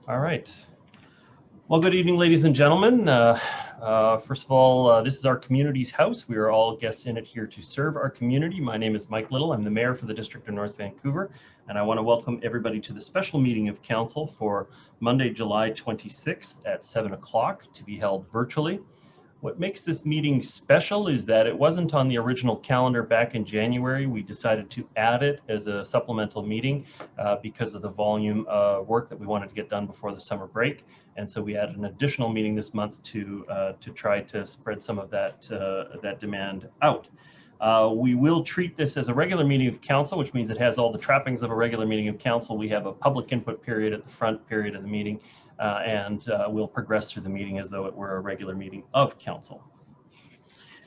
All right. Well, good evening, ladies and gentlemen. First of all, this is our community's house. We are all guests in it here to serve our community. My name is Mike Little. I'm the mayor for the District of North Vancouver, and I want to welcome everybody to the special meeting of council for Monday, July 26th at 7 o'clock to be held virtually. What makes this meeting special is that it wasn't on the original calendar back in January. We decided to add it as a supplemental meeting because of the volume of work that we wanted to get done before the summer break. And so we added an additional meeting this month to try to spread some of that demand out. We will treat this as a regular meeting of council, which means it has all the trappings of a regular meeting of council. We have a public input period at the front period of the meeting. And we'll progress through the meeting as though it were a regular meeting of council.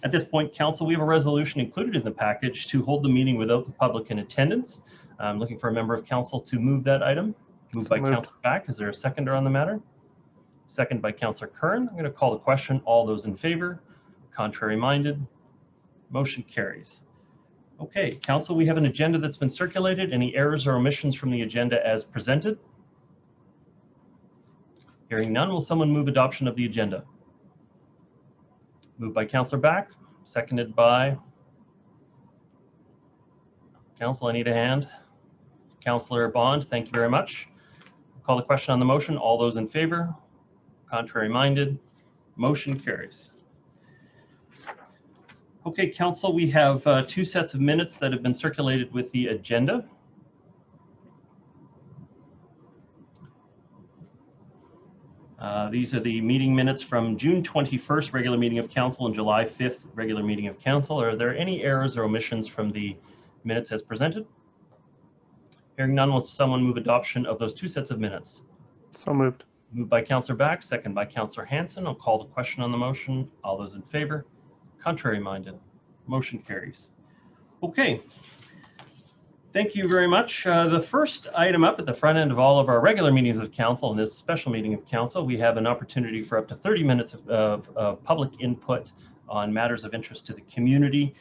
At this point, council, we have a resolution included in the package to hold the meeting without the public in attendance. I'm looking for a member of council to move that item. Moved by Councillor Back. Is there a seconder on the matter? Second by Councillor Kern. I'm going to call the question. All those in favor? Contrary minded? Motion carries. Okay, council, we have an agenda that's been circulated. Any errors or omissions from the agenda as presented? Hearing none, will someone move adoption of the agenda? Moved by Councillor Back, seconded by Council. I need a hand. Councillor Bond, thank you very much. Call the question on the motion. All those in favor? Contrary minded? Motion carries. Okay, council, we have two sets of minutes that have been circulated with the agenda. These are the meeting minutes from June 21st, regular meeting of council, and July 5th, regular meeting of council. Are there any errors or omissions from the minutes as presented? Hearing none, will someone move adoption of those two sets of minutes? So moved. Moved by Councillor Back, second by Councillor Hanson. I'll call the question on the motion. All those in favor? Contrary minded? Motion carries. Okay. Thank you very much. The first item up at the front end of all of our regular meetings of council and this special meeting of council, we have an opportunity for up to 30 minutes of public input on matters of interest to the community.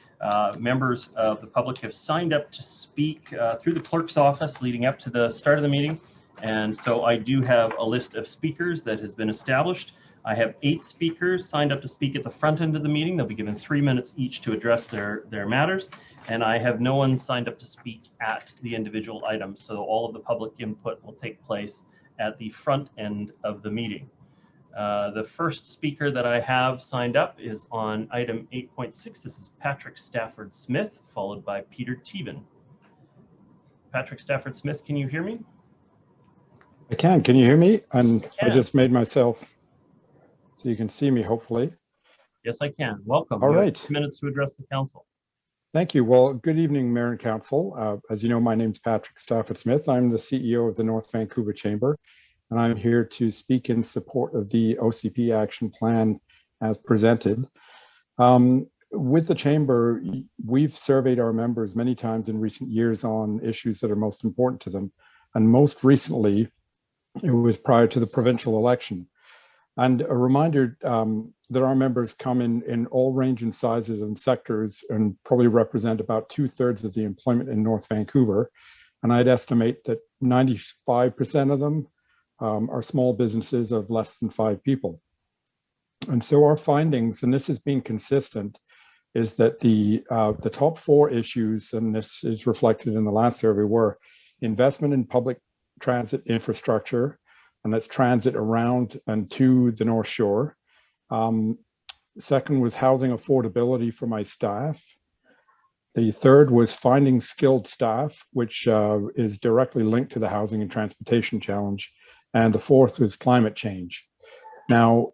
Members of the public have signed up to speak through the clerk's office leading up to the start of the meeting. And so I do have a list of speakers that has been established. I have 8 speakers signed up to speak at the front end of the meeting. They'll be given 3 minutes each to address their matters. And I have no one signed up to speak at the individual items. So all of the public input will take place at the front end of the meeting. The first speaker that I have signed up is on item 8.6. This is Patrick Stafford Smith, followed by Peter Thievin. Patrick Stafford Smith, can you hear me? I can. Can you hear me? And I just made myself so you can see me, hopefully. Yes, I can. Welcome. All you right. have 2 minutes to address the council. Thank you. Well, good evening, Mayor and Council. As you know, my name's Patrick Stafford Smith. I'm the CEO of the North Vancouver Chamber, and I'm here to speak in support of the OCP action plan as presented. With the Chamber, we've surveyed our members many times in recent years on issues that are most important to them. And most recently, it was prior to the provincial election. And a reminder that our members come in all range and sizes and sectors and probably represent about 2/3 of the employment in North Vancouver. And I'd estimate that 95% of them are small businesses of less than 5 people. And so our findings, and this has been consistent, is that the top 4 issues, and this is reflected in the last survey, were investment in public transit infrastructure, and that's transit around and to the North Shore. Second was housing affordability for my staff. The third was finding skilled staff, which is directly linked to the housing and transportation challenge. And the fourth was climate change. Now,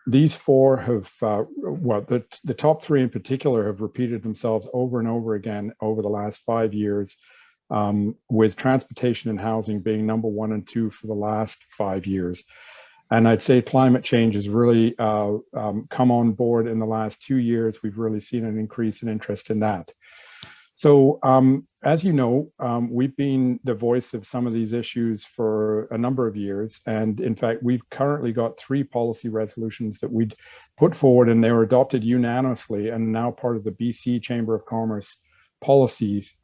these 4 have, the top 3 in particular have repeated themselves over and over again over the last 5 years, with transportation and housing being number 1 and 2 for the last 5 years. And I'd say climate change has really come on board in the last 2 years. We've really seen an increase in interest in that. So as you know, we've been the voice of some of these issues for a number of years. And in fact, we've currently got 3 policy resolutions that we'd put forward, and they were adopted unanimously and now part of the BC Chamber of Commerce policies.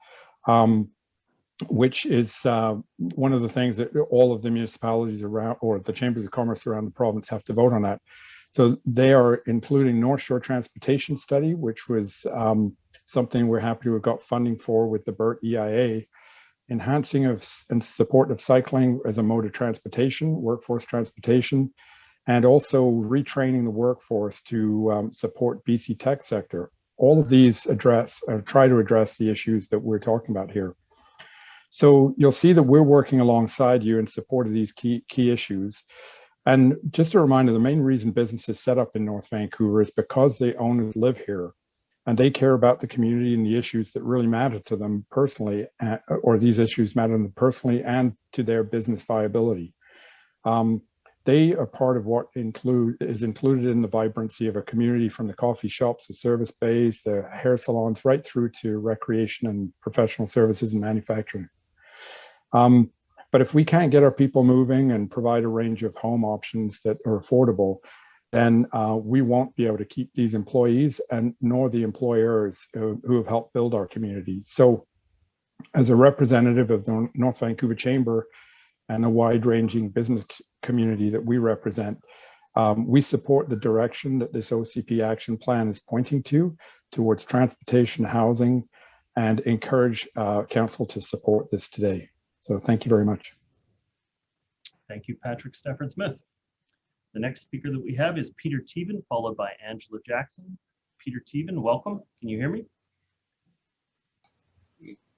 which is one of the things that all of the municipalities around, or the chambers of commerce around the province, have to vote on that. So they are including North Shore Transportation Study, which was something we're happy to have got funding for with the BERT EIA, enhancing of and support of cycling as a mode of transportation, workforce transportation, and also retraining the workforce to support BC tech sector. All of these try to address the issues that we're talking about here. So you'll see that we're working alongside you in support of these key issues. And just a reminder, the main reason businesses set up in North Vancouver is because the owners live here and they care about the community and the issues that really matter to them personally, or these issues matter to them personally and to their business viability. They are part of what is included in the vibrancy of a community, from the coffee shops, the service bays, the hair salons, right through to recreation and professional services and manufacturing. But if we can't get our people moving and provide a range of home options that are affordable, then we won't be able to keep these employees, and nor the employers who have helped build our community. So as a representative of the North Vancouver Chamber and a wide-ranging business community that we represent, we support the direction that this OCP action plan is pointing towards transportation, housing, and encourage council to support this today. So thank you very much. Thank you, Patrick Stafford-Smith. The next speaker that we have is Peter Thievin, followed by Angela Jackson. Peter Thievin, welcome. Can you hear me?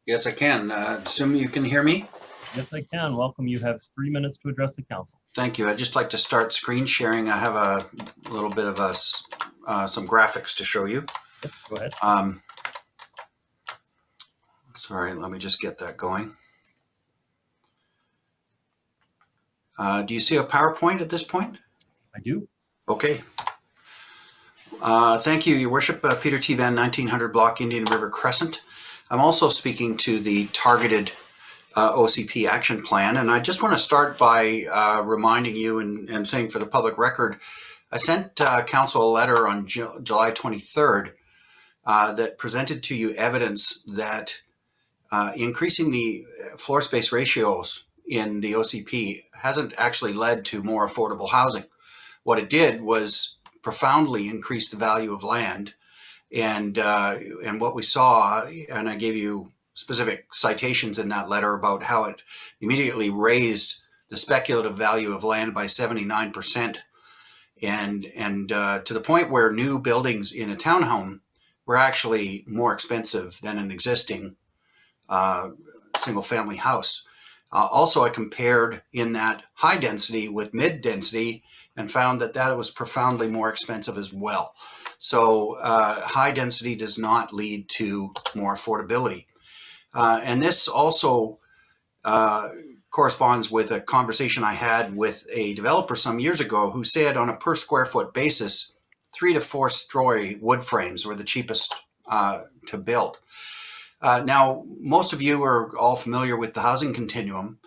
Yes, I can. Assume you can hear me? Yes, I can. Welcome. You have 3 minutes to address the council. Thank you. I'd just like to start screen sharing. I have a little bit of some graphics to show you. Yep, go ahead. Sorry, let me just get that going. Do you see a PowerPoint at this point? I do. Okay. Thank you, Your Worship. Peter Thievin, 1900 Block, Indian River Crescent. I'm also speaking to the targeted OCP action plan. And I just want to start by reminding you and saying, for the public record, I sent council a letter on July 23rd that presented to you evidence that increasing the floor space ratios in the OCP hasn't actually led to more affordable housing. What it did was profoundly increase the value of land. And what we saw, and I gave you specific citations in that letter about how it immediately raised the speculative value of land by 79%. And to the point where new buildings in a townhome were actually more expensive than an existing single family house. Also, I compared in that high density with mid density and found that that was profoundly more expensive as well. So high density does not lead to more affordability. And this also corresponds with a conversation I had with a developer some years ago who said on a per square foot basis, 3 to 4 story wood frames were the cheapest to build. Now, most of you are all familiar with the housing continuum,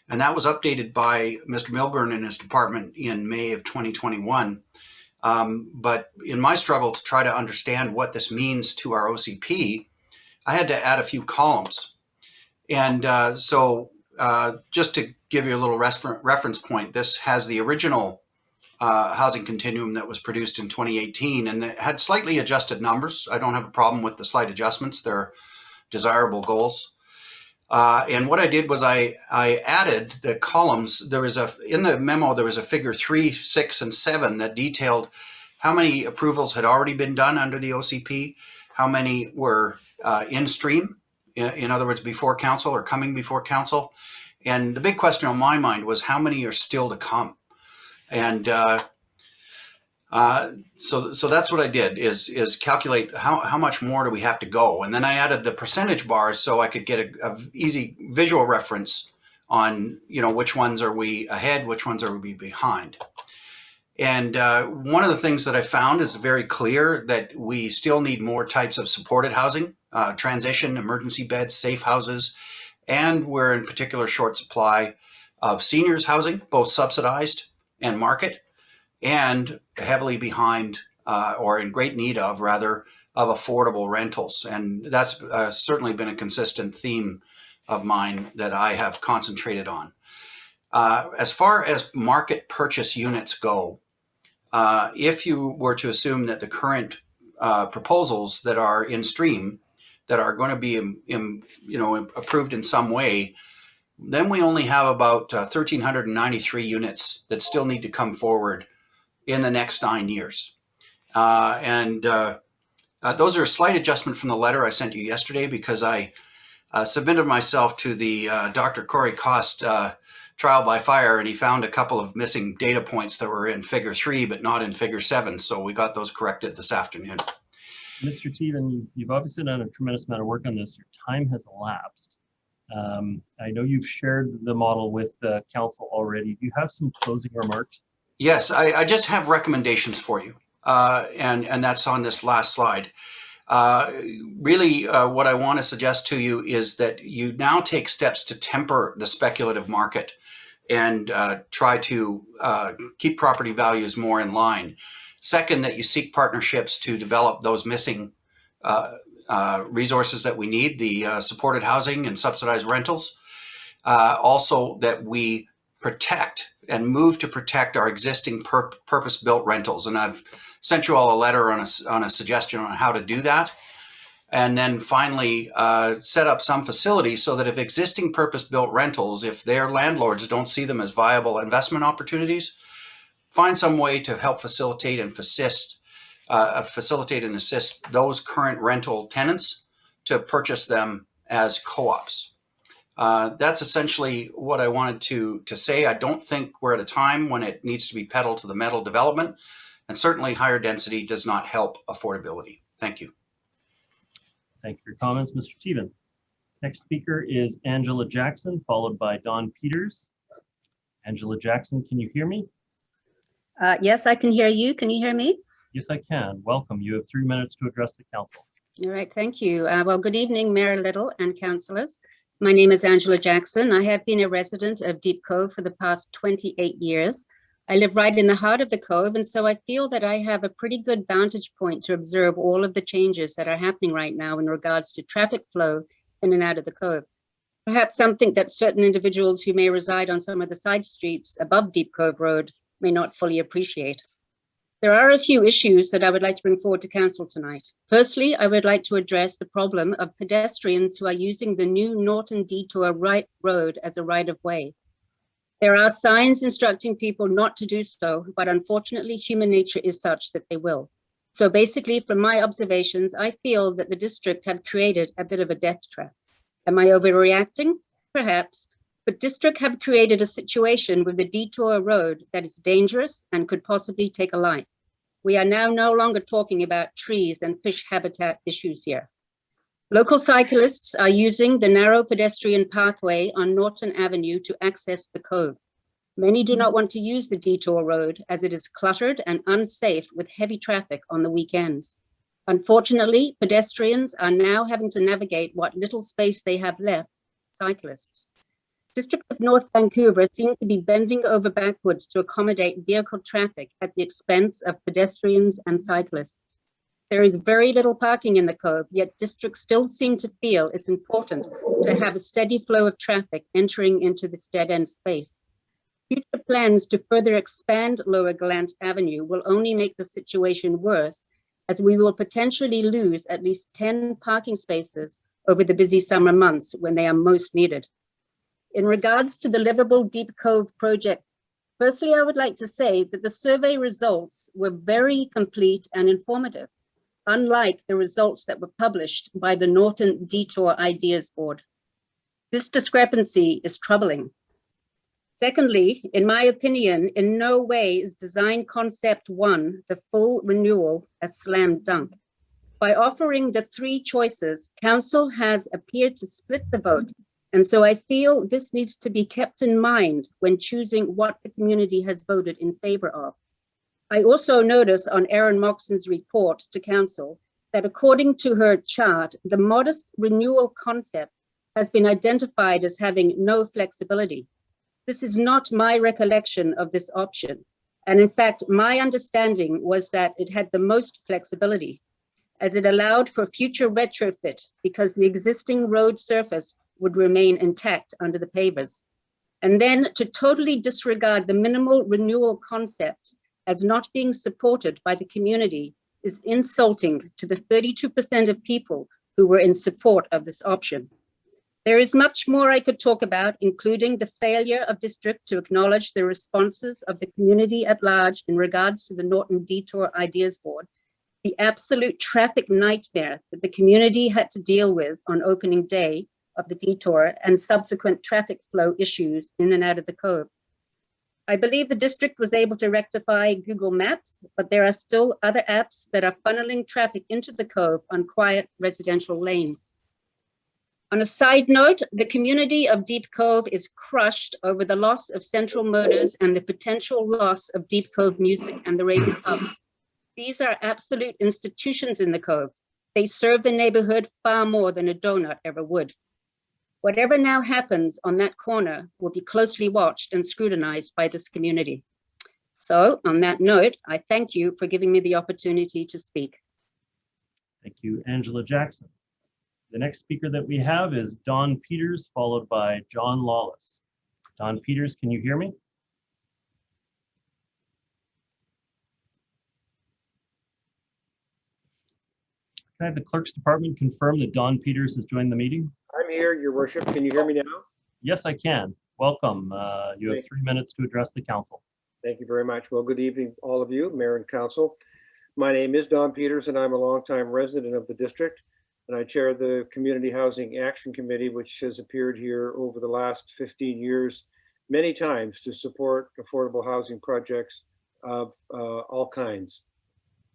and that was updated by Mr. Milburn and his department in May of 2021. But in my struggle to try to understand what this means to our OCP, I had to add a few columns. And so just to give you a little reference point, this has the original housing continuum that was produced in 2018, and it had slightly adjusted numbers. I don't have a problem with the slight adjustments. They're desirable goals. And what I did was I added the columns. There was in the memo, there was a figure 3, 6, and 7 that detailed how many approvals had already been done under the OCP, how many were in stream, in other words, before council or coming before council. And the big question on my mind was how many are still to come. And so that's what I did is calculate how much more do we have to go. And then I added the percentage bars so I could get a easy visual reference on, which ones are we ahead, which ones are we behind. And one of the things that I found is very clear that we still need more types of supported housing, transition, emergency beds, safe houses, and we're in particular short supply of seniors housing, both subsidized and market, and heavily behind or in great need of, rather, of affordable rentals. And that's certainly been a consistent theme of mine that I have concentrated on. As far as market purchase units go, if you were to assume that the current proposals that are in stream that are going to be approved in some way, then we only have about 1,393 units that still need to come forward in the next 9 years. Those are a slight adjustment from the letter I sent you yesterday, because I submitted myself to the Dr. Corey Cost trial by fire, and he found a couple of missing data points that were in figure 3 but not in figure 7, so we got those corrected this afternoon. Mr. Thievin, you've obviously done a tremendous amount of work on this. Your time has elapsed. I know you've shared the model with the council already. Do you have some closing remarks? Yes, I just have recommendations for you, and that's on this last slide. Really, what I want to suggest to you is that you now take steps to temper the speculative market and try to keep property values more in line. Second, that you seek partnerships to develop those missing resources that we need, the supported housing and subsidized rentals. Also, that we protect and move to protect our existing purpose-built rentals. And I've sent you all a letter on a suggestion on how to do that. And then finally, set up some facilities so that if existing purpose-built rentals, if their landlords don't see them as viable investment opportunities, find some way to help facilitate and assist those current rental tenants to purchase them as co-ops. That's essentially what I wanted to say. I don't think we're at a time when it needs to be pedal to the metal development, and certainly higher density does not help affordability. Thank you. Thank you for your comments, Mr. Thievin. Next speaker is Angela Jackson, followed by Don Peters. Angela Jackson, can you hear me? Yes, I can hear you. Can you hear me? Yes, I can. Welcome. You have 3 minutes to address the council. All right, thank you. Well, good evening, Mayor Little and councillors. My name is Angela Jackson. I have been a resident of Deep Cove for the past 28 years. I live right in the heart of the Cove, and so I feel that I have a pretty good vantage point to observe all of the changes that are happening right now in regards to traffic flow in and out of the Cove. Perhaps something that certain individuals who may reside on some of the side streets above Deep Cove Road may not fully appreciate. There are a few issues that I would like to bring forward to council tonight. Firstly, I would like to address the problem of pedestrians who are using the new Norton Detour Right Road as a right-of-way. There are signs instructing people not to do so, but unfortunately, human nature is such that they will. So basically, from my observations, I feel that the district had created a bit of a death trap. Am I overreacting? Perhaps. But district have created a situation with the detour road that is dangerous and could possibly take a life. We are now no longer talking about trees and fish habitat issues here. Local cyclists are using the narrow pedestrian pathway on Norton Avenue to access the Cove. Many do not want to use the detour road as it is cluttered and unsafe with heavy traffic on the weekends. Unfortunately, pedestrians are now having to navigate what little space they have left, cyclists. District of North Vancouver seem to be bending over backwards to accommodate vehicle traffic at the expense of pedestrians and cyclists. There is very little parking in the Cove, yet districts still seem to feel it's important to have a steady flow of traffic entering into this dead-end space. Future plans to further expand Lower Gallant Avenue will only make the situation worse, as we will potentially lose at least 10 parking spaces over the busy summer months when they are most needed. In regards to the Livable Deep Cove project, firstly, I would like to say that the survey results were very complete and informative, unlike the results that were published by the Norton Detour Ideas Board. This discrepancy is troubling. Secondly, in my opinion, in no way is Design Concept 1, the full renewal, a slam dunk. By offering the 3 choices, council has appeared to split the vote. And so I feel this needs to be kept in mind when choosing what the community has voted in favor of. I also notice on Erin Moxon's report to council that according to her chart, the modest renewal concept has been identified as having no flexibility. This is not my recollection of this option. And in fact, my understanding was that it had the most flexibility, as it allowed for future retrofit because the existing road surface would remain intact under the pavers. And then to totally disregard the minimal renewal concept as not being supported by the community is insulting to the 32% of people who were in support of this option. There is much more I could talk about, including the failure of district to acknowledge the responses of the community at large in regards to the Norton Detour Ideas Board, the absolute traffic nightmare that the community had to deal with on opening day of the detour, and subsequent traffic flow issues in and out of the cove. I believe the district was able to rectify Google Maps, but there are still other apps that are funneling traffic into the cove on quiet residential lanes. On a side note, the community of Deep Cove is crushed over the loss of Central Motors and the potential loss of Deep Cove Music and the Raven Pub. These are absolute institutions in the cove. They serve the neighborhood far more than a donut ever would. Whatever now happens on that corner will be closely watched and scrutinized by this community. So on that note, I thank you for giving me the opportunity to speak. Thank you, Angela Jackson. The next speaker that we have is Don Peters, followed by John Lawless. Don Peters, can you hear me? Can I have the clerk's department confirm that Don Peters has joined the meeting? I'm here, Your Worship. Can you hear me now? Yes, I can. Welcome. You have 3 minutes to address the council. Thank you very much. Well, good evening, all of you, Mayor and Council. My name is Don Peters, and I'm a longtime resident of the district, and I chair the Community Housing Action Committee, which has appeared here over the last 15 years, many times to support affordable housing projects of all kinds.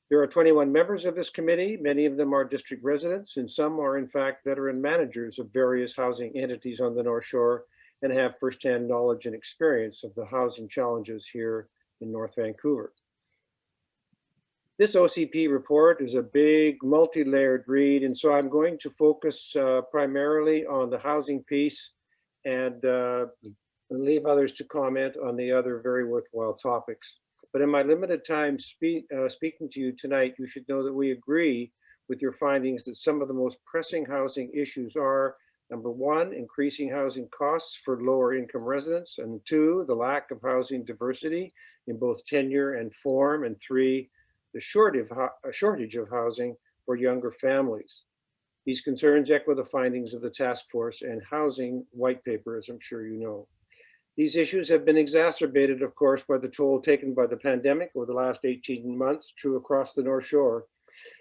There are 21 members of this committee. Many of them are district residents, and some are in fact veteran managers of various housing entities on the North Shore and have firsthand knowledge and experience of the housing challenges here in North Vancouver. This OCP report is a big multi-layered read, and so I'm going to focus primarily on the housing piece and leave others to comment on the other very worthwhile topics. But in my limited time speaking to you tonight, you should know that we agree with your findings that some of the most pressing housing issues are, number one, increasing housing costs for lower income residents, and two, the lack of housing diversity in both tenure and form, and three, the shortage of housing for younger families. These concerns echo the findings of the task force and housing white paper, as I'm sure you know. These issues have been exacerbated, of course, by the toll taken by the pandemic over the last 18 months, true across the North Shore,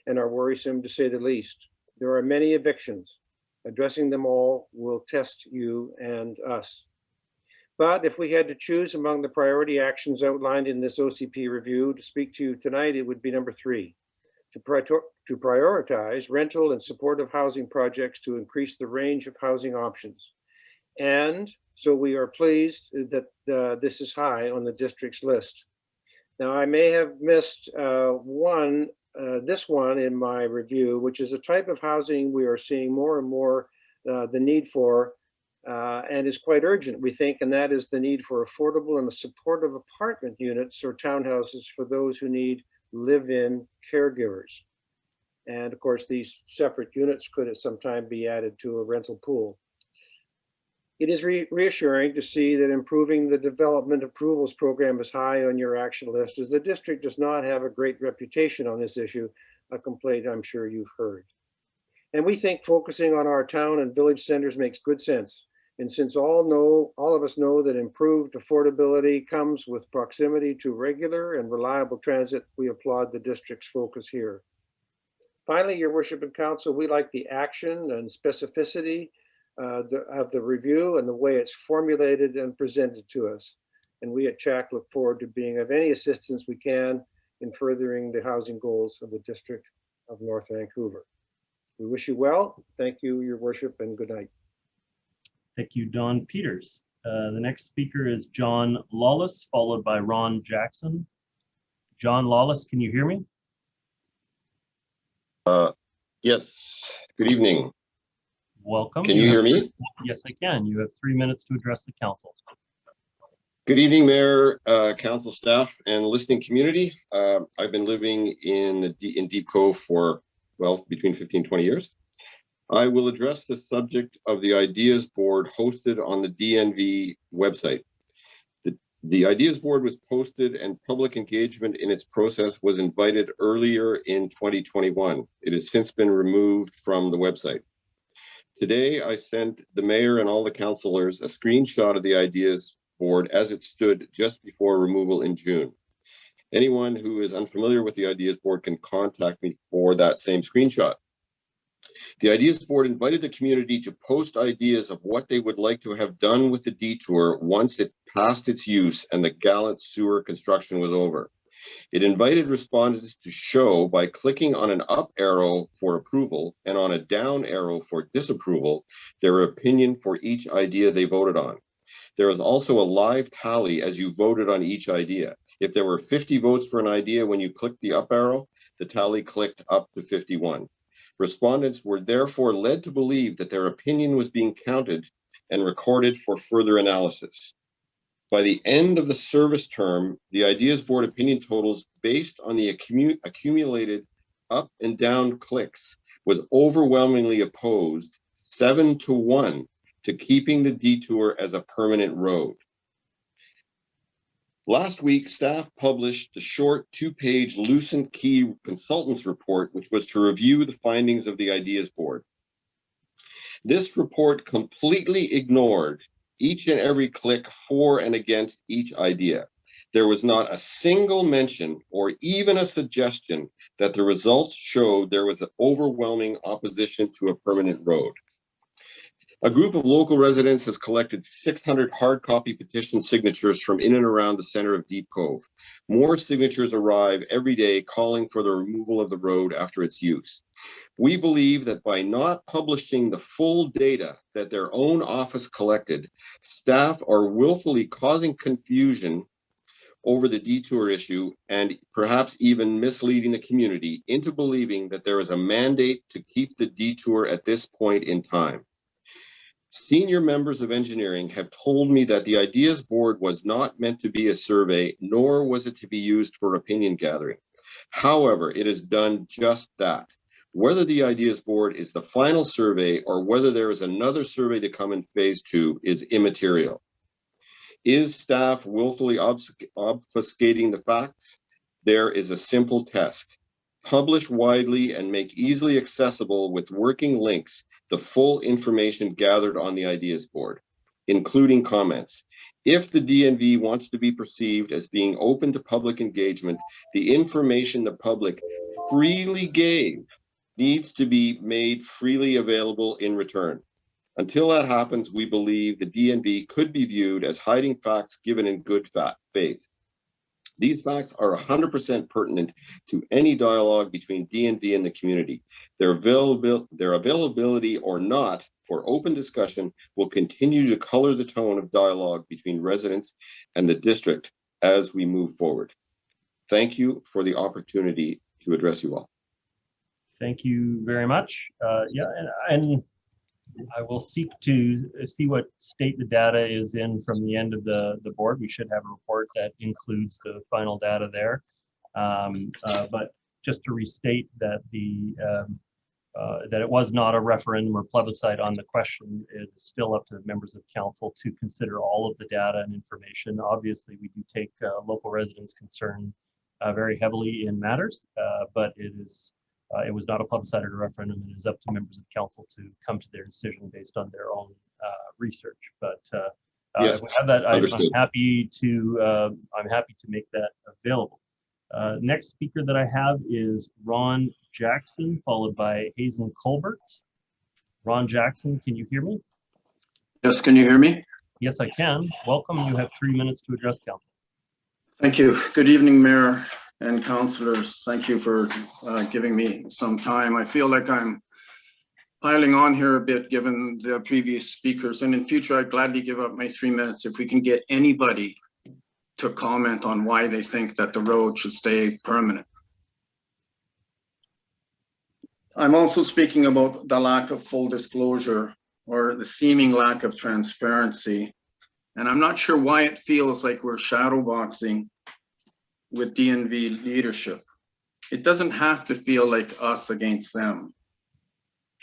and are worrisome to say the least. There are many evictions. Addressing them all will test you and us. But if we had to choose among the priority actions outlined in this OCP review to speak to you tonight, it would be number 3, to prioritize rental and supportive housing projects to increase the range of housing options. And so we are pleased that this is high on the district's list. Now, I may have missed this one in my review, which is a type of housing we are seeing more and more the need for, and is quite urgent, we think, and that is the need for affordable and supportive apartment units or townhouses for those who need live-in caregivers. And of course, these separate units could at some time be added to a rental pool. It is reassuring to see that improving the development approvals program is high on your action list, as the district does not have a great reputation on this issue, a complaint I'm sure you've heard. And we think focusing on our town and village centers makes good sense. And since all of us know that improved affordability comes with proximity to regular and reliable transit, we applaud the district's focus here. Finally, Your Worship and Council, we like the action and specificity of the review and the way it's formulated and presented to us. And we at CHAC look forward to being of any assistance we can in furthering the housing goals of the District of North Vancouver. We wish you well. Thank you, Your Worship, and good night. Thank you, Don Peters. The next speaker is John Lawless, followed by Ron Jackson. John Lawless, can you hear me? Yes, good evening. Welcome. Can you hear me? Yes, I can. You have 3 minutes to address the council. Good evening, Mayor, council staff, and listening community. I've been living in Deep Cove for, well, between 15 and 20 years. I will address the subject of the Ideas Board hosted on the DNV website. The Ideas Board was posted and public engagement in its process was invited earlier in 2021. It has since been removed from the website. Today, I sent the mayor and all the councillors a screenshot of the Ideas Board as it stood just before removal in June. Anyone who is unfamiliar with the Ideas Board can contact me for that same screenshot. The Ideas Board invited the community to post ideas of what they would like to have done with the detour once it passed its use and the Gallant sewer construction was over. It invited respondents to show by clicking on an up arrow for approval and on a down arrow for disapproval their opinion for each idea they voted on. There is also a live tally as you voted on each idea. If there were 50 votes for an idea when you clicked the up arrow, the tally clicked up to 51. Respondents were therefore led to believe that their opinion was being counted and recorded for further analysis. By the end of the service term, the Ideas Board opinion totals based on the accumulated up and down clicks was overwhelmingly opposed 7-1 to keeping the detour as a permanent road. Last week, staff published the short 2-page Lucent Key Consultants report, which was to review the findings of the Ideas Board. This report completely ignored each and every click for and against each idea. There was not a single mention or even a suggestion that the results showed there was an overwhelming opposition to a permanent road. A group of local residents has collected 600 hard copy petition signatures from in and around the center of Deep Cove. More signatures arrive every day calling for the removal of the road after its use. We believe that by not publishing the full data that their own office collected, staff are willfully causing confusion over the detour issue and perhaps even misleading the community into believing that there is a mandate to keep the detour at this point in time. Senior members of engineering have told me that the Ideas Board was not meant to be a survey, nor was it to be used for opinion gathering. However, it has done just that. Whether the Ideas Board is the final survey or whether there is another survey to come in phase 2 is immaterial. Is staff willfully obfuscating the facts? There is a simple test. Publish widely and make easily accessible with working links the full information gathered on the Ideas Board, including comments. If the DNV wants to be perceived as being open to public engagement, the information the public freely gave needs to be made freely available in return. Until that happens, we believe the DNV could be viewed as hiding facts given in good faith. These facts are 100% pertinent to any dialogue between DNV and the community. Their availability or not for open discussion will continue to color the tone of dialogue between residents and the district as we move forward. Thank you for the opportunity to address you all. Thank you very much. And I will seek to see what state the data is in from the end of the board. We should have a report that includes the final data there. But just to restate that that it was not a referendum or plebiscite on the question, it is still up to members of council to consider all of the data and information. Obviously, we do take local residents' concern very heavily in matters, but it was not a plebiscite or a referendum. It is up to members of council to come to their decision based on their own research. But yes, if we have that, I'm happy to make that available. Next speaker that I have is Ron Jackson, followed by Hazen Colbert. Ron Jackson, can you hear me? Yes, can you hear me? Yes, I can. Welcome. You have 3 minutes to address council. Thank you. Good evening, Mayor and councillors. Thank you for giving me some time. I feel like I'm piling on here a bit given the previous speakers, and in future I'd gladly give up my 3 minutes if we can get anybody to comment on why they think that the road should stay permanent. I'm also speaking about the lack of full disclosure or the seeming lack of transparency, and I'm not sure why it feels like we're shadowboxing with DNV leadership. It doesn't have to feel like us against them.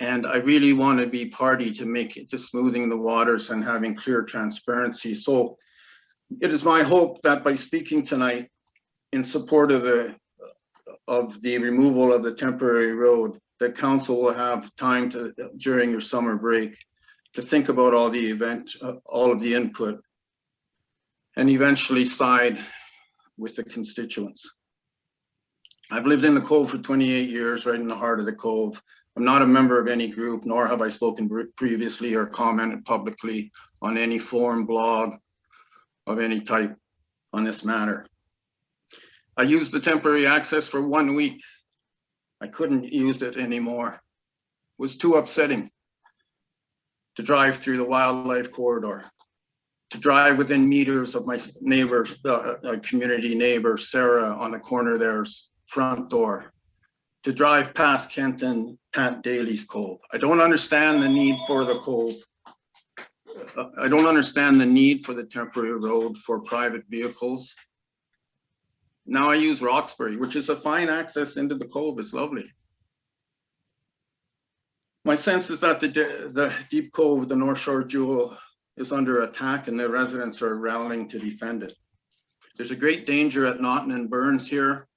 And I really want to be party to make it, to smoothing the waters and having clear transparency. So it is my hope that by speaking tonight in support of the removal of the temporary road, that council will have time to, during your summer break, to think about all of the input, and eventually side with the constituents. I've lived in the Cove for 28 years, right in the heart of the Cove. I'm not a member of any group, nor have I spoken previously or commented publicly on any forum, blog of any type on this matter. I used the temporary access for 1 week. I couldn't use it anymore. It was too upsetting to drive through the wildlife corridor, to drive within meters of my neighbor, community neighbor, Sarah, on the corner there's front door, to drive past Kent and Pat Daly's Cove. I don't understand the need for the Cove. I don't understand the need for the temporary road for private vehicles. Now I use Roxbury, which is a fine access into the Cove. It's lovely. My sense is that the Deep Cove, the North Shore Jewel, is under attack and the residents are rallying to defend it. There's a great danger at Naughton and Burns here,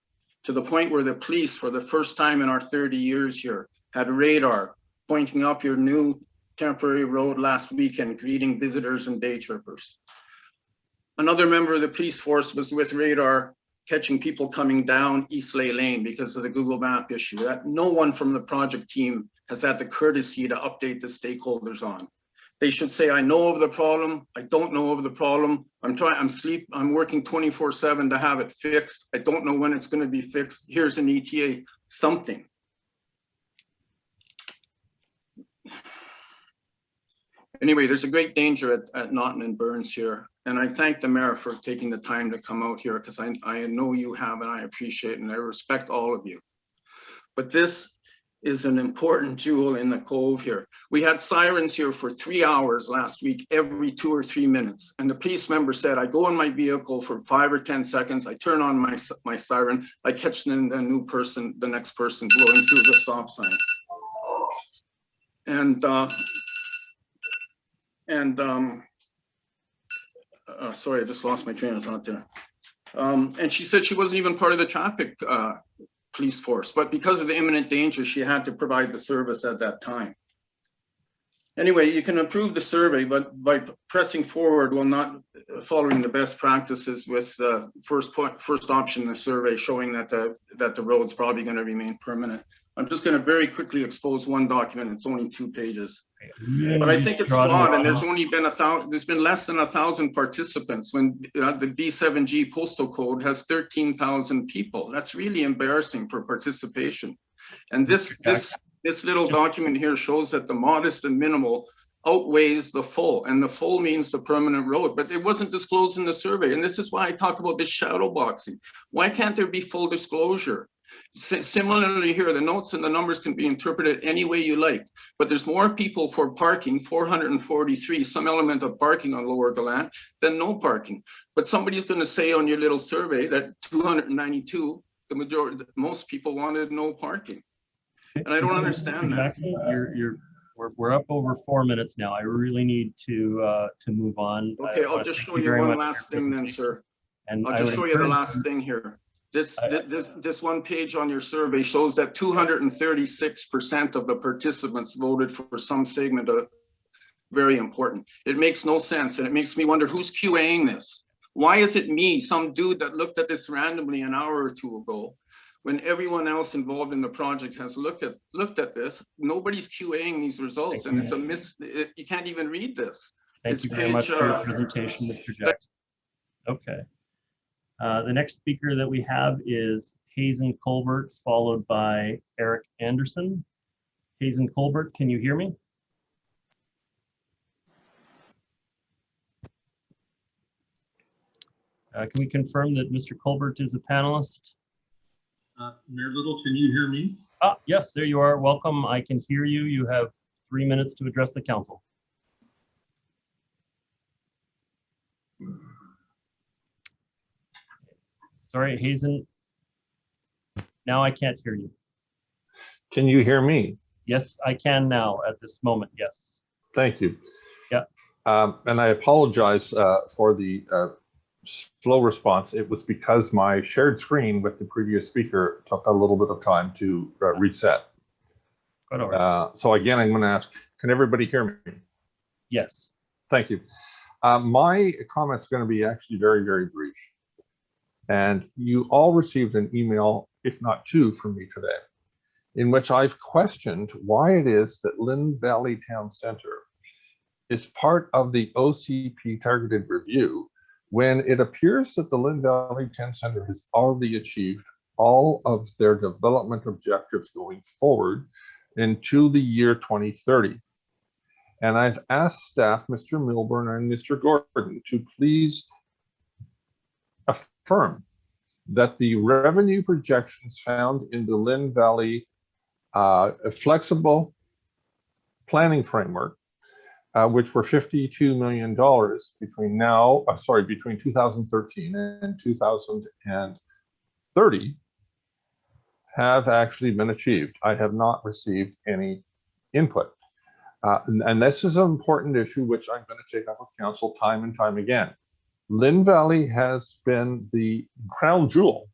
to the point where the police, for the first time in our 30 years here, had radar pointing up your new temporary road last weekend, greeting visitors and day trippers. Another member of the police force was with radar catching people coming down Eastlay Lane because of the Google Map issue that no one from the project team has had the courtesy to update the stakeholders on. They should say, I know of the problem, I don't know of the problem, I'm working 24/7 to have it fixed, I don't know when it's going to be fixed, here's an ETA, something. Anyway, there's a great danger at Naughton and Burns here. And I thank the mayor for taking the time to come out here, because I know you have, and I appreciate and I respect all of you. But this is an important jewel in the Cove here. We had sirens here for 3 hours last week, every 2 or 3 minutes. And the police member said, I go in my vehicle for 5 or 10 seconds, I turn on my siren, I catch the next person blowing through the stop sign. Sorry, I just lost my train of thought there. And she said she wasn't even part of the traffic police force, but because of the imminent danger, she had to provide the service at that time. Anyway, you can approve the survey, but by pressing forward while not following the best practices with the first option in the survey showing that the road's probably going to remain permanent. I'm just going to very quickly expose one document. It's only 2 pages. But I think it's flawed, and there's been less than 1,000 participants when the B7G postal code has 13,000 people. That's really embarrassing for participation. And this little document here shows that the modest and minimal outweighs the full, and the full means the permanent road, but it wasn't disclosed in the survey. And this is why I talk about this shadow boxing. Why can't there be full disclosure? Similarly here, the notes and the numbers can be interpreted any way you like, but there's more people for parking, 443, some element of parking on Lower Gallant, than no parking. But somebody's going to say on your little survey that 292, most people wanted no parking. And I don't understand that. We're up over 4 minutes now. I really need to move on. Okay, I'll just show you one last thing then, sir. And I'll just show you the last thing here. This one page on your survey shows that 236% of the participants voted for some segment of very important. It makes no sense, and it makes me wonder who's QAing this. Why is it me, some dude that looked at this randomly an hour or 2 ago, when everyone else involved in the project has looked at this? Nobody's QAing these results, and it's you can't even read this. Thank you very much for your presentation, Mr. Jackson. Okay. The next speaker that we have is Hazen Colbert, followed by Eric Anderson. Hazen Colbert, can you hear me? Can we confirm that Mr. Colbert is a panelist? Mayor Little, can you hear me? Ah, yes, there you are. Welcome. I can hear you. You have 3 minutes to address the council. Sorry, Hazen. Now I can't hear you. Can you hear me? Yes, I can now at this moment, yes. Thank you. Yeah. And I apologize for the slow response. It was because my shared screen with the previous speaker took a little bit of time to reset. So again, I'm going to ask, can everybody hear me? Yes. Thank you. My comment's going to be actually very, very brief. And you all received an email, if not two, from me today, in which I've questioned why it is that Lynn Valley Town Center is part of the OCP targeted review when it appears that the Lynn Valley Town Center has already achieved all of their development objectives going forward into the year 2030. And I've asked staff, Mr. Milburn and Mr. Gordon, to please affirm that the revenue projections found in the Lynn Valley flexible planning framework, which were $52 million between between 2013 and 2030, have actually been achieved. I have not received any input. And this is an important issue which I'm going to take up with council time and time again. Lynn Valley has been the crown jewel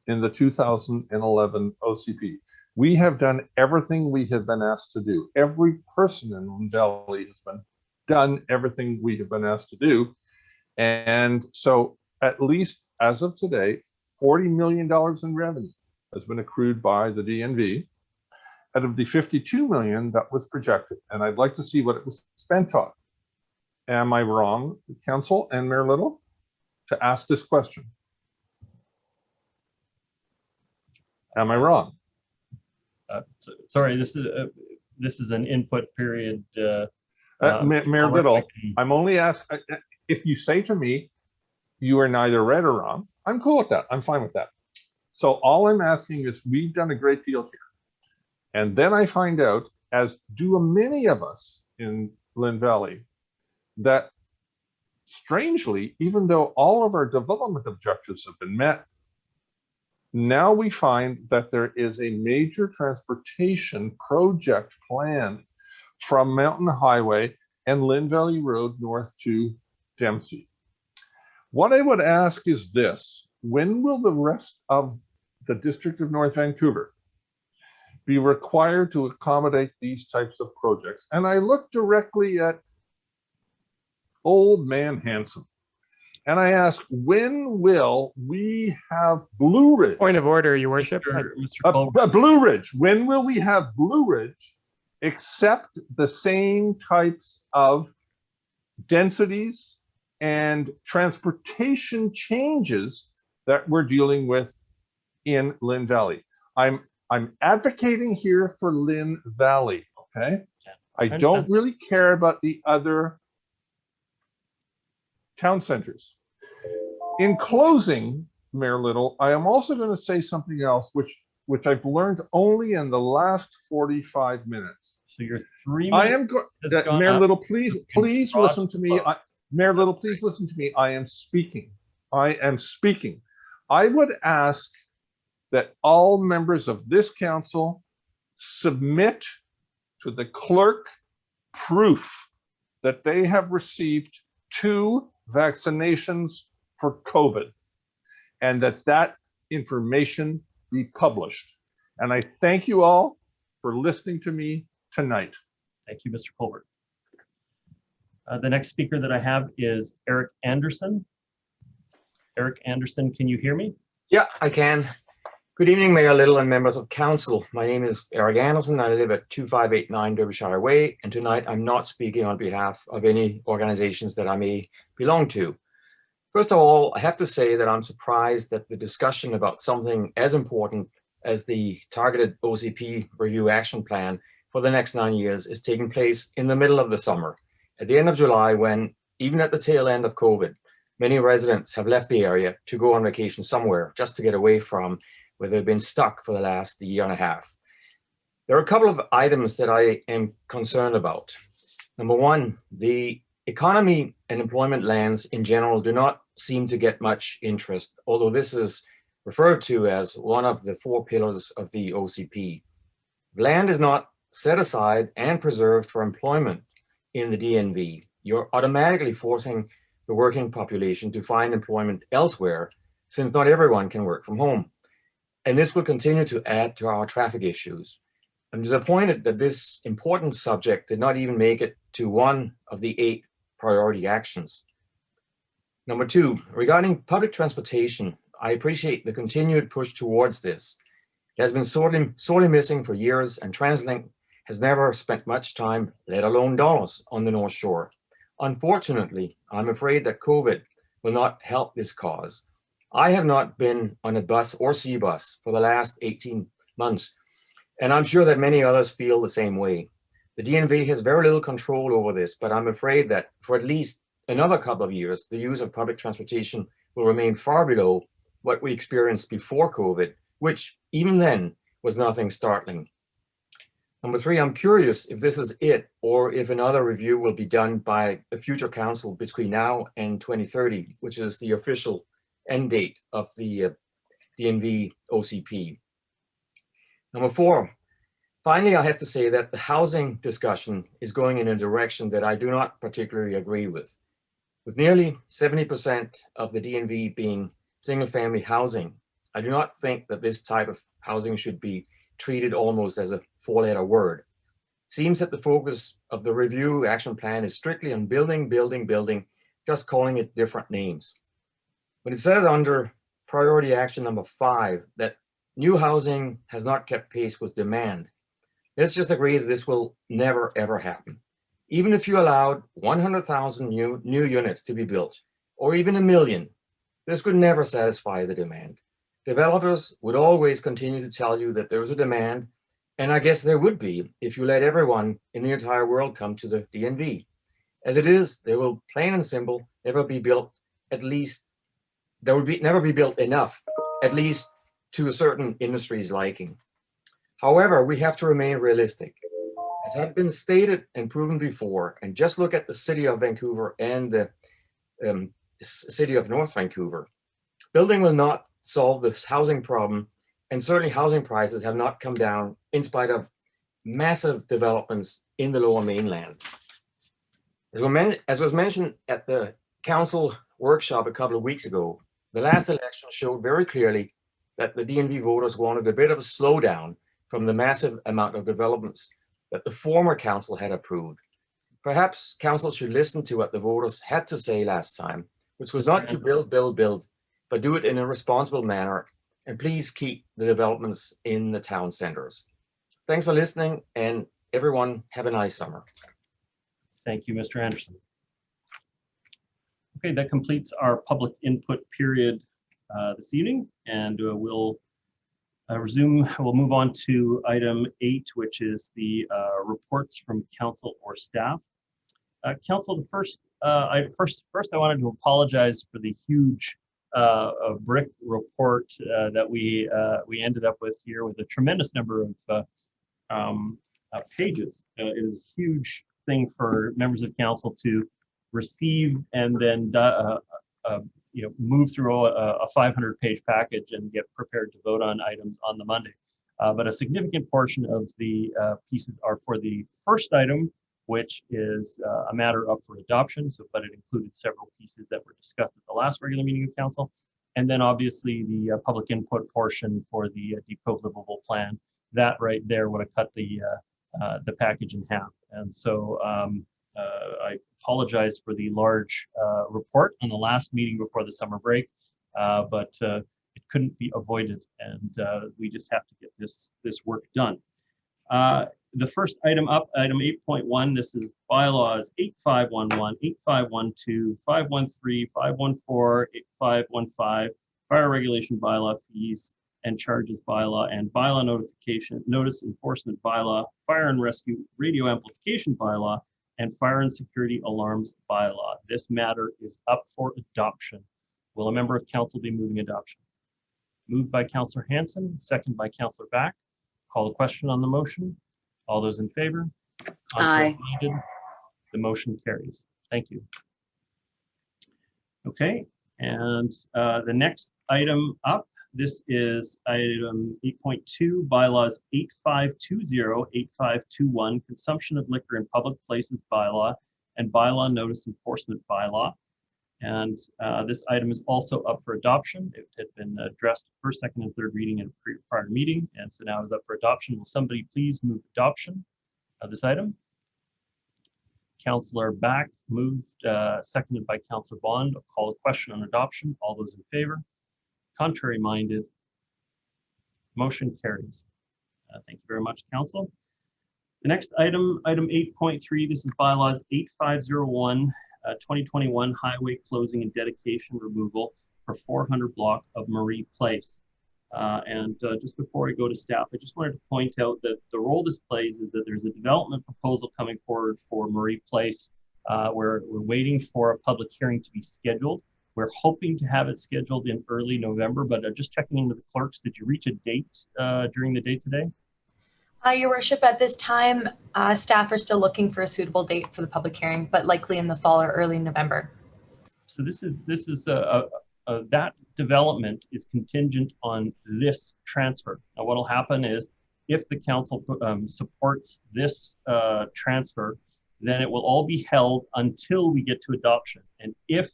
in the 2011 OCP. We have done everything we have been asked to do. Every person in Lynn Valley has done everything we have been asked to do. And so at least as of today, $40 million in revenue has been accrued by the DNV out of the $52 million that was projected. And I'd like to see what it was spent on. Am I wrong, Council and Mayor Little, to ask this question? Am I wrong? Sorry, this is an input period. Mayor Little, I'm only asking, if you say to me, you are neither right or wrong, I'm cool with that. I'm fine with that. So all I'm asking is, we've done a great deal here. And then I find out, as do many of us in Lynn Valley, that strangely, even though all of our development objectives have been met, now we find that there is a major transportation project planned from Mountain Highway and Lynn Valley Road north to Dempsey. What I would ask is this: when will the rest of the District of North Vancouver be required to accommodate these types of projects? And I look directly at old man Hanson, and I ask, when will we have Blue Ridge? Point of order, Your Worship. Blue Ridge. When will we have Blue Ridge accept the same types of densities and transportation changes that we're dealing with in Lynn Valley? I'm advocating here for Lynn Valley, okay? I don't really care about the other town centers. In closing, Mayor Little, I am also going to say something else which I've learned only in the last 45 minutes. So you're 3 minutes. Mayor Little, please listen to me. Mayor Little, please listen to me. I am speaking. I am speaking. I would ask that all members of this council submit to the clerk proof that they have received 2 vaccinations for COVID, and that information be published. And I thank you all for listening to me tonight. Thank you, Mr. Colbert. The next speaker that I have is Eric Anderson. Eric Anderson, can you hear me? Yeah, I can. Good evening, Mayor Little and members of council. My name is Eric Anderson. I live at 2589 Derbyshire Way, and tonight I'm not speaking on behalf of any organizations that I may belong to. First of all, I have to say that I'm surprised that the discussion about something as important as the targeted OCP review action plan for the next 9 years is taking place in the middle of the summer, at the end of July, when, even at the tail end of COVID, many residents have left the area to go on vacation somewhere just to get away from where they've been stuck for the last year and a half. There are a couple of items that I am concerned about. Number one, the economy and employment lands in general do not seem to get much interest, although this is referred to as one of the 4 pillars of the OCP. Land is not set aside and preserved for employment in the DNV, you're automatically forcing the working population to find employment elsewhere, since not everyone can work from home. And this will continue to add to our traffic issues. I'm disappointed that this important subject did not even make it to one of the 8 priority actions. Number 2, regarding public transportation, I appreciate the continued push towards this. It has been sorely missing for years, and TransLink has never spent much time, let alone dollars, on the North Shore. Unfortunately, I'm afraid that COVID will not help this cause. I have not been on a bus or C-bus for the last 18 months, and I'm sure that many others feel the same way. The DNV has very little control over this, but I'm afraid that for at least another couple of years, the use of public transportation will remain far below what we experienced before COVID, which even then was nothing startling. Number 3, I'm curious if this is it, or if another review will be done by a future council between now and 2030, which is the official end date of the DNV OCP. Number 4, finally, I have to say that the housing discussion is going in a direction that I do not particularly agree with. With nearly 70% of the DNV being single-family housing, I do not think that this type of housing should be treated almost as a 4-letter word. It seems that the focus of the review action plan is strictly on building, building, building, just calling it different names. When it says under priority action number 5 that new housing has not kept pace with demand, let's just agree that this will never ever happen. Even if you allowed 100,000 new units to be built, or even 1 million, this could never satisfy the demand. Developers would always continue to tell you that there is a demand, and I guess there would be if you let everyone in the entire world come to the DNV. As it is, there will, plain and simple, never be built, at least, there will never be built enough, at least to a certain industry's liking. However, we have to remain realistic. As had been stated and proven before, and just look at the city of Vancouver and the city of North Vancouver, building will not solve this housing problem, and certainly housing prices have not come down in spite of massive developments in the Lower Mainland. As was mentioned at the council workshop a couple of weeks ago, the last election showed very clearly that the DNV voters wanted a bit of a slowdown from the massive amount of developments that the former council had approved. Perhaps council should listen to what the voters had to say last time, which was not to build, build, build, but do it in a responsible manner, and please keep the developments in the town centers. Thanks for listening, and everyone have a nice summer. Thank you, Mr. Anderson. Okay, that completes our public input period this evening, and we'll move on to item 8, which is the reports from council or staff. Council, the first I wanted to apologize for the huge brick report that we ended up with here, with a tremendous number of pages. It is a huge thing for members of council to receive and then move through a 500-page package and get prepared to vote on items on the Monday. But a significant portion of the pieces are for the first item, which is a matter up for adoption. But it included several pieces that were discussed at the last regular meeting of council. And then obviously the public input portion for the Deep Cove Livable Plan. That right there would have cut the package in half. And so I apologize for the large report on the last meeting before the summer break, but it couldn't be avoided, and we just have to get this work done. The first item up, item 8.1, this is bylaws 8511, 8512, 513, 514, 8515, fire regulation bylaw fees and charges bylaw, and bylaw notification, notice enforcement bylaw, fire and rescue radio amplification bylaw, and fire and security alarms bylaw. This matter is up for adoption. Will a member of council be moving adoption? Moved by Councillor Hanson, second by Councillor Back. Call the question on the motion. All those in favor? Aye. The motion carries. Thank you. Okay, and the next item up This is item 8.2, bylaws 8520, 8521, consumption of liquor in public places bylaw and bylaw notice enforcement bylaw. And this item is also up for adoption. It had been addressed first, second, and third reading in a prior meeting, and so now is up for adoption. Will somebody please move adoption of this item? Councillor Back moved, seconded by Councillor Bond. I'll call the question on adoption. All those in favor? Contrary minded? Motion carries. Thank you very much, Council. The next item, item 8.3, this is bylaws 8501, 2021 highway closing and dedication removal for 400 block of Marie Place. Just before I go to staff, I just wanted to point out that the role this plays is that there's a development proposal coming forward for Marie Place where we're waiting for a public hearing to be scheduled. We're hoping to have it scheduled in early November, but just checking into the clerks, did you reach a date during the day today? Your worship, at this time, staff are still looking for a suitable date for the public hearing, but likely in the fall or early November. So this is that development is contingent on this transfer. Now, what will happen is if the council supports this transfer, then it will all be held until we get to adoption. And if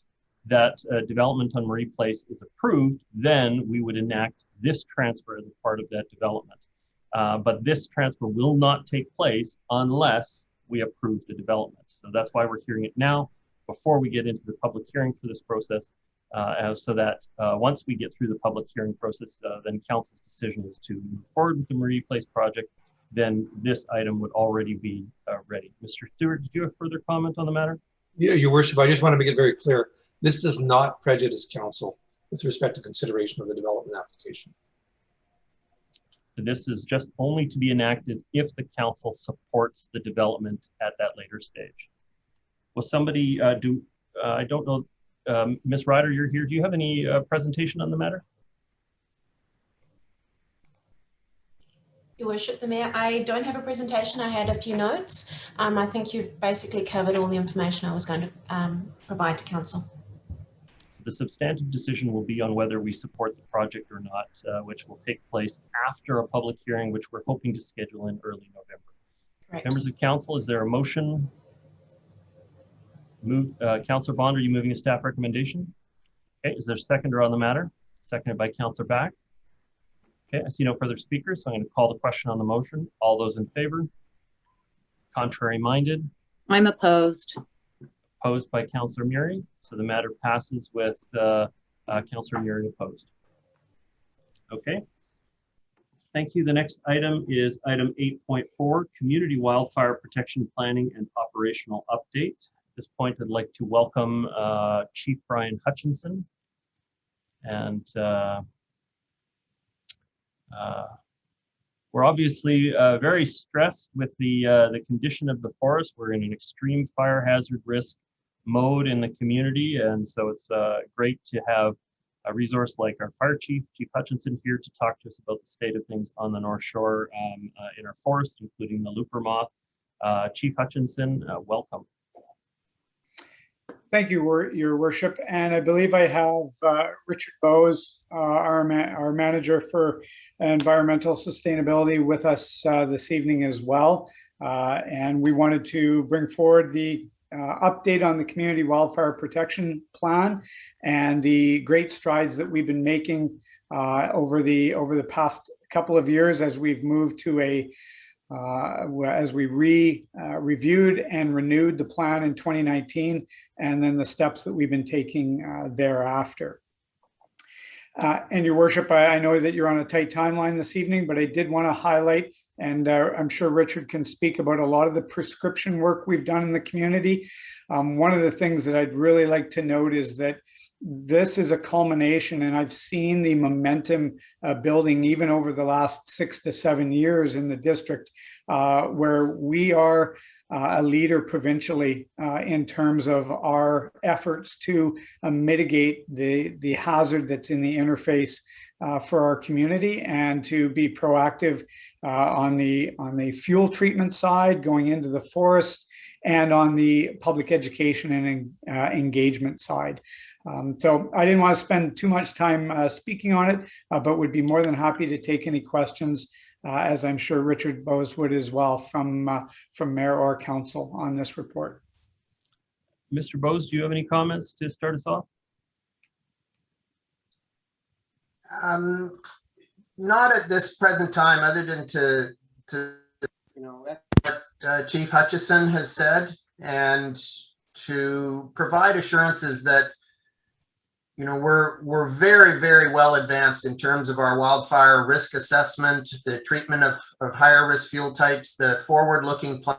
that development on Marie Place is approved, then we would enact this transfer as a part of that development. But this transfer will not take place unless we approve the development. So that's why we're hearing it now before we get into the public hearing for this process, so that once we get through the public hearing process, then council's decision is to move forward with the Marie Place project, then this item would already be ready. Mr. Stewart, did you have further comment on the matter? Yeah, Your Worship, I just want to make it very clear. This does not prejudice council with respect to consideration of the development application. This is just only to be enacted if the council supports the development at that later stage. Will somebody I don't know, Ms. Ryder, you're here. Do you have any presentation on the matter? Your Worship, the Mayor, I don't have a presentation. I had a few notes. I think you've basically covered all the information I was going to provide to Council. So the substantive decision will be on whether we support the project or not, which will take place after a public hearing, which we're hoping to schedule in early November. Correct. Members of Council, is there a motion? Councillor Bond, are you moving a staff recommendation? Okay, is there a seconder on the matter? Seconded by Councillor Back. Okay, I see no further speakers, so I'm going to call the question on the motion. All those in favor? Contrary minded? I'm opposed. Opposed by Councillor Murray. So the matter passes with Councillor Murray opposed. Okay. Thank you. The next item is item 8.4, Community Wildfire Protection Planning and Operational Update. At this point, I'd like to welcome Chief Brian Hutchinson. And we're obviously very stressed with the condition of the forest. We're in an extreme fire hazard risk mode in the community, and so it's great to have a resource like our fire chief, Chief Hutchinson, here to talk to us about the state of things on the North Shore in our forest, including the looper moth. Chief Hutchinson, welcome. Thank you, Your Worship. And I believe I have Richard Bowes, our manager for environmental sustainability, with us this evening as well. And we wanted to bring forward the update on the Community Wildfire Protection Plan and the great strides that we've been making over the past couple of years as we've moved to as we reviewed and renewed the plan in 2019, and then the steps that we've been taking thereafter. And Your Worship, I know that you're on a tight timeline this evening, but I did want to highlight, and I'm sure Richard can speak about a lot of the prescription work we've done in the community. One of the things that I'd really like to note is that this is a culmination, and I've seen the momentum building even over the last 6 to 7 years in the district, where we are a leader provincially in terms of our efforts to mitigate the hazard that's in the interface for our community, and to be proactive on the fuel treatment side, going into the forest, and on the public education and engagement side. So I didn't want to spend too much time speaking on it, but would be more than happy to take any questions, as I'm sure Richard Bowes would as well, from Mayor or Council on this report. Mr. Bowes, do you have any comments to start us off? Not at this present time, other than to you know, what Chief Hutchison has said, and to provide assurances that, you know, we're very, very well advanced in terms of our wildfire risk assessment, the treatment of higher risk fuel types, the forward-looking plan,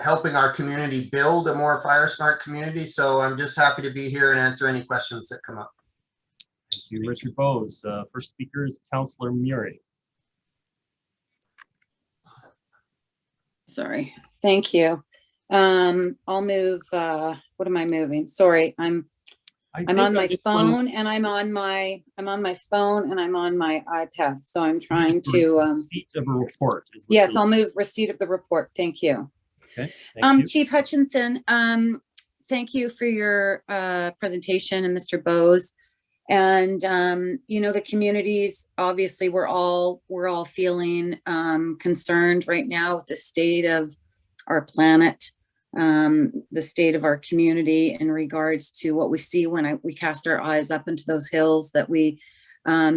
helping our community build a more fire smart community. So I'm just happy to be here and answer any questions that come up. Thank you, Richard Bowes. First speaker is Councillor Murray. Sorry, thank you. I'll move, what am I moving? Sorry, I'm on my phone and I'm on my phone and I'm on my iPad. So I'm trying to receipt of a report. Yes, I'll move receipt of the report. Thank you. Okay. Thank you. Chief Hutchinson, thank you for your presentation, and Mr. Bowes. And you know, the communities, obviously we're all feeling concerned right now with the state of our planet, the state of our community in regards to what we see when we cast our eyes up into those hills that we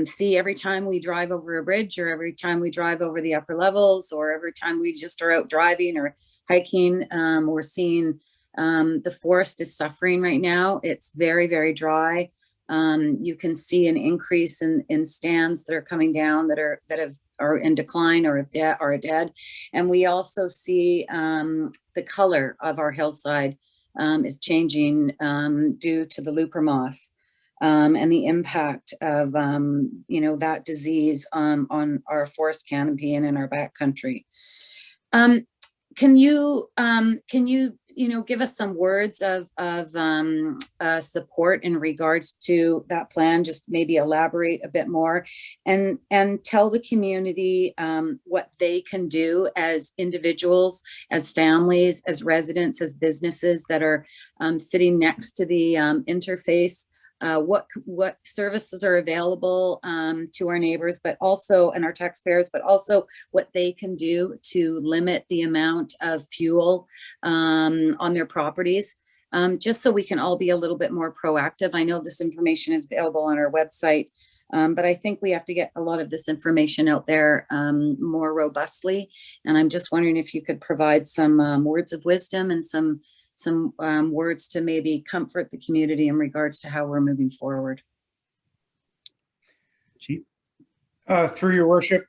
see every time we drive over a bridge, or every time we drive over the upper levels, or every time we just are out driving or hiking. We're seeing the forest is suffering right now. It's very, very dry. You can see an increase in stands that are coming down that are in decline or are dead. And we also see the color of our hillside is changing due to the looper moth and the impact of you know, that disease on our forest canopy and in our backcountry. Can you you know, give us some words of support in regards to that plan? Just maybe elaborate a bit more and tell the community what they can do as individuals, as families, as residents, as businesses that are sitting next to the interface. What services are available to our neighbors, but also, and our taxpayers, but also what they can do to limit the amount of fuel on their properties, just so we can all be a little bit more proactive. I know this information is available on our website, but I think we have to get a lot of this information out there more robustly. And I'm just wondering if you could provide some words of wisdom and some words to maybe comfort the community in regards to how we're moving forward. Chief? Through your worship,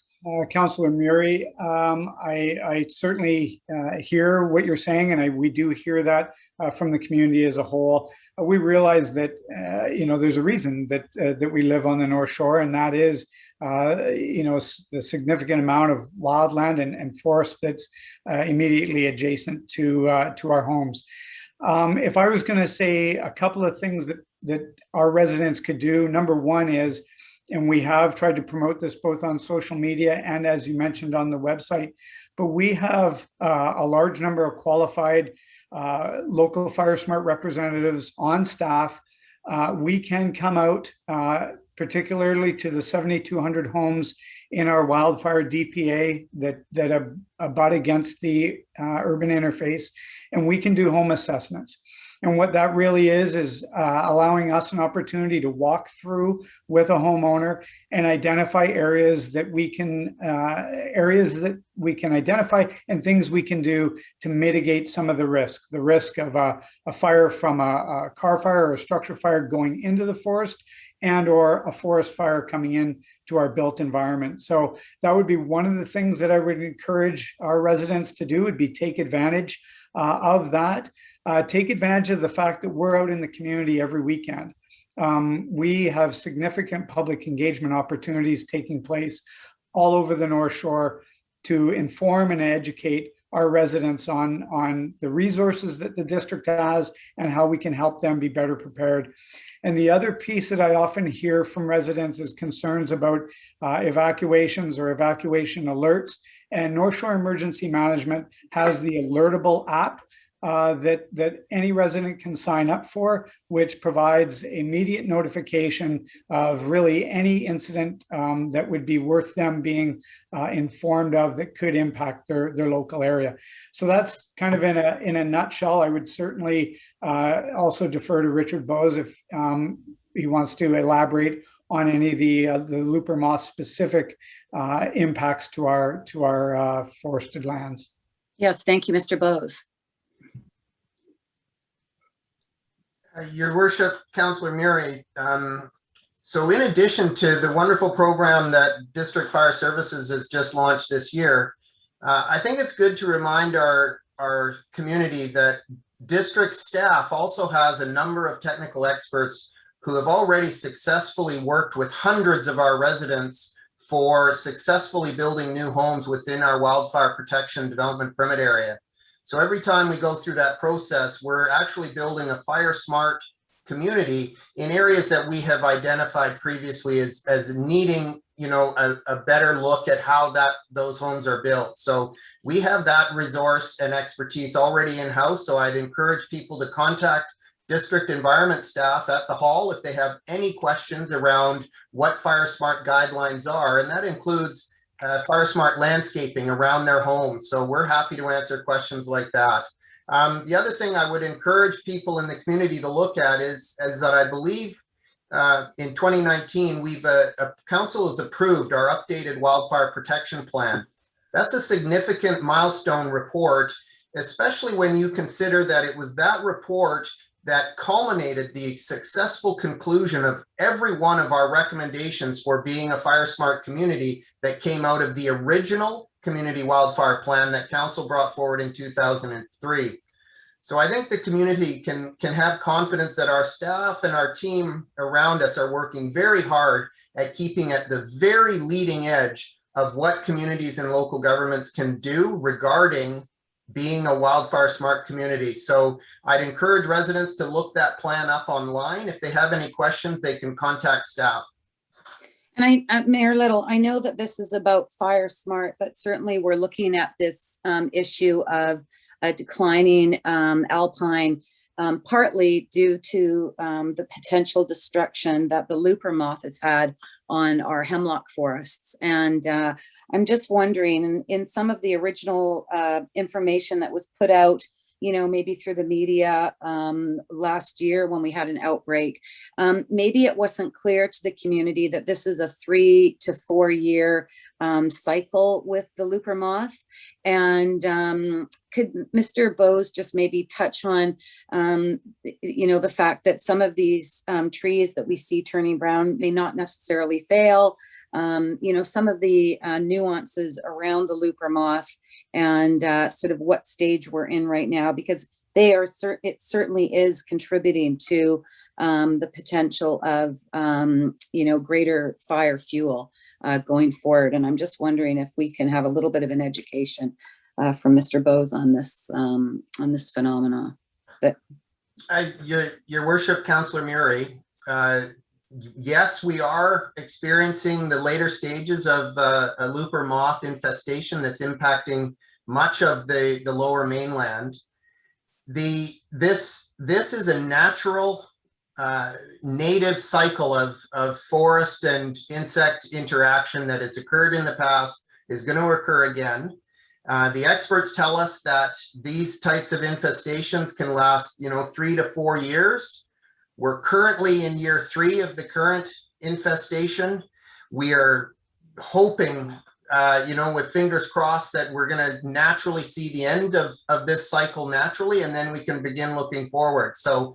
Councillor Murray, I certainly hear what you're saying, and we do hear that from the community as a whole. We realize that you know, there's a reason that that we live on the North Shore, and that is you know, the significant amount of wildland and forest that's immediately adjacent to our homes. If I was going to say a couple of things that our residents could do, number one is, and we have tried to promote this both on social media and, as you mentioned, on the website, but we have a large number of qualified local Fire Smart representatives on staff. We can come out, particularly to the 7,200 homes in our wildfire DPA that abut against the urban interface, and we can do home assessments. And what that really is allowing us an opportunity to walk through with a homeowner and identify areas that we can identify, and things we can do to mitigate some of the risk of a fire from a car fire or a structure fire going into the forest, and or a forest fire coming in to our built environment. So that would be one of the things that I would encourage our residents to do, would be take advantage of that. Take advantage of the fact that we're out in the community every weekend. We have significant public engagement opportunities taking place all over the North Shore to inform and educate our residents on the resources that the district has and how we can help them be better prepared. And the other piece that I often hear from residents is concerns about evacuations or evacuation alerts. And North Shore Emergency Management has the Alertable app that any resident can sign up for, which provides immediate notification of really any incident that would be worth them being informed of that could impact their local area. So that's kind of in a nutshell. I would certainly also defer to Richard Bowes if he wants to elaborate on any of the looper moth specific impacts to our forested lands. Yes, thank you, Mr. Bowes. Your Worship, Councillor Murray, so in addition to the wonderful program that District Fire Services has just launched this year, I think it's good to remind our community that district staff also has a number of technical experts who have already successfully worked with hundreds of our residents for successfully building new homes within our wildfire protection development permit area. So every time we go through that process, we're actually building a fire smart community in areas that we have identified previously as needing, you know, a better look at how those homes are built. So we have that resource and expertise already in-house. So I'd encourage people to contact district environment staff at the hall if they have any questions around what fire smart guidelines are, and that includes fire smart landscaping around their home. So we're happy to answer questions like that. The other thing I would encourage people in the community to look at is that I believe in 2019, council has approved our updated wildfire protection plan. That's a significant milestone report, especially when you consider that it was that report that culminated the successful conclusion of every one of our recommendations for being a fire smart community that came out of the original community wildfire plan that council brought forward in 2003. So I think the community can have confidence that our staff and our team around us are working very hard at keeping at the very leading edge of what communities and local governments can do regarding being a wildfire smart community. So I'd encourage residents to look that plan up online. If they have any questions, they can contact staff. And Mayor Little, I know that this is about fire smart, but certainly we're looking at this issue of a declining alpine, partly due to the potential destruction that the looper moth has had on our hemlock forests. And I'm just wondering, in some of the original information that was put out, you know, maybe through the media last year when we had an outbreak, maybe it wasn't clear to the community that this is a 3 to 4 year cycle with the looper moth. And could Mr. Bowes just maybe touch on, you know, the fact that some of these trees that we see turning brown may not necessarily fail, you know, some of the nuances around the looper moth and sort of what stage we're in right now, because they are it certainly is contributing to the potential of, you know, greater fire fuel going forward. And I'm just wondering if we can have a little bit of an education from Mr. Bowes on this phenomena. Your Worship, Councillor Murray, yes, we are experiencing the later stages of a looper moth infestation that's impacting much of the lower mainland. This is a natural native cycle of forest and insect interaction that has occurred in the past, is going to occur again. The experts tell us that these types of infestations can last, you know, 3 to 4 years. We're currently in year 3 of the current infestation. We are hoping, you know, with fingers crossed, that we're going to naturally see the end of this cycle naturally, and then we can begin looking forward. So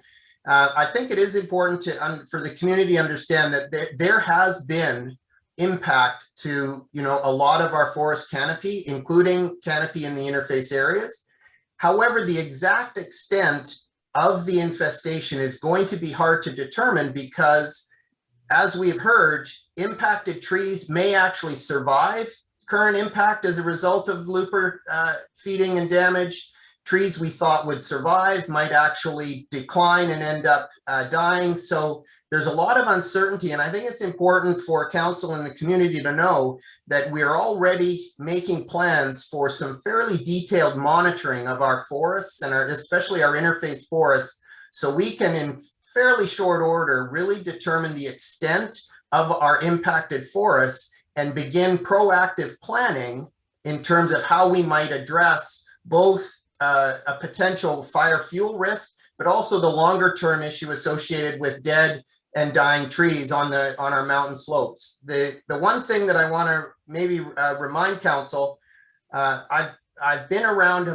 I think it is important for the community to understand that there has been impact to, you know, a lot of our forest canopy, including canopy in the interface areas. However, the exact extent of the infestation is going to be hard to determine because, as we've heard, impacted trees may actually survive current impact as a result of looper feeding and damage. Trees we thought would survive might actually decline and end up dying. So there's a lot of uncertainty, and I think it's important for council and the community to know that we're already making plans for some fairly detailed monitoring of our forests and especially our interface forests, so we can in fairly short order really determine the extent of our impacted forests and begin proactive planning in terms of how we might address both a potential fire fuel risk, but also the longer term issue associated with dead and dying trees on our mountain slopes. The one thing that I want to maybe remind council, I've been around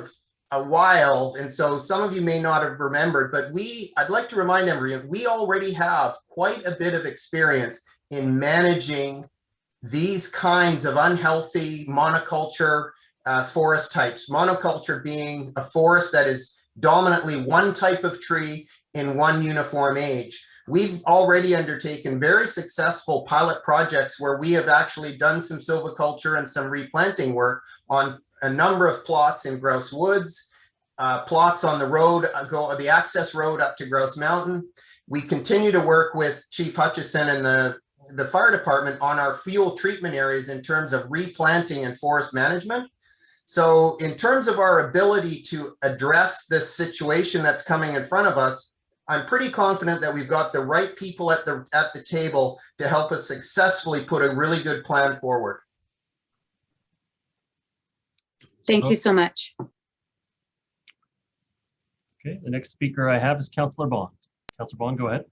a while, and so some of you may not have remembered, but I'd like to remind everyone, we already have quite a bit of experience in managing these kinds of unhealthy monoculture forest types. Monoculture being a forest that is dominantly one type of tree in one uniform age. We've already undertaken very successful pilot projects where we have actually done some silviculture and some replanting work on a number of plots in Grouse Woods, plots on the road, the access road up to Grouse Mountain. We continue to work with Chief Hutchison and the fire department on our fuel treatment areas in terms of replanting and forest management. So in terms of our ability to address this situation that's coming in front of us, I'm pretty confident that we've got the right people at the table to help us successfully put a really good plan forward. Thank you so much. Okay, the next speaker I have is Councillor Bond. Councillor Bond, go ahead.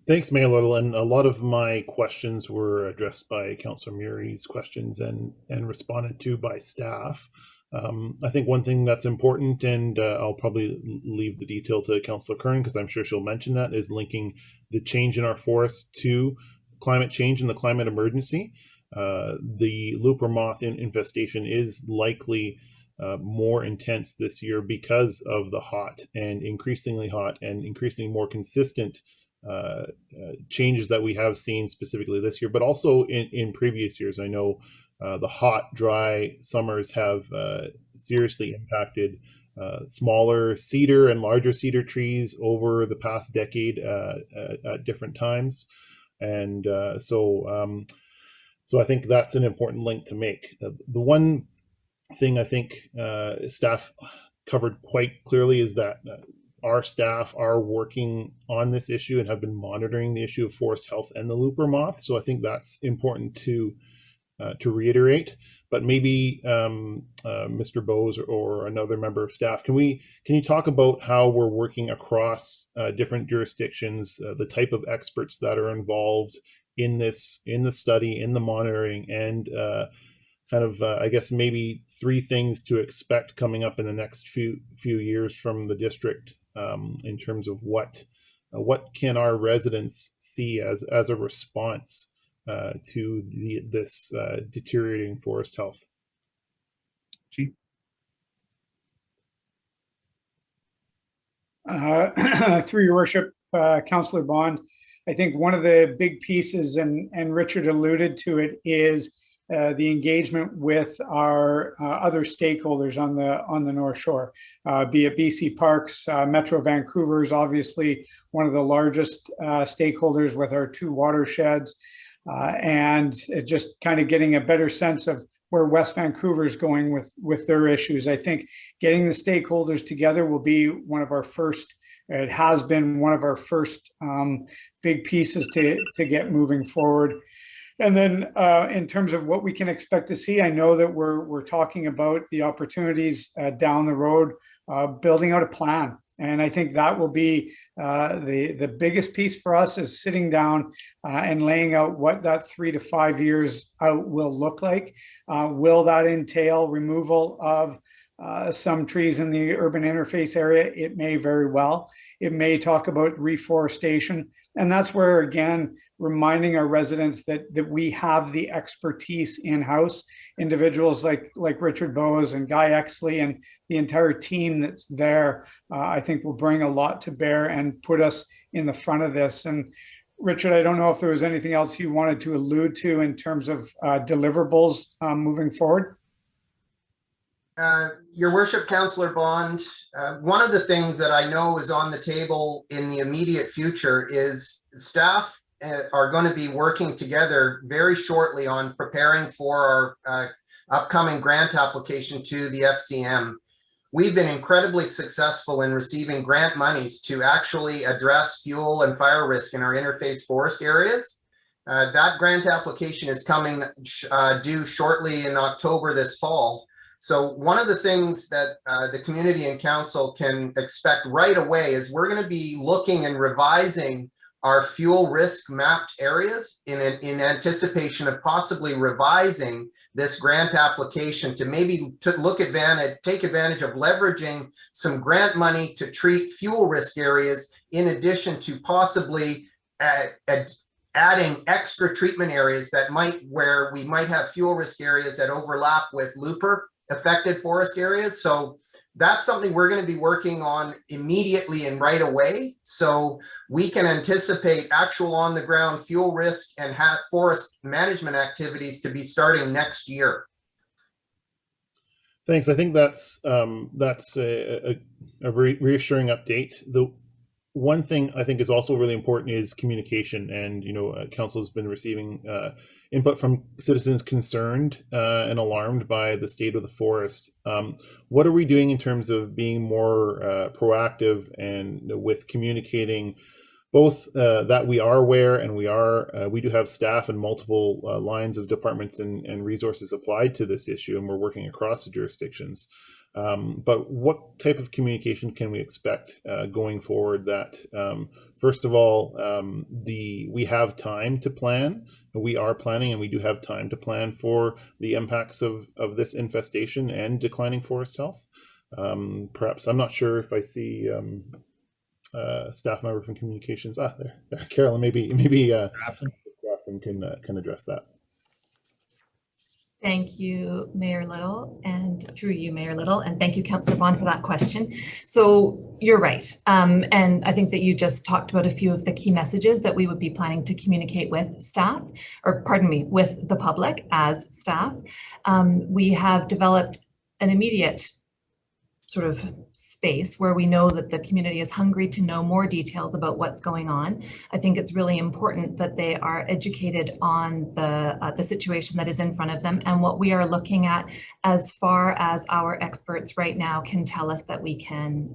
Thanks, Mayor Little. And a lot of my questions were addressed by Councillor Murray's questions and responded to by staff. I think one thing that's important, and I'll probably leave the detail to Councillor Kern because I'm sure she'll mention that, is linking the change in our forests to climate change and the climate emergency. The looper moth infestation is likely more intense this year because of the hot and increasingly more consistent changes that we have seen specifically this year, but also in previous years. I know the hot, dry summers have seriously impacted smaller cedar and larger cedar trees over the past decade at different times. And so I think that's an important link to make. The one thing I think staff covered quite clearly is that our staff are working on this issue and have been monitoring the issue of forest health and the looper moth. So I think that's important to reiterate. But maybe Mr. Bowes or another member of staff, can you talk about how we're working across different jurisdictions, the type of experts that are involved in the study, in the monitoring, and I guess maybe 3 things to expect coming up in the next few years from the district in terms of what can our residents see as a response to this deteriorating forest health. Chief. Through your worship, Councillor Bond, I think one of the big pieces, and Richard alluded to it, is the engagement with our other stakeholders on the North Shore, be it BC Parks, Metro Vancouver is obviously one of the largest stakeholders with our 2 watersheds, and just kind of getting a better sense of where West Vancouver is going with their issues. I think getting the stakeholders together will be one of our first. It has been one of our first big pieces to get moving forward. And then in terms of what we can expect to see, I know that we're talking about the opportunities down the road, building out a plan. And I think that will be the biggest piece for us, is sitting down and laying out what that 3 to 5 years out will look like. Will that entail removal of some trees in the urban interface area? It may very well. It may talk about reforestation. And that's where, again, reminding our residents that we have the expertise in-house. Individuals like Richard Bowes and Guy Exley and the entire team that's there, I think will bring a lot to bear and put us in the front of this. And Richard, I don't know if there was anything else you wanted to allude to in terms of deliverables moving forward. Your Worship, Councillor Bond, one of the things that I know is on the table in the immediate future is staff are going to be working together very shortly on preparing for our upcoming grant application to the FCM. We've been incredibly successful in receiving grant monies to actually address fuel and fire risk in our interface forest areas. That grant application is coming due shortly in October this fall. So one of the things that the community and council can expect right away is we're going to be looking and revising our fuel risk mapped areas in anticipation of possibly revising this grant application to maybe take advantage of leveraging some grant money to treat fuel risk areas, in addition to possibly adding extra treatment areas where we might have fuel risk areas that overlap with looper affected forest areas. So that's something we're going to be working on immediately and right away, so we can anticipate actual on the ground fuel risk and forest management activities to be starting next year. Thanks. I think that's a reassuring update. The one thing I think is also really important is communication, and council has been receiving input from citizens concerned and alarmed by the state of the forest. What are we doing in terms of being more proactive and with communicating both that we are aware and we do have staff and multiple lines of departments and resources applied to this issue, and we're working across the jurisdictions. But what type of communication can we expect going forward that, first of all, we have time to plan, we are planning, and we do have time to plan for the impacts of this infestation and declining forest health? Perhaps, I'm not sure if I see staff member from communications. There, Carolyn, maybe Grafton can address that. Thank you, Mayor Little, and through you, Mayor Little, and thank you, Councillor Bond, for that question. So you're right, and I think that you just talked about a few of the key messages that we would be planning to communicate with staff, or pardon me, with the public as staff. We have developed an immediate sort of space where we know that the community is hungry to know more details about what's going on. I think it's really important that they are educated on the situation that is in front of them and what we are looking at as far as our experts right now can tell us that we can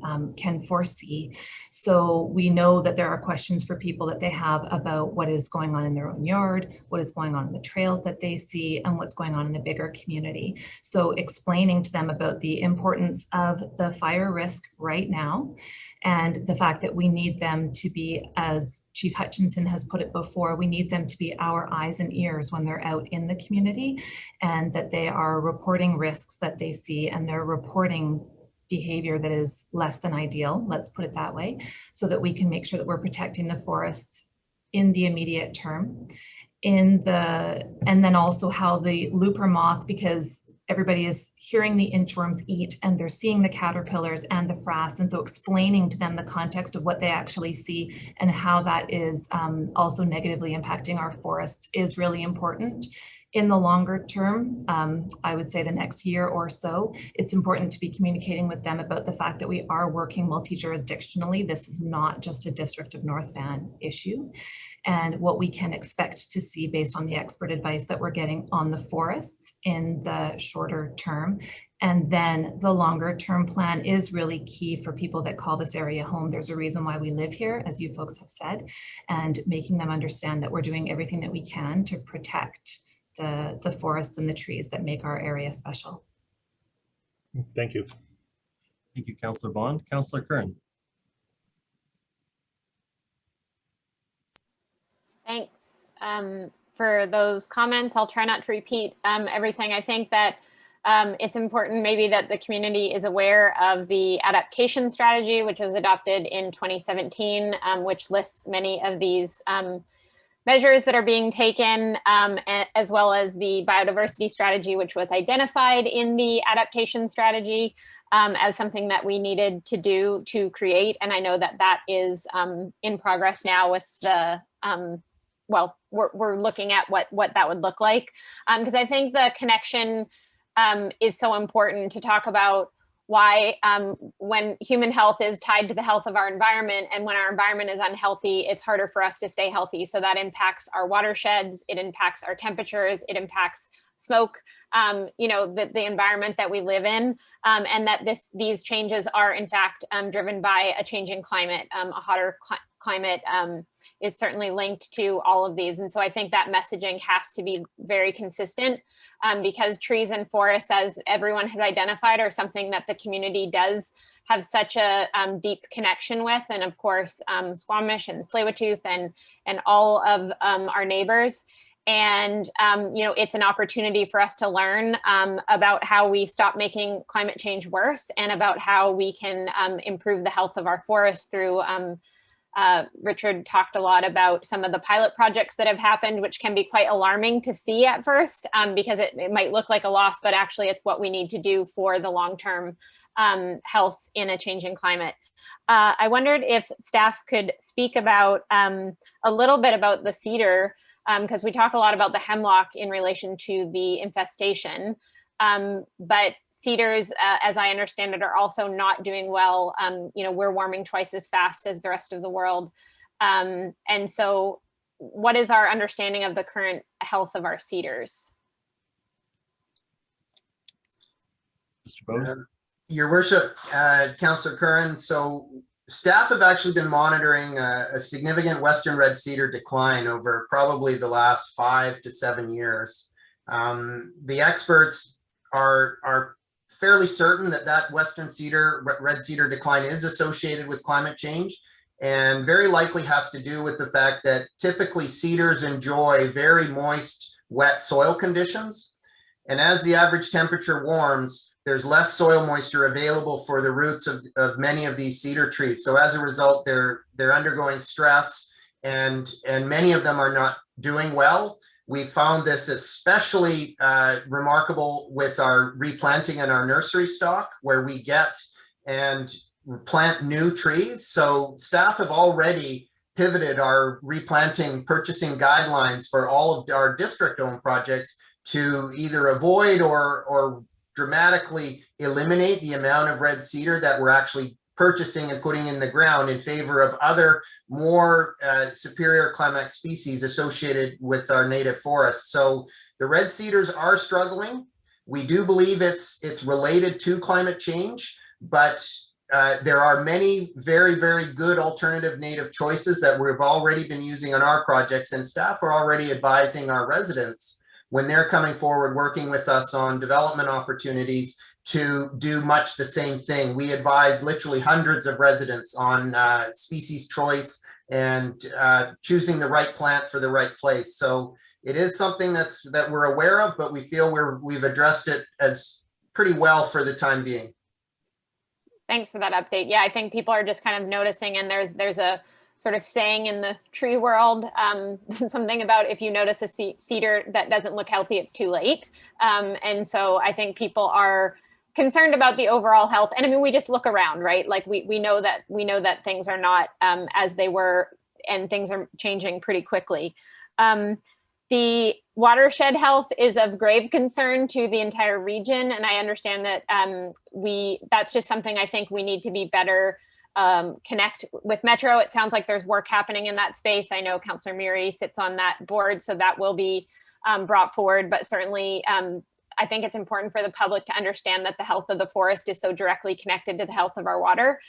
foresee. So we know that there are questions for people that they have about what is going on in their own yard, what is going on in the trails that they see, and what's going on in the bigger community. So explaining to them about the importance of the fire risk right now, and the fact that we need them to be, as Chief Hutchinson has put it before, we need them to be our eyes and ears when they're out in the community, and that they are reporting risks that they see, and they're reporting behavior that is less than ideal, let's put it that way, so that we can make sure that we're protecting the forests in the immediate term. And then also how the looper moth, because everybody is hearing the inchworms eat and they're seeing the caterpillars and the frass, and so explaining to them the context of what they actually see and how that is also negatively impacting our forests is really important. In the longer term, I would say the next year or so, it's important to be communicating with them about the fact that we are working multi-jurisdictionally. This is not just a District of North Van issue. And what we can expect to see based on the expert advice that we're getting on the forests in the shorter term. And then the longer term plan is really key for people that call this area home. There's a reason why we live here, as you folks have said, and making them understand that we're doing everything that we can to protect the forests and the trees that make our area special. Thank you. Thank you, Councillor Bond. Councillor Kern. Thanks for those comments. I'll try not to repeat everything. I think that it's important maybe that the community is aware of the adaptation strategy, which was adopted in 2017, which lists many of these measures that are being taken, as well as the biodiversity strategy, which was identified in the adaptation strategy as something that we needed to do to create. And I know that that is in progress now with the well, we're looking at what that would look like. Because I think the connection is so important to talk about why when human health is tied to the health of our environment, and when our environment is unhealthy, it's harder for us to stay healthy. So that impacts our watersheds, it impacts our temperatures, it impacts smoke, you know, the environment that we live in, and that these changes are in fact driven by a changing climate. A hotter climate is certainly linked to all of these. And so I think that messaging has to be very consistent, because trees and forests, as everyone has identified, are something that the community does have such a deep connection with. And of course, Squamish and Tsleil-Waututh and all of our neighbors. And, you know, it's an opportunity for us to learn about how we stop making climate change worse, and about how we can improve the health of our forests through Richard talked a lot about some of the pilot projects that have happened, which can be quite alarming to see at first, because it might look like a loss, but actually it's what we need to do for the long-term health in a changing climate. I wondered if staff could speak about a little bit about the cedar, because we talk a lot about the hemlock in relation to the infestation, but cedars, as I understand it, are also not doing well. You know, we're warming twice as fast as the rest of the world. And so what is our understanding of the current health of our cedars? Mr. Bose? Your Worship, Councillor Curran, so staff have actually been monitoring a significant western red cedar decline over probably the last 5 to 7 years. The experts are fairly certain that western cedar, red cedar decline is associated with climate change, and very likely has to do with the fact that typically cedars enjoy very moist, wet soil conditions. And as the average temperature warms, there's less soil moisture available for the roots of many of these cedar trees. So as a result, they're undergoing stress, and many of them are not doing well. We found this especially remarkable with our replanting in our nursery stock, where we get and plant new trees. So staff have already pivoted our replanting purchasing guidelines for all of our district-owned projects to either avoid or dramatically eliminate the amount of red cedar that we're actually purchasing and putting in the ground in favor of other more superior climax species associated with our native forests. So the red cedars are struggling. We do believe it's related to climate change, but there are many very, very good alternative native choices that we've already been using on our projects, and staff are already advising our residents when they're coming forward working with us on development opportunities to do much the same thing. We advise literally hundreds of residents on species choice and choosing the right plant for the right place. So it is something that we're aware of, but we feel we've addressed it as pretty well for the time being. Thanks for that update. Yeah, I think people are just kind of noticing, and there's a sort of saying in the tree world, something about if you notice a cedar that doesn't look healthy, it's too late. And so I think people are concerned about the overall health. And I mean, we just look around, right? Like we know that things are not as they were, and things are changing pretty quickly. The watershed health is of grave concern to the entire region. And I understand that that's just something I think we need to be better connect with Metro. It sounds like there's work happening in that space. I know Councillor Murray sits on that board, so that will be brought forward, but certainly I think it's important for the public to understand that the health of the forest is so directly connected to the health of our water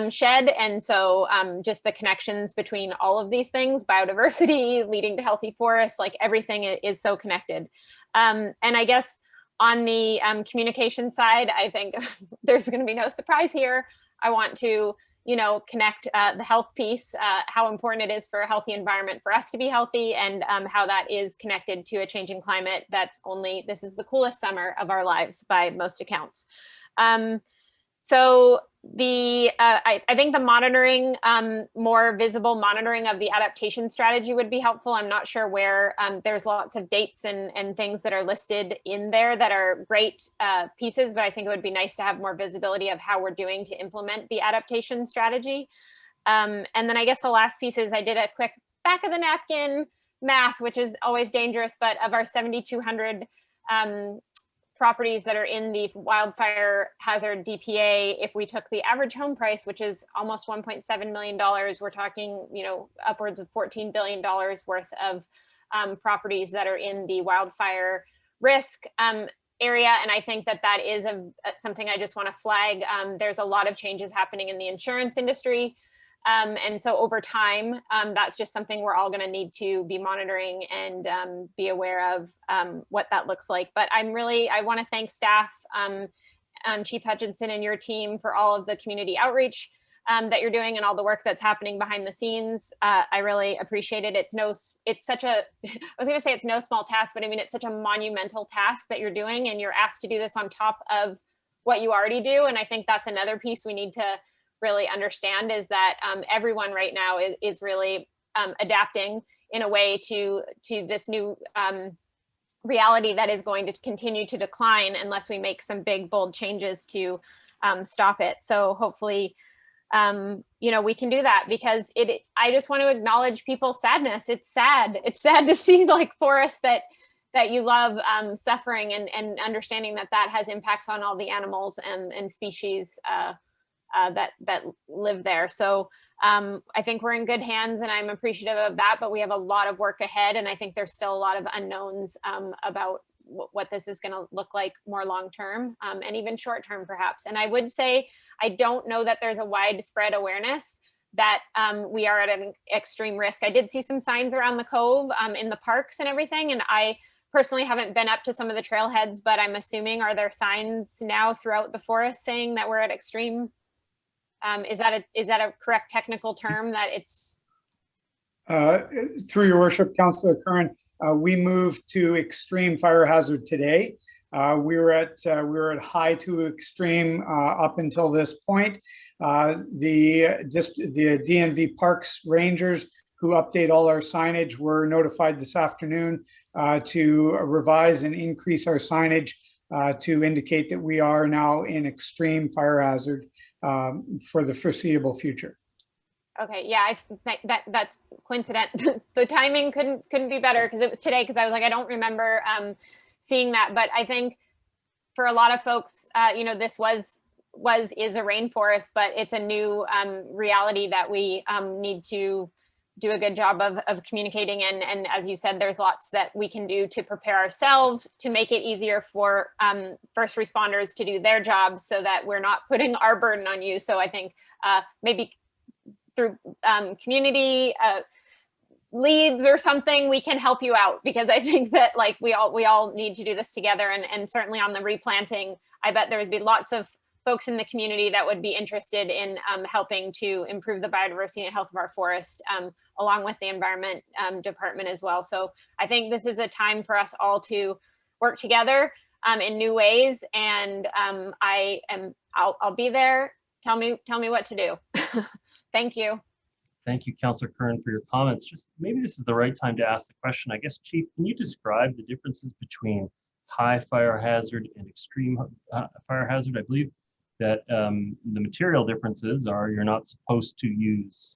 shed. And so just the connections between all of these things, biodiversity leading to healthy forests, like everything is so connected. And I guess on the communication side, I think there's going to be no surprise here. I want to, you know, connect the health piece, how important it is for a healthy environment for us to be healthy, and how that is connected to a changing climate this is the coolest summer of our lives by most accounts. So I think the monitoring, more visible monitoring of the adaptation strategy would be helpful. I'm not sure where there's lots of dates and things that are listed in there that are great pieces, but I think it would be nice to have more visibility of how we're doing to implement the adaptation strategy. And then I guess the last piece is I did a quick back of the napkin math, which is always dangerous, but of our 7,200 properties that are in the wildfire hazard DPA, if we took the average home price, which is almost $1.7 million, we're talking, you know, upwards of $14 billion worth of properties that are in the wildfire risk area. And I think that that is something I just want to flag. There's a lot of changes happening in the insurance industry. And so over time, that's just something we're all going to need to be monitoring and be aware of what that looks like. But I want to thank staff, Chief Hutchinson and your team for all of the community outreach that you're doing and all the work that's happening behind the scenes. I really appreciate it. It's such a, I was going to say it's no small task, but I mean, it's such a monumental task that you're doing, and you're asked to do this on top of what you already do. And I think that's another piece we need to really understand, is that everyone right now is really adapting in a way to this new reality that is going to continue to decline unless we make some big, bold changes to stop it. So hopefully, you know, we can do that, because I just want to acknowledge people's sadness. It's sad. It's sad to see like forests that you love suffering, and understanding that has impacts on all the animals and species that live there. So I think we're in good hands, and I'm appreciative of that, but we have a lot of work ahead. And I think there's still a lot of unknowns about what this is going to look like more long-term, and even short-term perhaps. And I would say, I don't know that there's a widespread awareness that we are at an extreme risk. I did see some signs around the Cove in the parks and everything. And I personally haven't been up to some of the trailheads, but I'm assuming, are there signs now throughout the forest saying that we're at extreme? Is that a correct technical term, that it's? Through your worship, Councillor Curran, we moved to extreme fire hazard today. We were at high to extreme up until this point. The DNV Parks Rangers, who update all our signage, were notified this afternoon to revise and increase our signage to indicate that we are now in extreme fire hazard for the foreseeable future. Okay, yeah, I think that's coincident. The timing couldn't be better, because it was today, because I was like, I don't remember seeing that. But I think for a lot of folks, you know, this is a rainforest, but it's a new reality that we need to do a good job of communicating. And as you said, there's lots that we can do to prepare ourselves to make it easier for first responders to do their jobs, so that we're not putting our burden on you. So I think maybe through community leads or something, we can help you out, because I think that like we all need to do this together. And certainly on the replanting, I bet there would be lots of folks in the community that would be interested in helping to improve the biodiversity and health of our forest, along with the environment department as well. So I think this is a time for us all to work together in new ways. And I'll be there. Tell me what to do. Thank you. Thank you, Councillor Curran, for your comments. Just maybe this is the right time to ask the question. I guess, Chief, can you describe the differences between high fire hazard and extreme fire hazard? I believe that the material differences are you're not supposed to use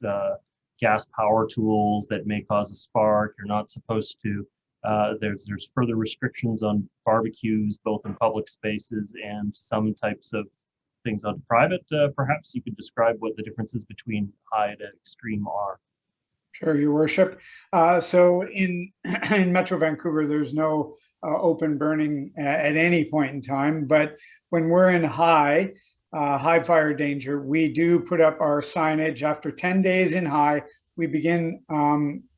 gas power tools that may cause a spark. You're not supposed to, there's further restrictions on barbecues, both in public spaces and some types of things on private. Perhaps you could describe what the differences between high and extreme are. Sure, your worship. So in Metro Vancouver, there's no open burning at any point in time, but when we're in high fire danger, we do put up our signage. After 10 days in high, we begin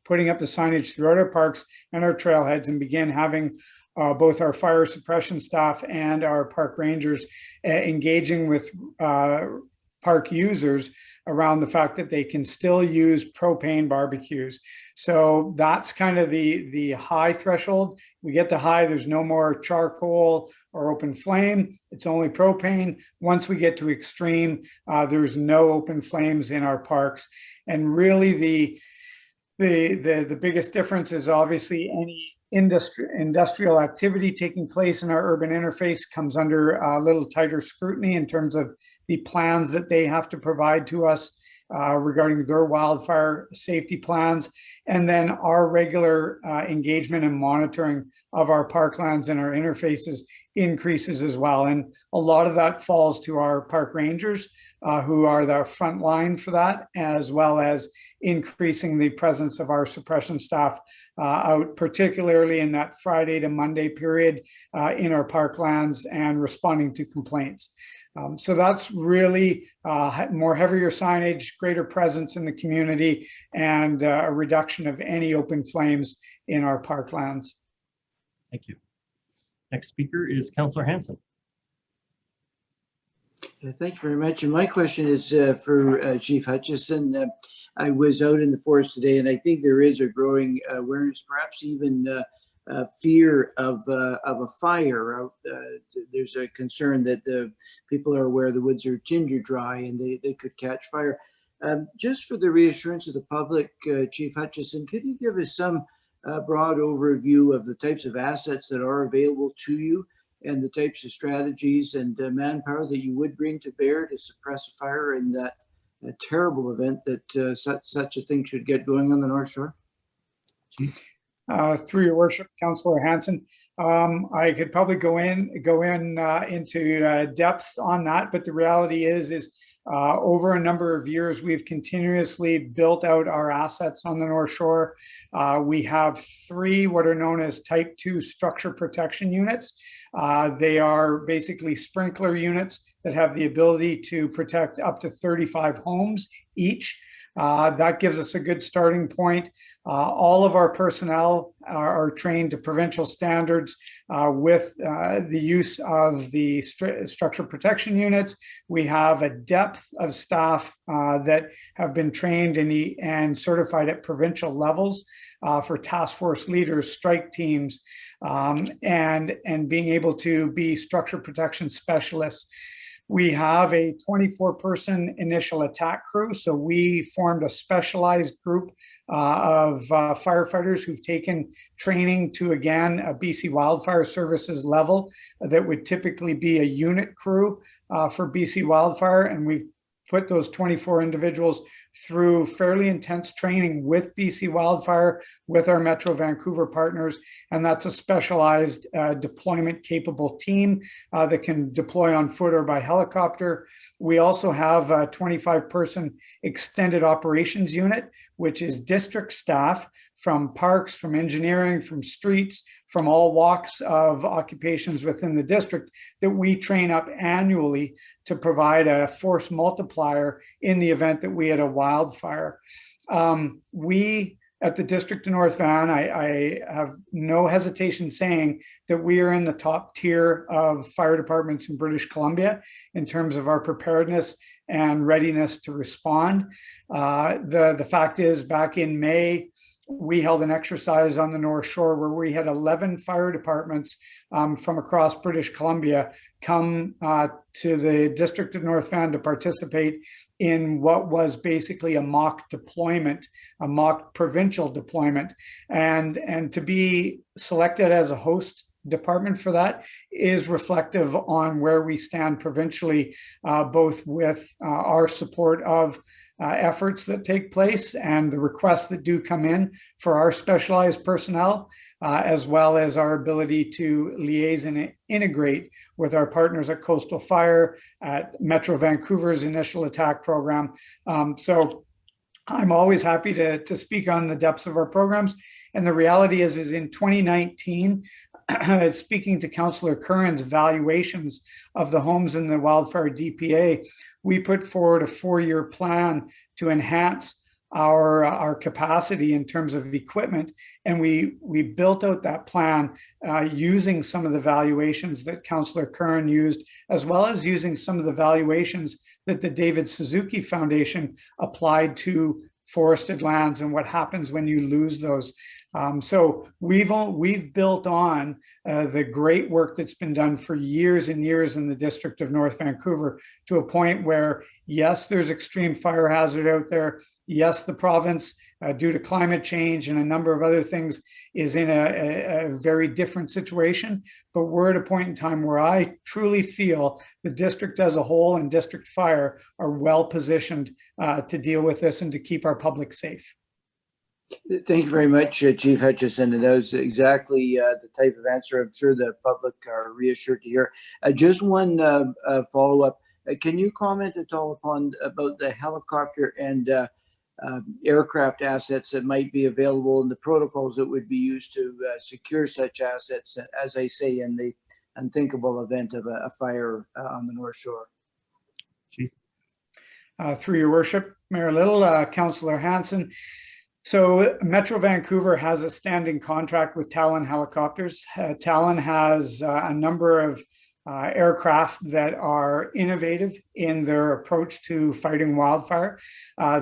putting up the signage throughout our parks and our trailheads, and begin having both our fire suppression staff and our park rangers engaging with park users around the fact that they can still use propane barbecues. So that's kind of the high threshold. We get to high, there's no more charcoal or open flame. It's only propane. Once we get to extreme, there's no open flames in our parks. And really the biggest difference is obviously any industrial activity taking place in our urban interface comes under a little tighter scrutiny in terms of the plans that they have to provide to us regarding their wildfire safety plans, and then our regular engagement and monitoring of our parklands and our interfaces increases as well. And a lot of that falls to our park rangers, who are the front line for that, as well as increasing the presence of our suppression staff out, particularly in that Friday to Monday period in our parklands and responding to complaints. So that's really more heavier signage, greater presence in the community, and a reduction of any open flames in our parklands. Thank you. Next speaker is Councillor Hanson. Thank you very much. And my question is for Chief Hutchison. I was out in the forest today, and I think there is a growing awareness, perhaps even fear of a fire. There's a concern that the people are aware the woods are tinder dry and they could catch fire. Just for the reassurance of the public, Chief Hutchison, could you give us some broad overview of the types of assets that are available to you and the types of strategies and manpower that you would bring to bear to suppress a fire in that terrible event that such a thing should get going on the North Shore? Through your worship, Councillor Hanson, I could probably go into depth on that, but the reality is over a number of years, we've continuously built out our assets on the North Shore. We have 3 what are known as Type 2 structure protection units. They are basically sprinkler units that have the ability to protect up to 35 homes each. That gives us a good starting point. All of our personnel are trained to provincial standards with the use of the structure protection units. We have a depth of staff that have been trained and certified at provincial levels for task force leaders, strike teams, and being able to be structure protection specialists. We have a 24-person initial attack crew. So we formed a specialized group of firefighters who've taken training to, again, a BC Wildfire Services level that would typically be a unit crew for BC Wildfire. And we've put those 24 individuals through fairly intense training with BC Wildfire, with our Metro Vancouver partners, and that's a specialized deployment capable team that can deploy on foot or by helicopter. We also have a 25-person extended operations unit, which is district staff from parks, from engineering, from streets, from all walks of occupations within the district that we train up annually to provide a force multiplier in the event that we had a wildfire. We at the District of North Van, I have no hesitation saying that we are in the top tier of fire departments in British Columbia in terms of our preparedness and readiness to respond. The fact is, back in May, we held an exercise on the North Shore where we had 11 fire departments from across British Columbia come to the District of North Van to participate in what was basically a mock deployment, a mock provincial deployment. And to be selected as a host department for that is reflective on where we stand provincially, both with our support of efforts that take place and the requests that do come in for our specialized personnel, as well as our ability to liaise and integrate with our partners at Coastal Fire, at Metro Vancouver's initial attack program. So I'm always happy to speak on the depths of our programs. And the reality is in 2019, speaking to Councillor Curran's valuations of the homes in the wildfire DPA, we put forward a 4-year plan to enhance our capacity in terms of equipment. And we built out that plan using some of the valuations that Councillor Curran used, as well as using some of the valuations that the David Suzuki Foundation applied to forested lands and what happens when you lose those. So we've built on the great work that's been done for years and years in the District of North Vancouver to a point where, yes, there's extreme fire hazard out there. Yes, the province due to climate change and a number of other things, is in a very different situation. But we're at a point in time where I truly feel the district as a whole and District Fire are well positioned to deal with this and to keep our public safe. Thank you very much, Chief Hutchison. And that was exactly the type of answer I'm sure the public are reassured to hear. Just one follow-up. Can you comment at all about the helicopter and aircraft assets that might be available and the protocols that would be used to secure such assets, as I say, in the unthinkable event of a fire on the North Shore? Chief. Through your worship, Mayor Little, Councillor Hanson. So Metro Vancouver has a standing contract with Talon Helicopters. Talon has a number of aircraft that are innovative in their approach to fighting wildfire.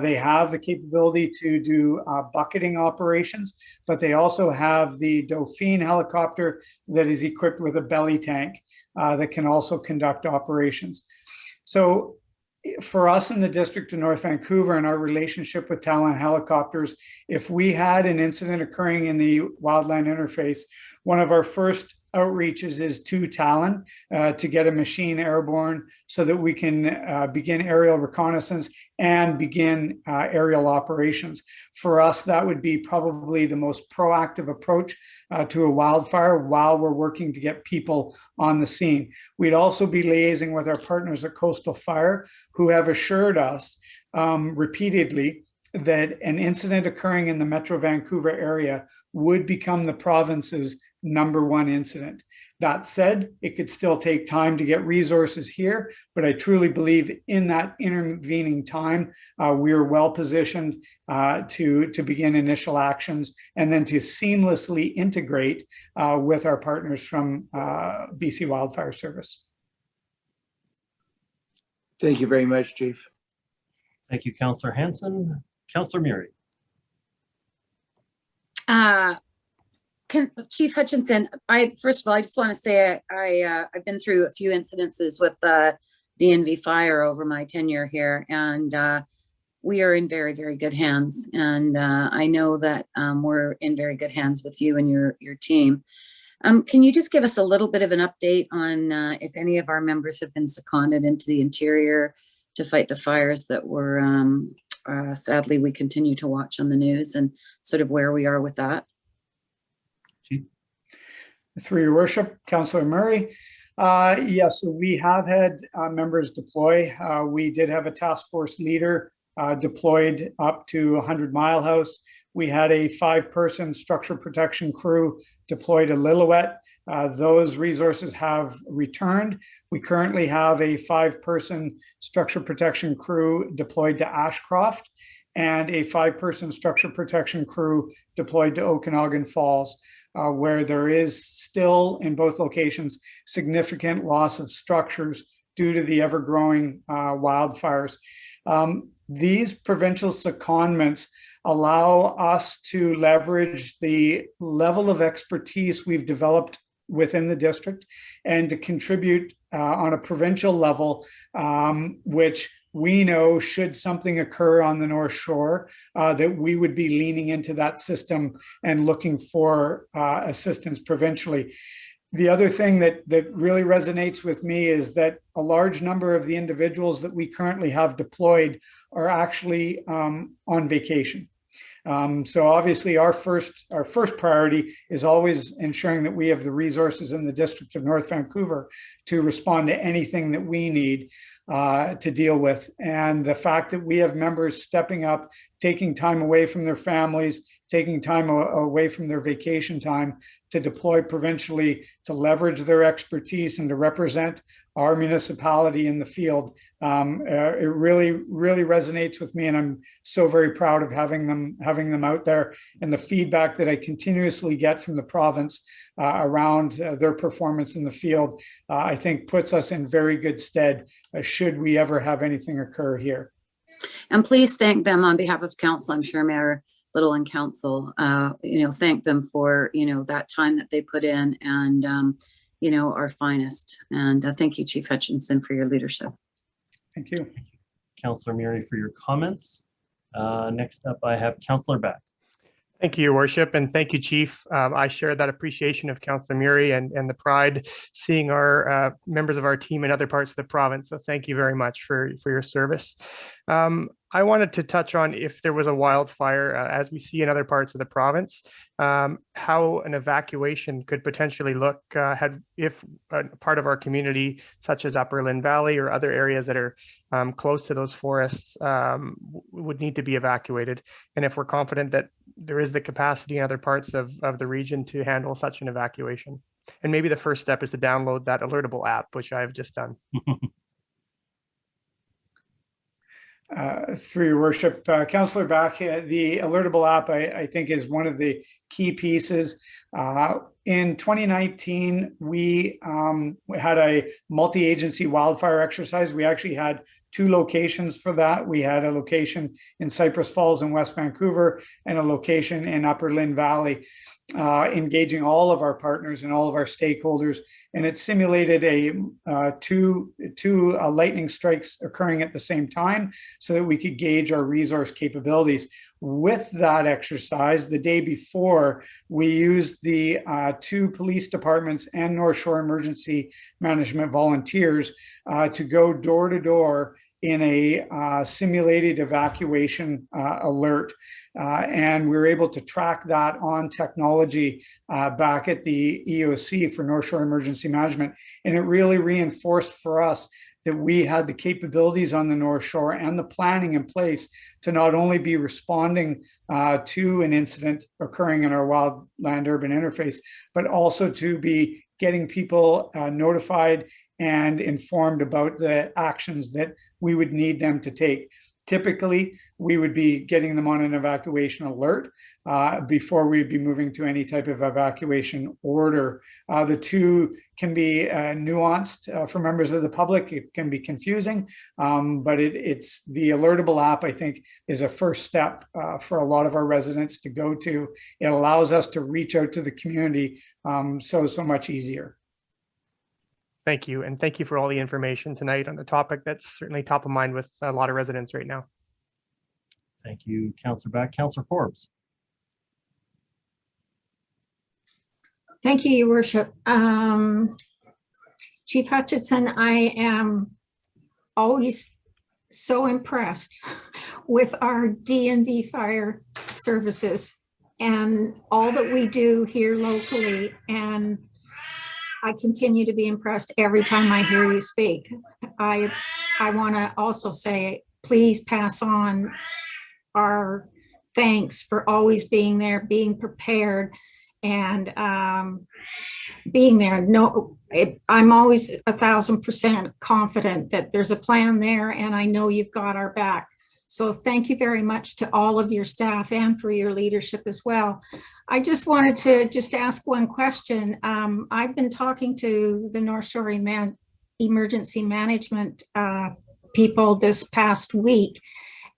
They have the capability to do bucketing operations, but they also have the Dauphine helicopter that is equipped with a belly tank that can also conduct operations. So for us in the District of North Vancouver and our relationship with Talon Helicopters, if we had an incident occurring in the wildland interface, one of our first outreaches is to Talon to get a machine airborne so that we can begin aerial reconnaissance and begin aerial operations. For us, that would be probably the most proactive approach to a wildfire while we're working to get people on the scene. We'd also be liaising with our partners at Coastal Fire, who have assured us repeatedly that an incident occurring in the Metro Vancouver area would become the province's #1 incident. That said, it could still take time to get resources here, but I truly believe in that intervening time, we are well positioned to begin initial actions and then to seamlessly integrate with our partners from BC Wildfire Service. Thank you very much, Chief. Thank you, Councillor Hanson. Councillor Murray. Chief Hutchinson, first of all, I just want to say I've been through a few incidences with DNV Fire over my tenure here, and we are in very, very good hands. And I know that we're in very good hands with you and your team. Can you just give us a little bit of an update on if any of our members have been seconded into the interior to fight the fires that were sadly we continue to watch on the news, and sort of where we are with that? Through your worship, Councillor Murray. Yes, we have had members deploy. We did have a task force leader deployed up to 100 Mile House. We had a 5-person structure protection crew deployed to Lillooet. Those resources have returned. We currently have a 5-person structure protection crew deployed to Ashcroft and a 5-person structure protection crew deployed to Okanagan Falls, where there is still in both locations significant loss of structures due to the ever-growing wildfires. These provincial secondments allow us to leverage the level of expertise we've developed within the district and to contribute on a provincial level, which we know should something occur on the North Shore, that we would be leaning into that system and looking for assistance provincially. The other thing that really resonates with me is that a large number of the individuals that we currently have deployed are actually on vacation. So obviously our first priority is always ensuring that we have the resources in the District of North Vancouver to respond to anything that we need to deal with. And the fact that we have members stepping up, taking time away from their families, taking time away from their vacation time to deploy provincially, to leverage their expertise and to represent our municipality in the field. It really, really resonates with me, and I'm so very proud of having them out there. And the feedback that I continuously get from the province around their performance in the field, I think puts us in very good stead should we ever have anything occur here. And please thank them on behalf of council. I'm sure Mayor Little and council, thank them for, that time that they put in and, our finest. And thank you, Chief Hutchinson, for your leadership. Thank you. Councillor Murray, for your comments. Next up, I have Councillor Beck. Thank you, Your Worship, and thank you, Chief. I share that appreciation of Councillor Murray and the pride seeing our members of our team in other parts of the province. So thank you very much for your service. I wanted to touch on if there was a wildfire, as we see in other parts of the province, how an evacuation could potentially look if a part of our community, such as Upper Lynn Valley or other areas that are close to those forests, would need to be evacuated. And if we're confident that there is the capacity in other parts of the region to handle such an evacuation. And maybe the first step is to download that Alertable app, which I've just done. Through your worship, Councillor Back, the Alertable app, I think, is one of the key pieces. In 2019, we had a multi-agency wildfire exercise. We actually had 2 locations for that. We had a location in Cypress Falls in West Vancouver and a location in Upper Lynn Valley, engaging all of our partners and all of our stakeholders. And it simulated two lightning strikes occurring at the same time so that we could gauge our resource capabilities. With that exercise, the day before, we used the 2 police departments and North Shore Emergency Management volunteers to go door to door in a simulated evacuation alert. And we were able to track that on technology back at the EOC for North Shore Emergency Management. And it really reinforced for us that we had the capabilities on the North Shore and the planning in place to not only be responding to an incident occurring in our wildland urban interface, but also to be getting people notified and informed about the actions that we would need them to take. Typically, we would be getting them on an evacuation alert before we'd be moving to any type of evacuation order. The two can be nuanced for members of the public. It can be confusing, but it's the Alertable app, I think, is a first step for a lot of our residents to go to. It allows us to reach out to the community so much easier. Thank you. And thank you for all the information tonight on the topic that's certainly top of mind with a lot of residents right now. Thank you, Councillor Beck. Councillor Forbes. Thank you, Your Worship. Chief Hutchison, I am always so impressed with our DNV fire services and all that we do here locally. And I continue to be impressed every time I hear you speak. I want to also say, please pass on our thanks for always being there, being prepared, and being there. No, I'm always 1000% confident that there's a plan there, and I know you've got our back. So thank you very much to all of your staff and for your leadership as well. I just wanted to ask one question. I've been talking to the North Shore Emergency Management people this past week.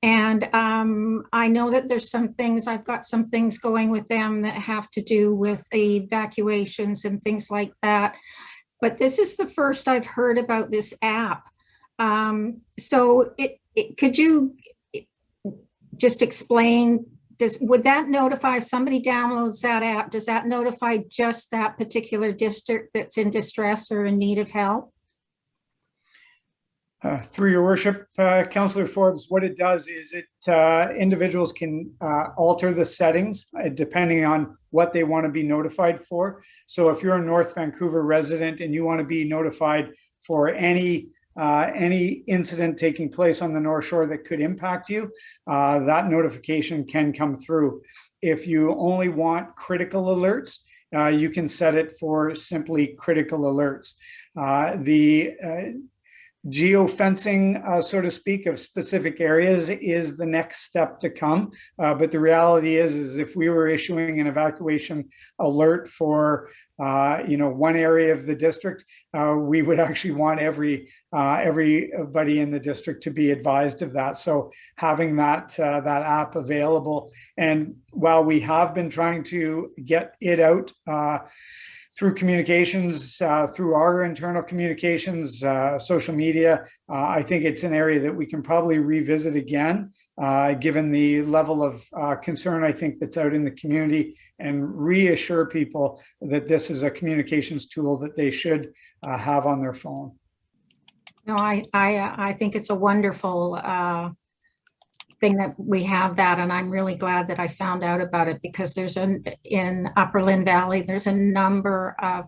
And I know that there's some things, I've got some things going with them that have to do with evacuations and things like that. But this is the first I've heard about this app. So could you just explain, would that notify if somebody downloads that app, does that notify just that particular district that's in distress or in need of help? Through your worship, Councillor Forbes, what it does is individuals can alter the settings depending on what they want to be notified for. So if you're a North Vancouver resident and you want to be notified for any incident taking place on the North Shore that could impact you, that notification can come through. If you only want critical alerts, you can set it for simply critical alerts. Geofencing, so to speak, of specific areas is the next step to come. But the reality is if we were issuing an evacuation alert for one area of the district, we would actually want everybody in the district to be advised of that. So having that app available, and while we have been trying to get it out through communications, through our internal communications, social media, I think it's an area that we can probably revisit again given the level of concern I think that's out in the community, and reassure people that this is a communications tool that they should have on their phone. No, I think it's a wonderful thing that we have that, and I'm really glad that I found out about it, because there's in Upper Lynn Valley, there's a number of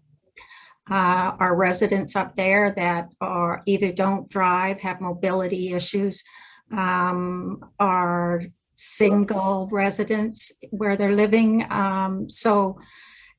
our residents up there that are either don't drive, have mobility issues, are single residents where they're living. So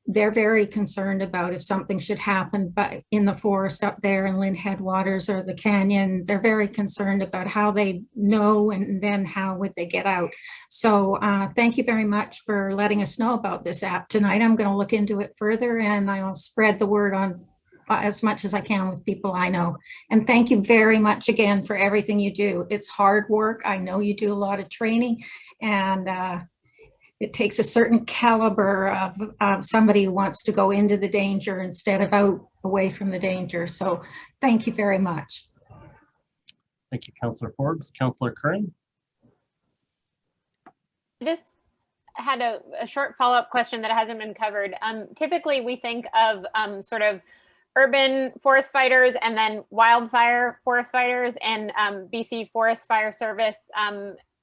they're very concerned about if something should happen, but in the forest up there in Lynn Headwaters or the canyon, they're very concerned about how they know and then how would they get out. So thank you very much for letting us know about this app tonight. I'm going to look into it further, and I'll spread the word on as much as I can with people I know. And thank you very much again for everything you do. It's hard work. I know you do a lot of training, and it takes a certain caliber of somebody who wants to go into the danger instead of out away from the danger. So thank you very much. Thank you, Councillor Forbes. Councillor Curran. I just had a short follow-up question that hasn't been covered. Typically, we think of sort of urban forest fighters and then wildfire forest fighters, and BC Forest Fire Service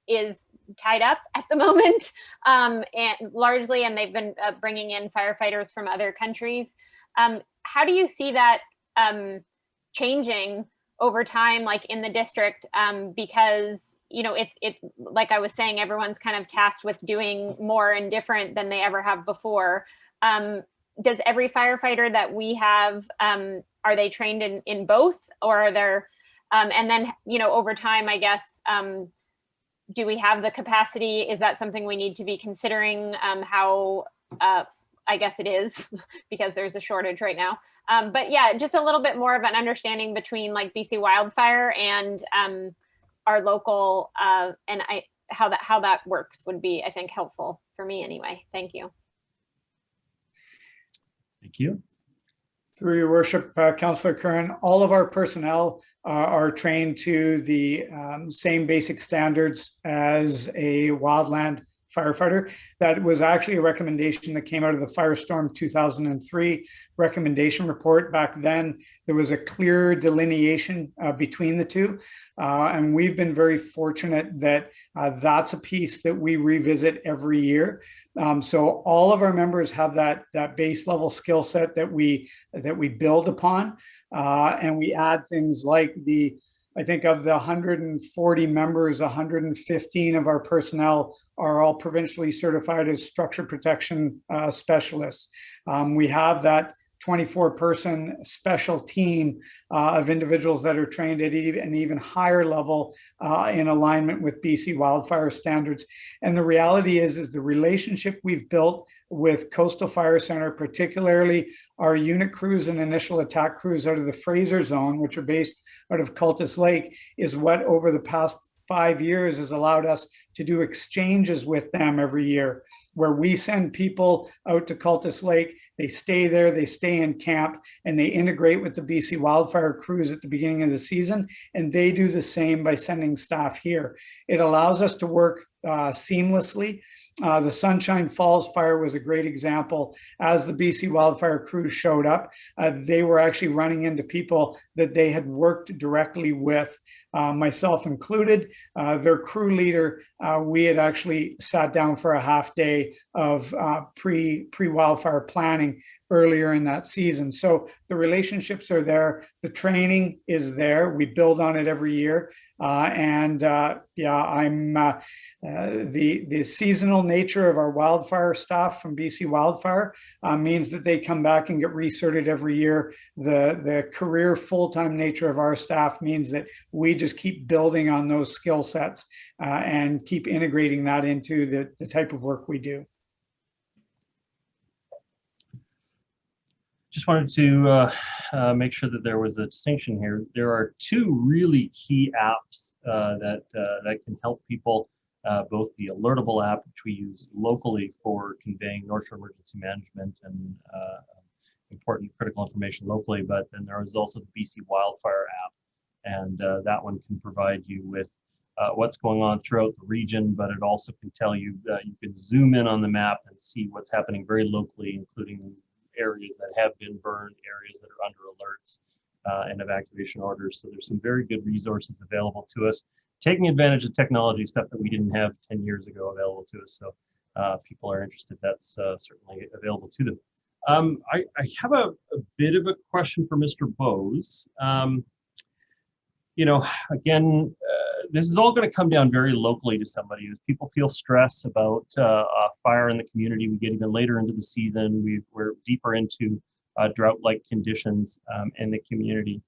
is tied up at the moment, and largely, and they've been bringing in firefighters from other countries. How do you see that changing over time, like in the district? Because, you know, it's like I was saying, everyone's kind of tasked with doing more and different than they ever have before. Does every firefighter that we have, are they trained in both, or are there, and then, you know, over time, I guess, do we have the capacity? Is that something we need to be considering? How, I guess it is, because there's a shortage right now. But yeah, just a little bit more of an understanding between like BC Wildfire and our local, and how that works would be, I think, helpful for me anyway. Thank you. Thank you. Through your worship, Councillor Curran, all of our personnel are trained to the same basic standards as a wildland firefighter. That was actually a recommendation that came out of the Firestorm 2003 recommendation report. Back then, there was a clear delineation between the two. And we've been very fortunate that that's a piece that we revisit every year. So all of our members have that base level skill set that we build upon, and we add things like I think of the 140 members, 115 of our personnel are all provincially certified as structure protection specialists. We have that 24-person special team of individuals that are trained at an even higher level in alignment with BC wildfire standards. And the reality is the relationship we've built with Coastal Fire Center, particularly our unit crews and initial attack crews out of the Fraser Zone, which are based out of Cultus Lake, is what over the past 5 years has allowed us to do exchanges with them every year, where we send people out to Cultus Lake, they stay there, they stay in camp, and they integrate with the BC wildfire crews at the beginning of the season, and they do the same by sending staff here. It allows us to work seamlessly. The Sunshine Falls fire was a great example. As the BC wildfire crews showed up, they were actually running into people that they had worked directly with, myself included. Their crew leader, we had actually sat down for a half day of pre-wildfire planning earlier in that season. So the relationships are there. The training is there. We build on it every year. The seasonal nature of our wildfire staff from BC Wildfire means that they come back and get recerted every year. The career full-time nature of our staff means that we just keep building on those skill sets and keep integrating that into the type of work we do. Just wanted to make sure that there was a distinction here. There are two really key apps that can help people, both the Alertable app, which we use locally for conveying North Shore emergency management and important critical information locally, but then there is also the BC Wildfire app, and that one can provide you with what's going on throughout the region, but it also can tell you that you can zoom in on the map and see what's happening very locally, including areas that have been burned, areas that are under alerts and evacuation orders. So there's some very good resources available to us, taking advantage of technology, stuff that we didn't have 10 years ago available to us. So if people are interested, that's certainly available to them. I have a bit of a question for Mr. Bowes. You know, again, this is all going to come down very locally to somebody. As people feel stress about a fire in the community, we get even later into the season, we're deeper into drought-like conditions in the community.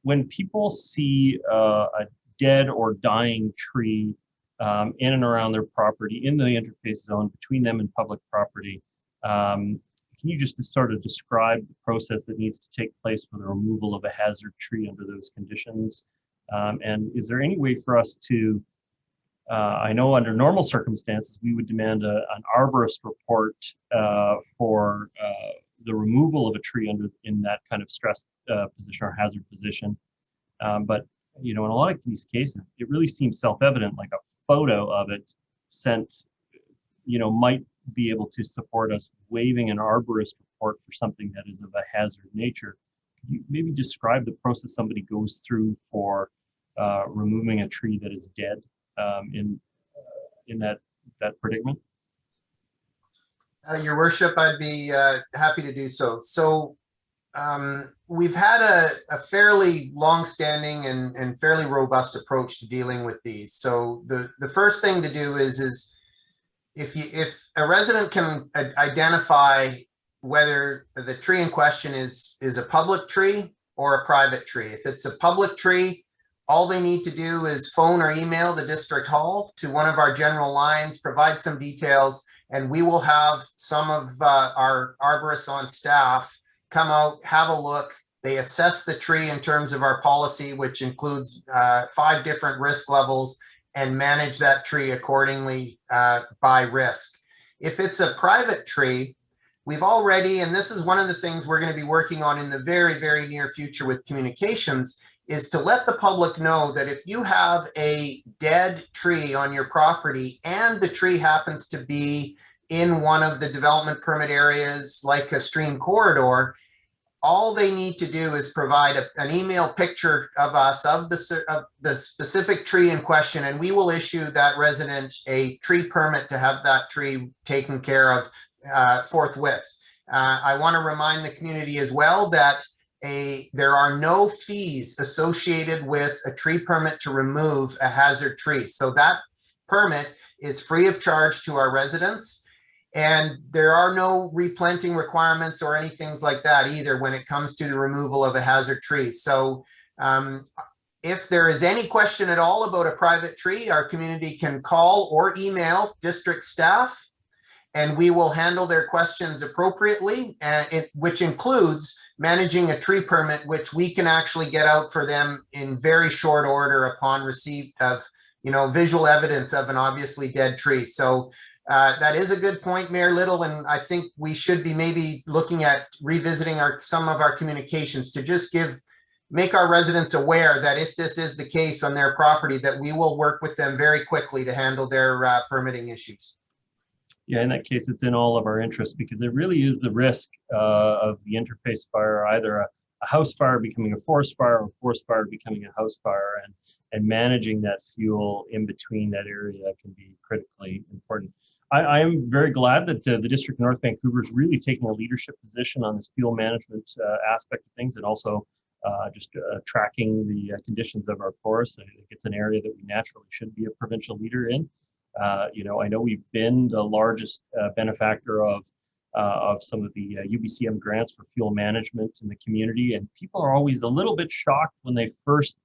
When people see a dead or dying tree in and around their property, in the interface zone between them and public property, can you just sort of describe the process that needs to take place for the removal of a hazard tree under those conditions? And is there any way for us to, I know under normal circumstances, we would demand an arborist report for the removal of a tree in that kind of stress position or hazard position. But you know, in a lot of these cases, it really seems self-evident, like a photo of it sent, you know, might be able to support us waiving an arborist report for something that is of a hazard nature. Can you maybe describe the process somebody goes through for removing a tree that is dead in that predicament? Your Worship, I'd be happy to do so. So we've had a fairly long-standing and fairly robust approach to dealing with these. So the first thing to do is if a resident can identify whether the tree in question is a public tree or a private tree. If it's a public tree, all they need to do is phone or email the district hall to one of our general lines, provide some details, and we will have some of our arborists on staff come out, have a look. They assess the tree in terms of our policy, which includes 5 different risk levels, and manage that tree accordingly by risk. If it's a private tree, we've already, and this is one of the things we're going to be working on in the very, very near future with communications, is to let the public know that if you have a dead tree on your property and the tree happens to be in one of the development permit areas like a stream corridor, all they need to do is provide an email picture of us, of the specific tree in question, and we will issue that resident a tree permit to have that tree taken care of forthwith. I want to remind the community as well that there are no fees associated with a tree permit to remove a hazard tree. So that permit is free of charge to our residents. And there are no replanting requirements or anything like that either when it comes to the removal of a hazard tree. So if there is any question at all about a private tree, our community can call or email district staff, and we will handle their questions appropriately, which includes managing a tree permit, which we can actually get out for them in very short order upon receipt of, you know, visual evidence of an obviously dead tree. So that is a good point, Mayor Little, and I think we should be maybe looking at revisiting some of our communications to just make our residents aware that if this is the case on their property, that we will work with them very quickly to handle their permitting issues. Yeah, in that case, it's in all of our interests because it really is the risk of the interface fire, either a house fire becoming a forest fire or forest fire becoming a house fire, and managing that fuel in between that area can be critically important. I am very glad that the District of North Vancouver is really taking a leadership position on this fuel management aspect of things, and also just tracking the conditions of our forests. I think it's an area that we naturally should be a provincial leader in. You know, I know we've been the largest benefactor of some of the UBCM grants for fuel management in the community, and people are always a little bit shocked when they first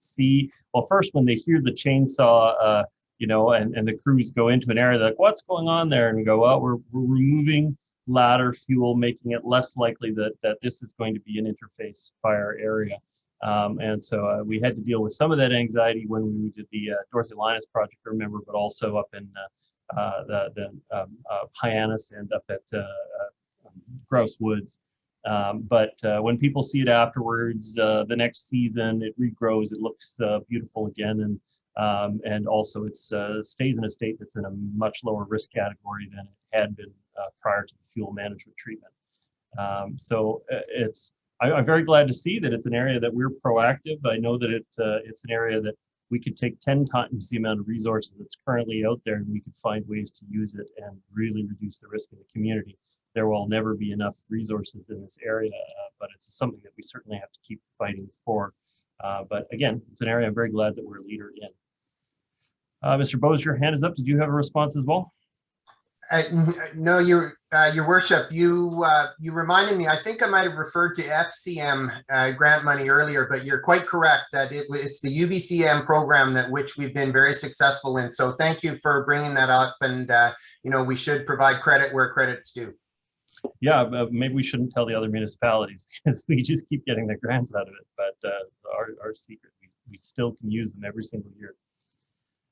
when they hear the chainsaw, you know, and the crews go into an area, they're like, what's going on there? And we go, well, we're removing ladder fuel, making it less likely that this is going to be an interface fire area. And so we had to deal with some of that anxiety when we did the Dorothy Linus project, I remember, but also up in the Hyannis and up at Grouse Woods. But when people see it afterwards, the next season, it regrows, it looks beautiful again. And And also it stays in a state that's in a much lower risk category than it had been prior to the fuel management treatment. I'm very glad to see that it's an area that we're proactive. I know that it's an area that we could take 10 times the amount of resources that's currently out there, and we could find ways to use it and really reduce the risk in the community. There will never be enough resources in this area, but it's something that we certainly have to keep fighting for. But again, it's an area I'm very glad that we're a leader in. Mr. Bose, your hand is up. Did you have a response as well? No, your worship, you reminded me, I think I might have referred to FCM grant money earlier, but you're quite correct that it's the UBCM program which we've been very successful in. So thank you for bringing that up, and we should provide credit where credit's due. Yeah, maybe we shouldn't tell the other municipalities because we just keep getting the grants out of it. But our secret, we still can use them every single year.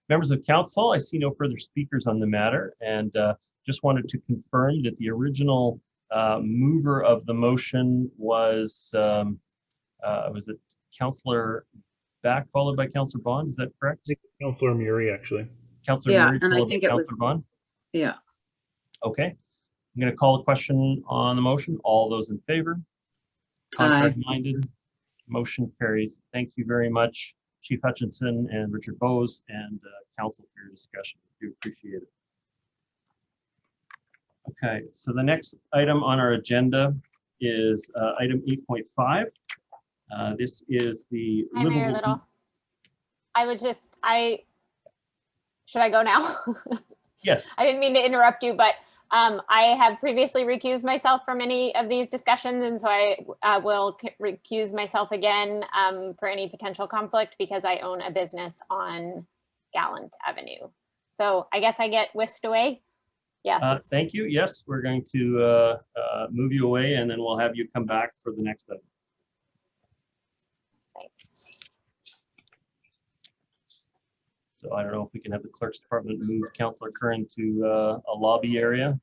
Members of council, I see no further speakers on the matter, and just wanted to confirm that the original mover of the motion was it Councillor Back followed by Councillor Bond? Is that correct? I think Councillor Murray, actually. Councillor Murray and I followed think by it was Councillor Bond? Yeah. Okay. I'm going to call a question on the motion. All those in favor? Contrary minded? Motion carries. Thank you very much, Chief Hutchinson and Richard Bose, and council for your discussion. We do appreciate it. Okay, so the next item on our agenda is item 8.5. This is the Hi, Mayor Little. Should I go now? Yes. I didn't mean to interrupt you, but I have previously recused myself from any of these discussions, and so I will recuse myself again for any potential conflict because I own a business on Gallant Avenue. So I guess I get whisked away. Yes. Thank you. Yes, we're going to move you away, and then we'll have you come back for the next item. Thanks. So I don't know if we can have the clerk's department move Councillor Curran to a lobby area.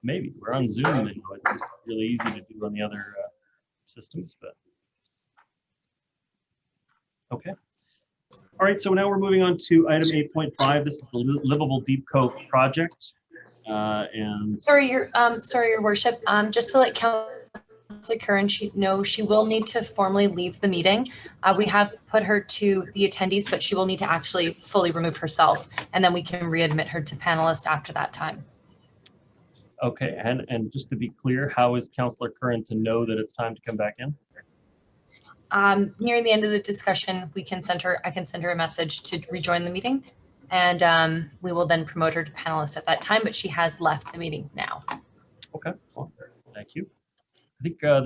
Maybe we're on Zoom. I know it's really easy to do on the other systems, but okay. All right, so now we're moving on to item 8.5. This is the Livable Deep Cove project. And sorry, your worship. Just to let Councillor Curran know, she will need to formally leave the meeting. We have put her to the attendees, but she will need to actually fully remove herself, and then we can readmit her to panelist after that time. Okay, and just to be clear, how is Councillor Curran to know that it's time to come back in? Nearing the end of the discussion, I can send her a message to rejoin the meeting, and we will then promote her to panelist at that time, but she has left the meeting now. Okay, well, thank you. I think can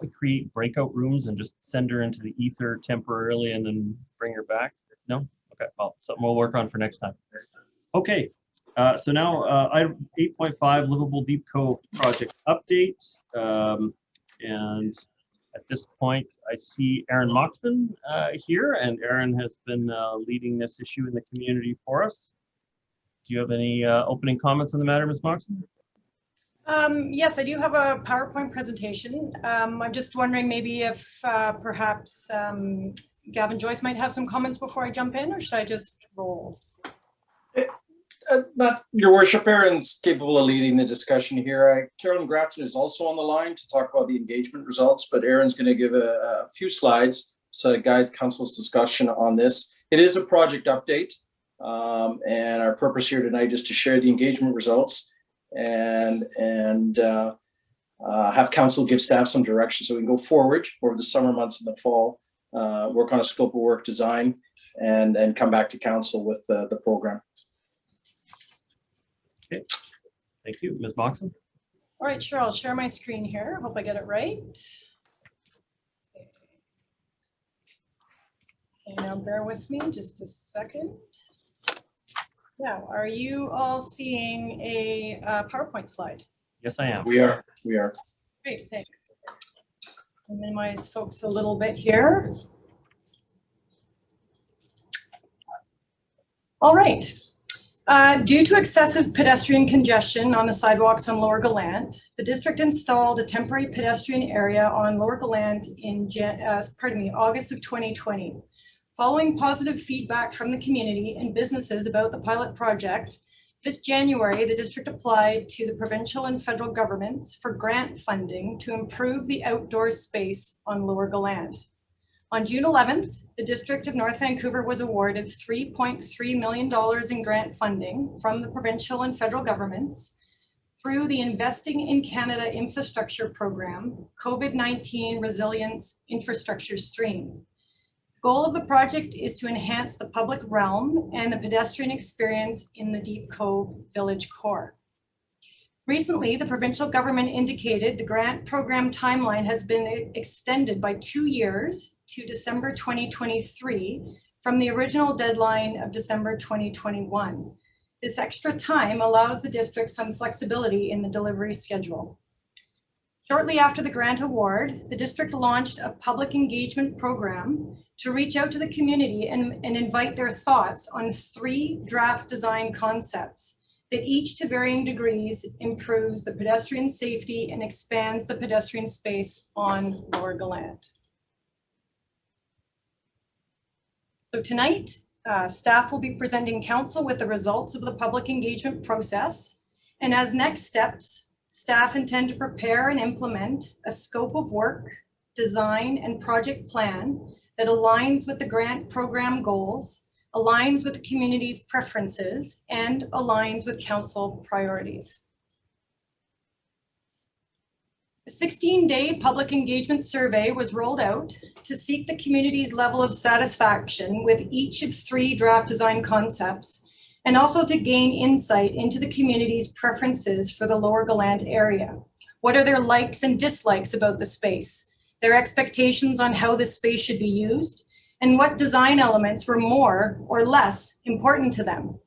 we create breakout rooms and just send her into the ether temporarily and then bring her back? No? Okay, well, something we'll work on for next time. Okay, so now item 8.5, Livable Deep Cove project update. And at this point, I see Aaron Moxon here, and Aaron has been leading this issue in the community for us. Do you have any opening comments on the matter, Ms. Moxon? Yes, I do have a PowerPoint presentation. I'm just wondering maybe if perhaps Gavin Joyce might have some comments before I jump in, or should I just roll? Your worship, Aaron's capable of leading the discussion here. Carolyn Grafton is also on the line to talk about the engagement results, but Aaron's going to give a few slides to guide council's discussion on this. It is a project update, and our purpose here tonight is to share the engagement results and have council give staff some direction so we can go forward over the summer months and the fall, work on a scope of work design, and come back to council with the program. Okay, thank you. Ms. Moxon? All right, sure, I'll share my screen here. Hope I get it right. Okay, now bear with me just a second. Now, are you all seeing a PowerPoint slide? Yes, I am. We are. Great, thanks. I'll minimize folks a little bit here. All right. Due to excessive pedestrian congestion on the sidewalks on Lower Gallant, the district installed a temporary pedestrian area on Lower Gallant in August of 2020. Following positive feedback from the community and businesses about the pilot project, this January, the district applied to the provincial and federal governments for grant funding to improve the outdoor space on Lower Gallant. On June 11th, the District of North Vancouver was awarded $3.3 million in grant funding from the provincial and federal governments through the Investing in Canada Infrastructure Program, COVID-19 Resilience Infrastructure Stream. The goal of the project is to enhance the public realm and the pedestrian experience in the Deep Cove Village core. Recently, the provincial government indicated the grant program timeline has been extended by 2 years to December 2023 from the original deadline of December 2021. This extra time allows the district some flexibility in the delivery schedule. Shortly after the grant award, the district launched a public engagement program to reach out to the community and invite their thoughts on 3 draft design concepts that each to varying degrees improves the pedestrian safety and expands the pedestrian space on Lower Gallant. So tonight, staff will be presenting council with the results of the public engagement process. And as next steps, staff intend to prepare and implement a scope of work, design, and project plan that aligns with the grant program goals, aligns with the community's preferences, and aligns with council priorities. A 16-day public engagement survey was rolled out to seek the community's level of satisfaction with each of 3 draft design concepts, and also to gain insight into the community's preferences for the Lower Gallant area. What are their likes and dislikes about the space? Their expectations on how this space should be used, and what design elements were more or less important to them.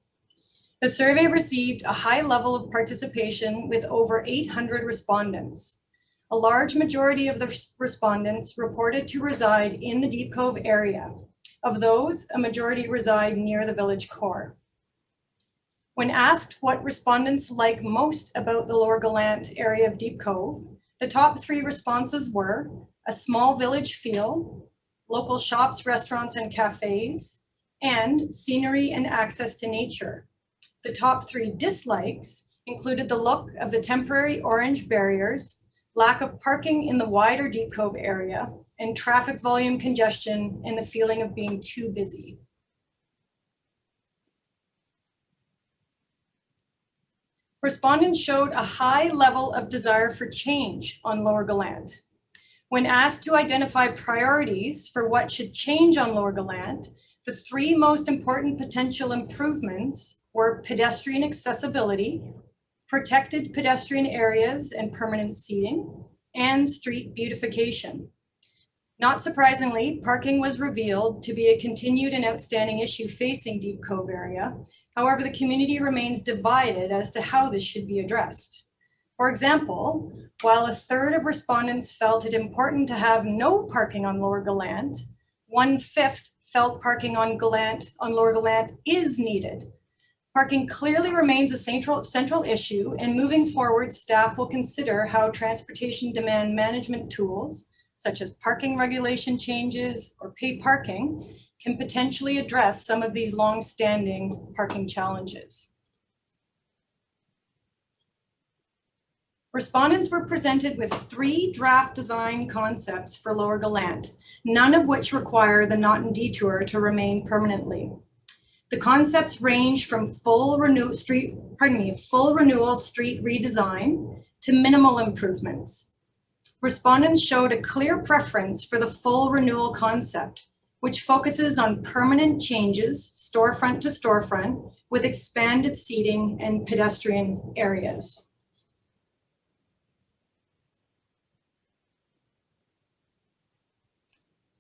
The survey received a high level of participation with over 800 respondents. A large majority of the respondents reported to reside in the Deep Cove area. Of those, a majority reside near the village core. When asked what respondents like most about the Lower Gallant area of Deep Cove, the top 3 responses were a small village feel, local shops, restaurants, and cafes, and scenery and access to nature. The top 3 dislikes included the look of the temporary orange barriers, lack of parking in the wider Deep Cove area, and traffic volume congestion and the feeling of being too busy. Respondents showed a high level of desire for change on Lower Gallant. When asked to identify priorities for what should change on Lower Gallant, the 3 most important potential improvements were pedestrian accessibility, protected pedestrian areas and permanent seating, and street beautification. Not surprisingly, parking was revealed to be a continued and outstanding issue facing Deep Cove area. However, the community remains divided as to how this should be addressed. For example, while 1/3 of respondents felt it important to have no parking on Lower Gallant, 1/5 felt parking on Lower Gallant is needed. Parking clearly remains a central issue, and moving forward, staff will consider how transportation demand management tools, such as parking regulation changes or pay parking, can potentially address some of these long-standing parking challenges. Respondents were presented with 3 draft design concepts for Lower Gallant, none of which require the Naughton Detour to remain permanently. The concepts range from full renewal street redesign to minimal improvements. Respondents showed a clear preference for the full renewal concept, which focuses on permanent changes, storefront to storefront, with expanded seating and pedestrian areas.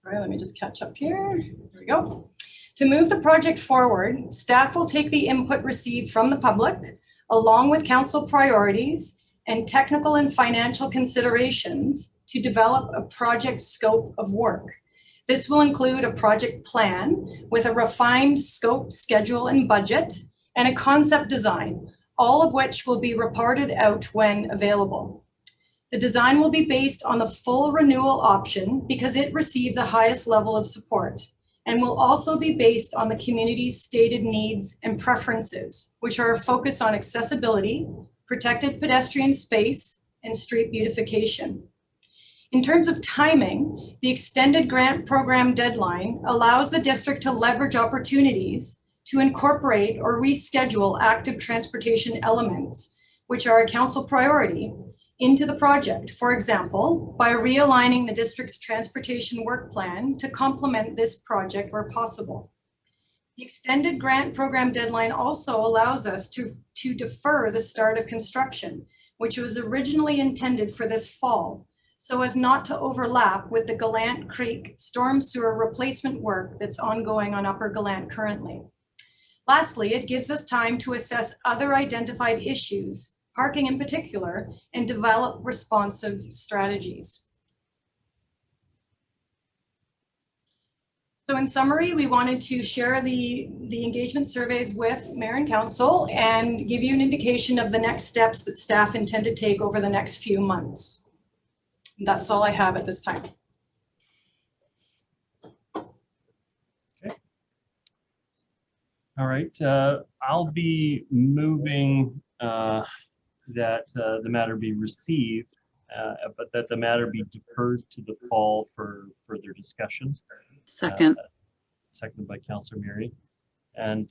All right, let me just catch up here. Here we go. To move the project forward, staff will take the input received from the public, along with council priorities and technical and financial considerations to develop a project scope of work. This will include a project plan with a refined scope, schedule, and budget, and a concept design, all of which will be reported out when available. The design will be based on the full renewal option because it received the highest level of support, and will also be based on the community's stated needs and preferences, which are a focus on accessibility, protected pedestrian space, and street beautification. In terms of timing, the extended grant program deadline allows the district to leverage opportunities to incorporate or reschedule active transportation elements, which are a council priority, into the project. For example, by realigning the district's transportation work plan to complement this project where possible. The extended grant program deadline also allows us to defer the start of construction, which was originally intended for this fall, so as not to overlap with the Gallant Creek storm sewer replacement work that's ongoing on Upper Gallant currently. Lastly, it gives us time to assess other identified issues, parking in particular, and develop responsive strategies. So in summary, we wanted to share the engagement surveys with Mayor and Council and give you an indication of the next steps that staff intend to take over the next few months. That's all I have at this time. Okay. All right, I'll be moving that the matter be received, but that the matter be deferred to the fall for further discussions. Second. Seconded by Councillor Murray. And,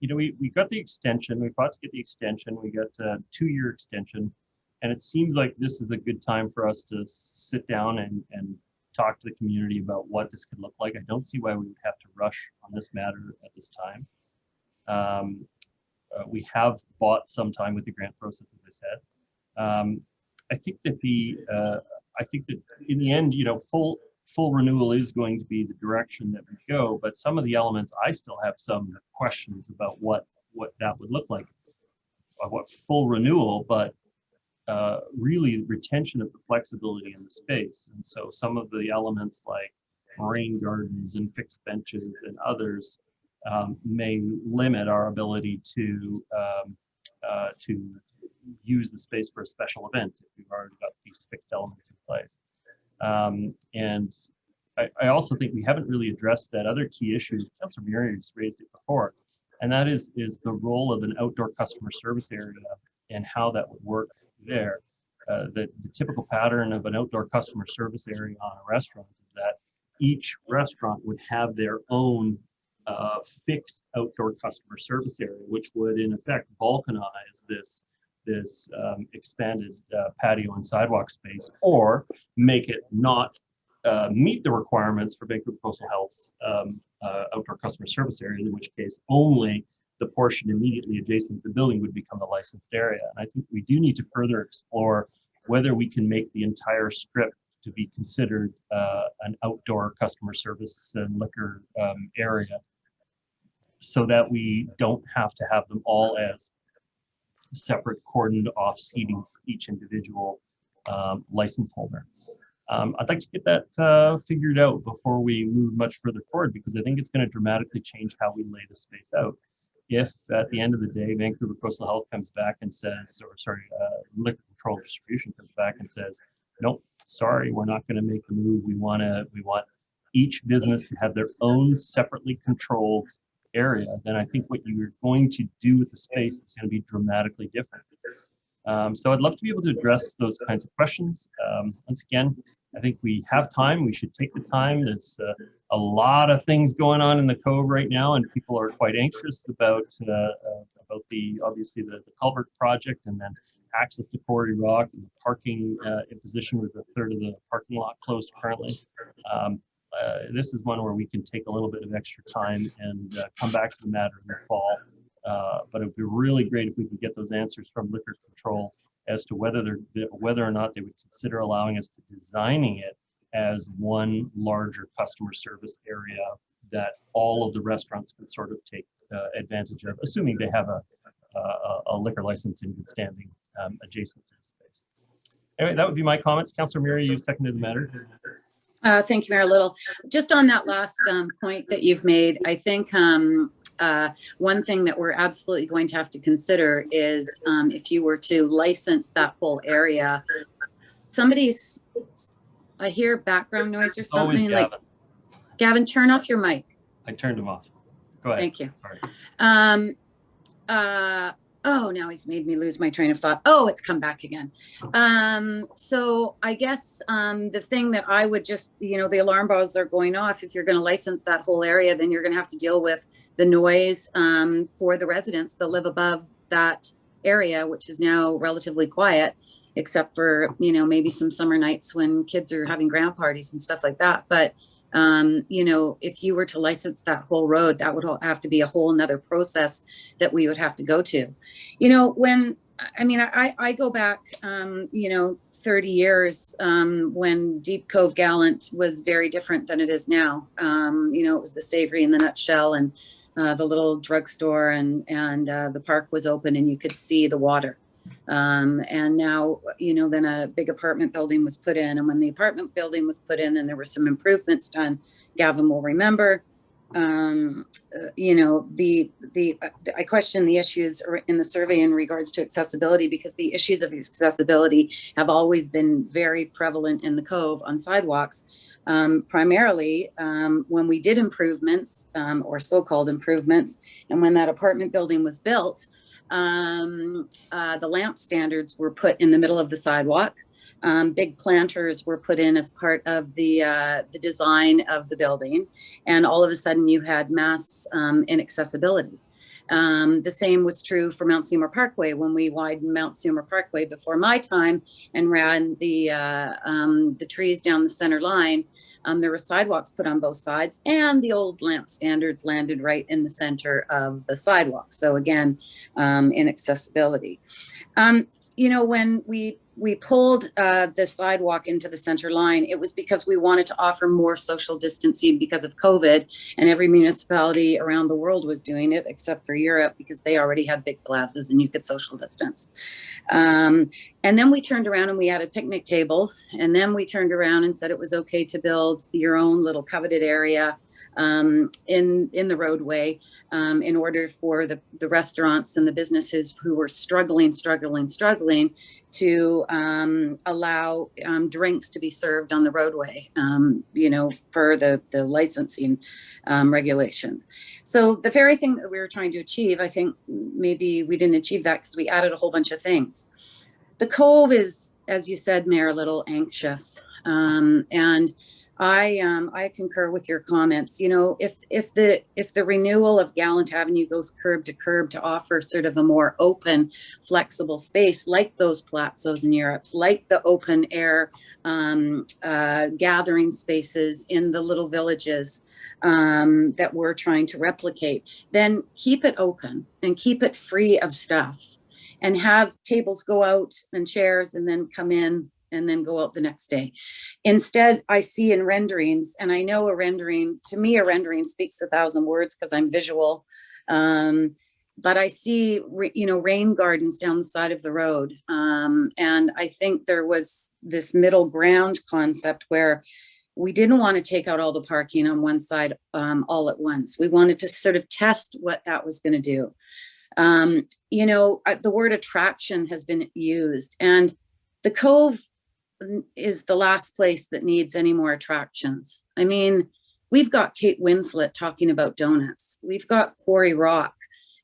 you know, we got the extension, we fought to get the extension, we got a 2-year extension, and it seems like this is a good time for us to sit down and talk to the community about what this could look like. I don't see why we would have to rush on this matter at this time. We have bought some time with the grant process, as I said. I think that in the end, you know, full renewal is going to be the direction that we go, but some of the elements I still have some questions about what that would look like. What full renewal, but really retention of the flexibility in the space. And so some of the elements like rain gardens and fixed benches and others may limit our ability to use the space for a special event if we've already got these fixed elements in place. And I also think we haven't really addressed that other key issue. Councillor Murray has raised it before, and that is the role of an outdoor customer service area and how that would work there. The typical pattern of an outdoor customer service area on a restaurant is that each restaurant would have their own fixed outdoor customer service area, which would in effect balkanize this expanded patio and sidewalk space, or make it not meet the requirements for Vancouver Coastal Health's outdoor customer service area, in which case only the portion immediately adjacent to the building would become the licensed area. And I think we do need to further explore whether we can make the entire strip to be considered an outdoor customer service and liquor area, so that we don't have to have them all as separate cordoned off seating for each individual license holder. I'd like to get that figured out before we move much further forward, because I think it's going to dramatically change how we lay the space out. If at the end of the day, Vancouver Coastal Health comes back and says, or sorry, Liquor Control and Distribution comes back and says, nope, sorry, we're not going to make the move. We want each business to have their own separately controlled area, then I think what you're going to do with the space is going to be dramatically different. So I'd love to be able to address those kinds of questions. Once again, I think we have time. We should take the time. There's a lot of things going on in the Cove right now, and people are quite anxious about obviously the culvert project, and then access to Quarry Rock and the parking imposition with a third of the parking lot closed currently. This is one where we can take a little bit of extra time and come back to the matter in the fall. But it would be really great if we could get those answers from Liquor Control as to whether or not they would consider allowing us to designing it as one larger customer service area that all of the restaurants can sort of take advantage of, assuming they have a liquor license in good standing adjacent to the space. Anyway, that would be my comments. Councillor Murray, you seconded the matter. Thank you, Mayor Little. Just on that last point that you've made, I think one thing that we're absolutely going to have to consider is if you were to license that whole area, I hear background noise or Always something. Gavin. Like, Gavin, turn off your mic. I turned him off. Go ahead. Thank you. Sorry. Oh, now he's made me lose my train of thought. Oh, it's come back again. So I guess the thing that I would just, the alarm bells are going off. If you're going to license that whole area, then you're going to have to deal with the noise for the residents that live above that area, which is now relatively quiet, except for, maybe some summer nights when kids are having ground parties and stuff like that. But if you were to license that whole road, that would have to be a whole nother process that we would have to go to. I go back, 30 years when Deep Cove Gallant was very different than it is now. It was the Savory in the nutshell, and the little drugstore, and the park was open and you could see the water. And now, then a big apartment building was put in. And when the apartment building was put in and there were some improvements done, Gavin will remember, I question the issues in the survey in regards to accessibility, because the issues of accessibility have always been very prevalent in the Cove on sidewalks. Primarily when we did improvements or so-called improvements, and when that apartment building was built, the lamp standards were put in the middle of the sidewalk. Big planters were put in as part of the design of the building, and all of a sudden you had mass inaccessibility. The same was true for Mount Seymour Parkway. When we widened Mount Seymour Parkway before my time and ran the trees down the center line, there were sidewalks put on both sides, and the old lamp standards landed right in the center of the sidewalk. So again, inaccessibility. When we pulled the sidewalk into the center line, it was because we wanted to offer more social distancing because of COVID, and every municipality around the world was doing it except for Europe, because they already had big plazas and you could social distance. And then we turned around and we added picnic tables, and then we turned around and said it was okay to build your own little coveted area in the roadway in order for the restaurants and the businesses who were struggling to allow drinks to be served on the roadway, per the licensing regulations. So the very thing that we were trying to achieve, I think maybe we didn't achieve that because we added a whole bunch of things. The Cove is, as you said, Mayor, a little anxious, and I concur with your comments. If the renewal of Gallant Avenue goes curb to curb to offer sort of a more open, flexible space, like those plazas in Europe, like the open air gathering spaces in the little villages that we're trying to replicate, then keep it open and keep it free of stuff, and have tables go out and chairs and then come in and then go out the next day. Instead, I see in renderings, and I know to me a rendering speaks 1,000 words because I'm visual, but I see, rain gardens down the side of the road. And I think there was this middle ground concept where we didn't want to take out all the parking on one side all at once. We wanted to sort of test what that was going to do. The word attraction has been used, and the Cove is the last place that needs any more attractions. I mean, we've got Kate Winslet talking about donuts. We've got Quarry Rock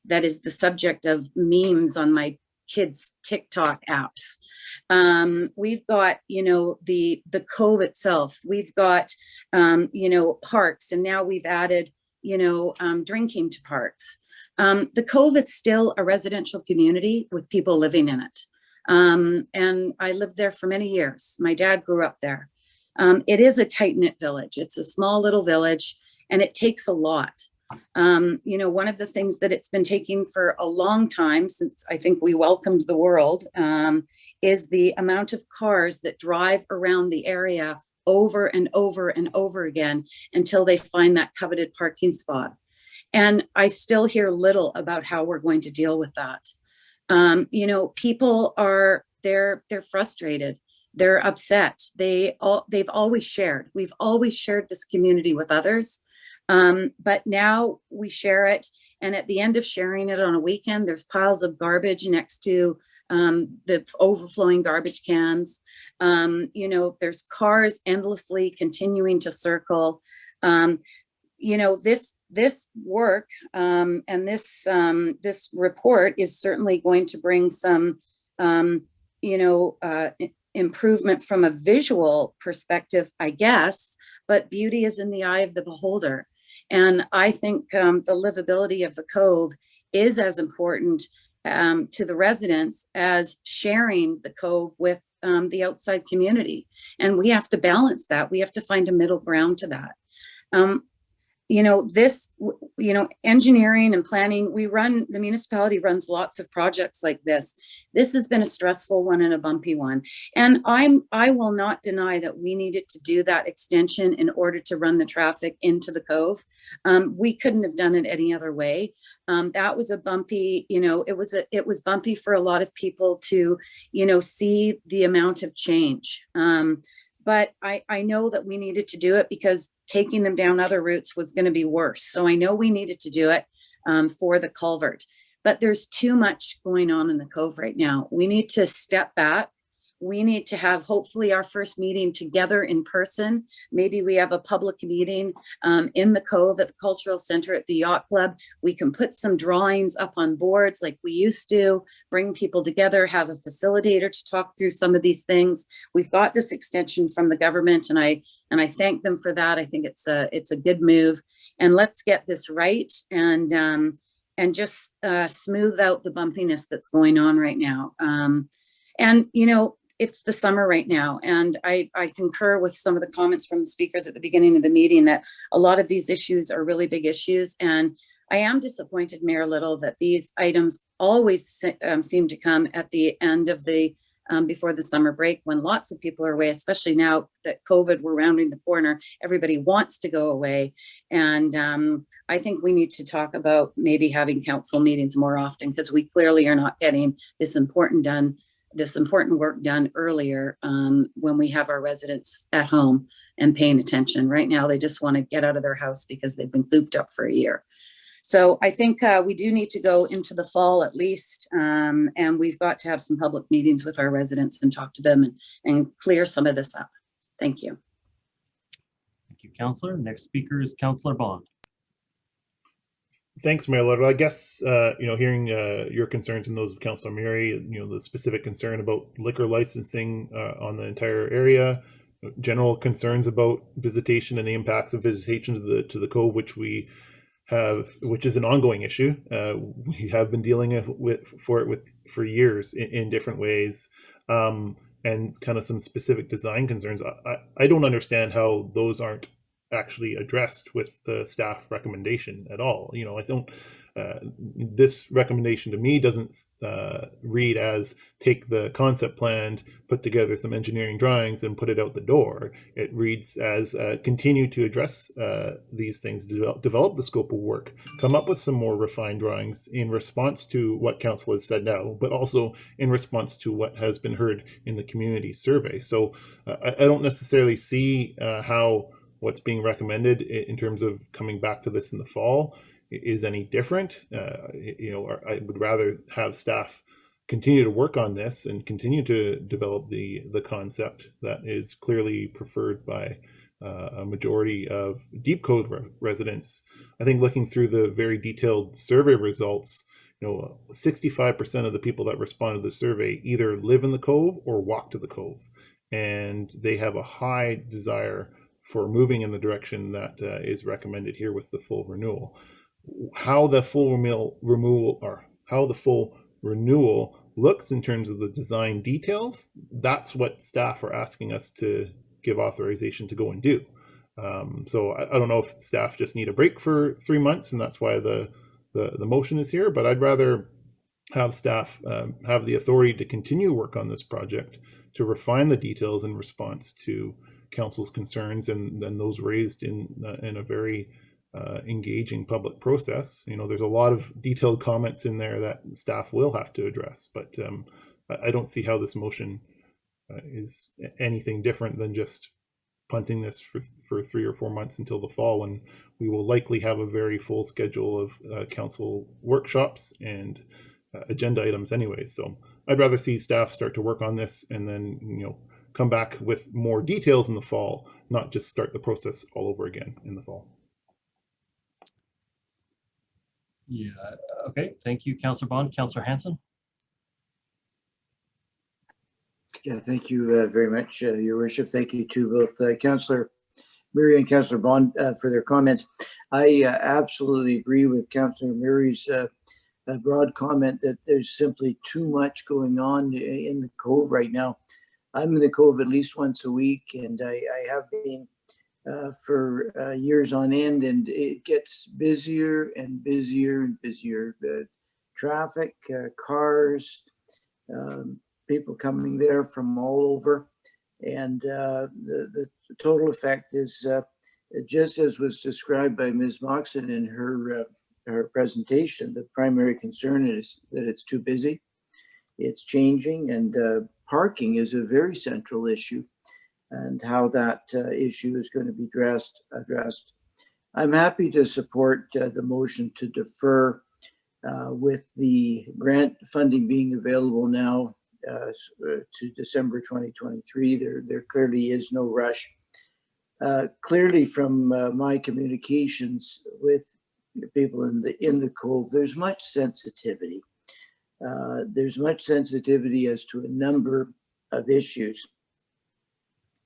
that is the subject of memes on my kids' TikTok apps. We've got, the Cove itself. We've got, parks, and now we've added, drinking to parks. The Cove is still a residential community with people living in it. And I lived there for many years. My dad grew up there. It is a tight-knit village. It's a small little village, and it takes a lot. One of the things that it's been taking for a long time, since I think we welcomed the world, is the amount of cars that drive around the area over and over and over again until they find that coveted parking spot. And I still hear little about how we're going to deal with that. People they're frustrated. They're upset. They've always shared. We've always shared this community with others. But now we share it, And at the end of sharing it on a weekend, there's piles of garbage next to the overflowing garbage cans. You know, there's cars endlessly continuing to circle. You know, this work and this report is certainly going to bring some, you know, improvement from a visual perspective, I guess, but beauty is in the eye of the beholder. And I think the livability of the Cove is as important to the residents as sharing the Cove with the outside community. And we have to balance that. We have to find a middle ground to that. You know, this, you know, engineering and planning, the municipality runs lots of projects like this. This has been a stressful one and a bumpy one. And I will not deny that we needed to do that extension in order to run the traffic into the Cove. We couldn't have done it any other way. That was a bumpy, you know, it was bumpy for a lot of people to, you know, see the amount of change. But I know that we needed to do it because taking them down other routes was going to be worse. So I know we needed to do it for the culvert. But there's too much going on in the Cove right now. We need to step back. We need to have hopefully our first meeting together in person. Maybe we have a public meeting in the Cove at the Cultural Center at the Yacht Club. We can put some drawings up on boards like we used to, bring people together, have a facilitator to talk through some of these things. We've got this extension from the government and I thank them for that. I think it's a good move, and let's get this right and just smooth out the bumpiness that's going on right now. And, you know, it's the summer right now, and I concur with some of the comments from the speakers at the beginning of the meeting that a lot of these issues are really big issues. And I am disappointed, Mayor Little, that these items always seem to come at the end of the before the summer break when lots of people are away, especially now that COVID, we're rounding the corner. Everybody wants to go away. And I think we need to talk about maybe having council meetings more often, because we clearly are not getting this important work done earlier when we have our residents at home and paying attention. Right now, they just want to get out of their house because they've been cooped up for a year. So I think we do need to go into the fall at least, and we've got to have some public meetings with our residents and talk to them and clear some of this up. Thank you. Thank you, Councillor. Next speaker is Councillor Bond. Thanks, Mayor Little. I guess, you know, hearing your concerns and those of Councillor Murray, you know, the specific concern about liquor licensing on the entire area, general concerns about visitation and the impacts of visitation to the Cove, which is an ongoing issue. We have been dealing for years in different ways, and kind of some specific design concerns. I don't understand how those aren't actually addressed with the staff recommendation at all. You know, I don't, this recommendation to me doesn't read as take the concept plan, put together some engineering drawings and put it out the door. It reads as continue to address these things, develop the scope of work, come up with some more refined drawings in response to what council has said now, but also in response to what has been heard in the community survey. So I don't necessarily see how what's being recommended in terms of coming back to this in the fall is any different. You know, I would rather have staff continue to work on this and continue to develop the concept that is clearly preferred by a majority of Deep Cove residents. I think looking through the very detailed survey results, you know, 65% of the people that responded to the survey either live in the Cove or walk to the Cove, and they have a high desire for moving in the direction that is recommended here with the full renewal. How the full renewal looks in terms of the design details, that's what staff are asking us to give authorization to go and do. So I don't know if staff just need a break for 3 months and that's why the motion is here, but I'd rather have staff have the authority to continue work on this project to refine the details in response to council's concerns and then those raised in a very engaging public process. You know, there's a lot of detailed comments in there that staff will have to address, but I don't see how this motion is anything different than just punting this for 3 or 4 months until the fall, when we will likely have a very full schedule of council workshops and agenda items anyway. So I'd rather see staff start to work on this and then, come back with more details in the fall, not just start the process all over again in the fall. Yeah, okay, thank you, Councillor Bond. Councillor Hanson? Yeah, thank you very much, Your Worship. Thank you to both Councillor Murray and Councillor Bond for their comments. I absolutely agree with Councillor Murray's broad comment that there's simply too much going on in the Cove right now. I'm in the Cove at least once a week, and I have been for years on end, and it gets busier and busier and busier. Traffic, cars, people coming there from all over, and the total effect is just as was described by Ms. Moxon in her presentation. The primary concern is that it's too busy, it's changing, and parking is a very central issue, and how that issue is going to be addressed. I'm happy to support the motion to defer with the grant funding being available now to December 2023. There clearly is no rush. Clearly from my communications with people in the Cove, there's much sensitivity. There's much sensitivity as to a number of issues.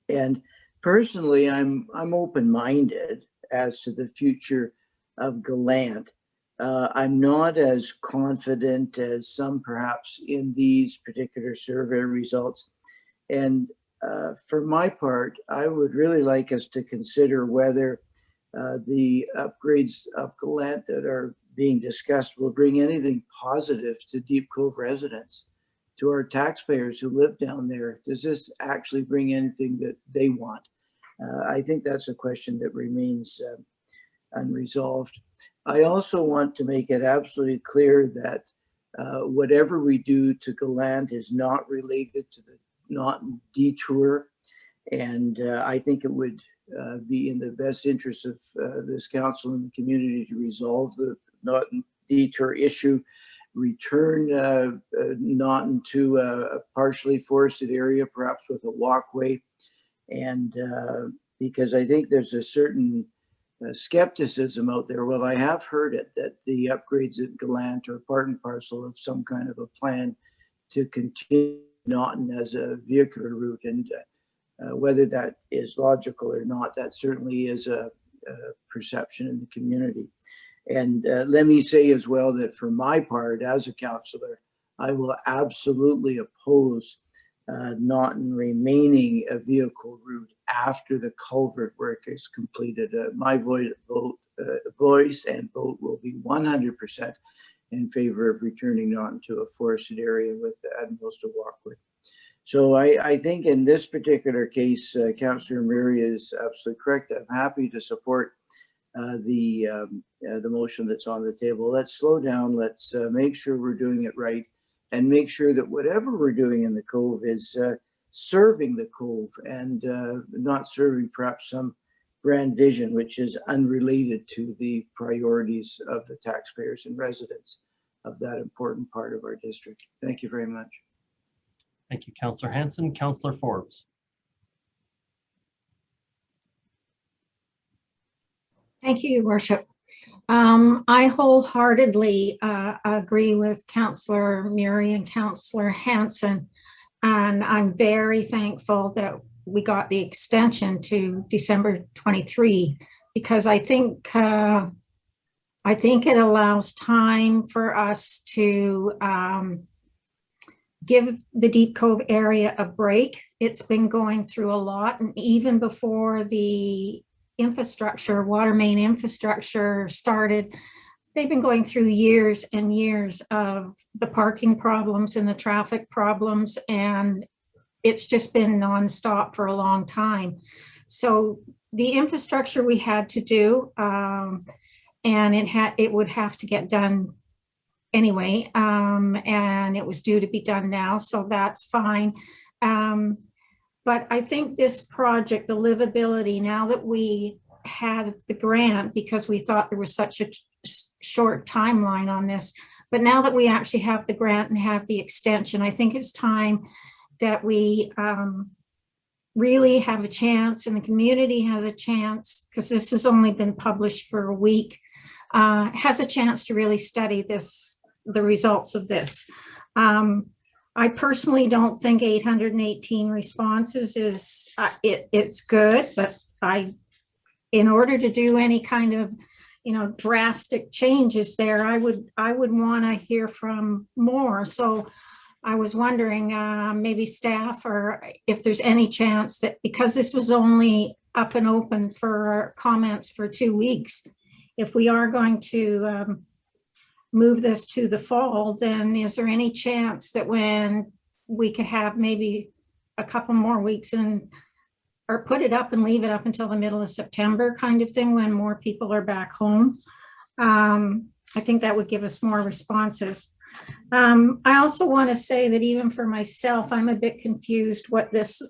And personally, I'm open-minded as to the future of Gallant. I'm not as confident as some perhaps in these particular survey results. And for my part, I would really like us to consider whether the upgrades of Gallant that are being discussed will bring anything positive to Deep Cove residents, to our taxpayers who live down there. Does this actually bring anything that they want? I think that's a question that remains unresolved. I also want to make it absolutely clear that whatever we do to Gallant is not related to the Naughton detour, and I think it would be in the best interest of this council and the community to resolve the Naughton detour issue, return Naughton to a partially forested area, perhaps with a walkway, and because I think there's a certain skepticism out there. Well, I have heard it, that the upgrades at Gallant are part and parcel of some kind of a plan to continue Naughton as a vehicular route, and whether that is logical or not, that certainly is a perception in the community. And let me say as well that for my part as a councillor, I will absolutely oppose Naughton remaining a vehicle route after the culvert work is completed. My voice and vote will be 100% in favor of returning Naughton to a forested area with at most a walkway. So I think in this particular case, Councillor Murray is absolutely correct. I'm happy to support the motion that's on the table. Let's slow down. Let's make sure we're doing it right, and make sure that whatever we're doing in the Cove is serving the Cove, and not serving perhaps some grand vision which is unrelated to the priorities of the taxpayers and residents of that important part of our district. Thank you very much. Thank you, Councillor Hanson. Councillor Forbes. Thank you, Your Worship. I wholeheartedly agree with Councillor Murray and Councillor Hanson, and I'm very thankful that we got the extension to December 23, because I think it allows time for us to give the Deep Cove area a break. It's been going through a lot, and even before the infrastructure, water main infrastructure started, they've been going through years and years of the parking problems and the traffic problems, and it's just been nonstop for a long time. So the infrastructure we had to do, and it would have to get done anyway, and it was due to be done now, so that's fine. But I think this project, the livability, now that we have the grant, because we thought there was such a short timeline on this, but now that we actually have the grant and have the extension, I think it's time that we really have a chance, and the community has a chance, because this has only been published for a week, has a chance to really study this, the results of this. I personally don't think 818 responses is, it's good, but in order to do any kind of, drastic changes there, I would want to hear from more. So I was wondering, maybe staff, or if there's any chance that, because this was only up and open for comments for 2 weeks, if we are going to move this to the fall, then is there any chance that when we could have maybe a couple more weeks or put it up and leave it up until the middle of September kind of thing, when more people are back home? I think that would give us more responses. I also want to say that even for myself, I'm a bit confused what this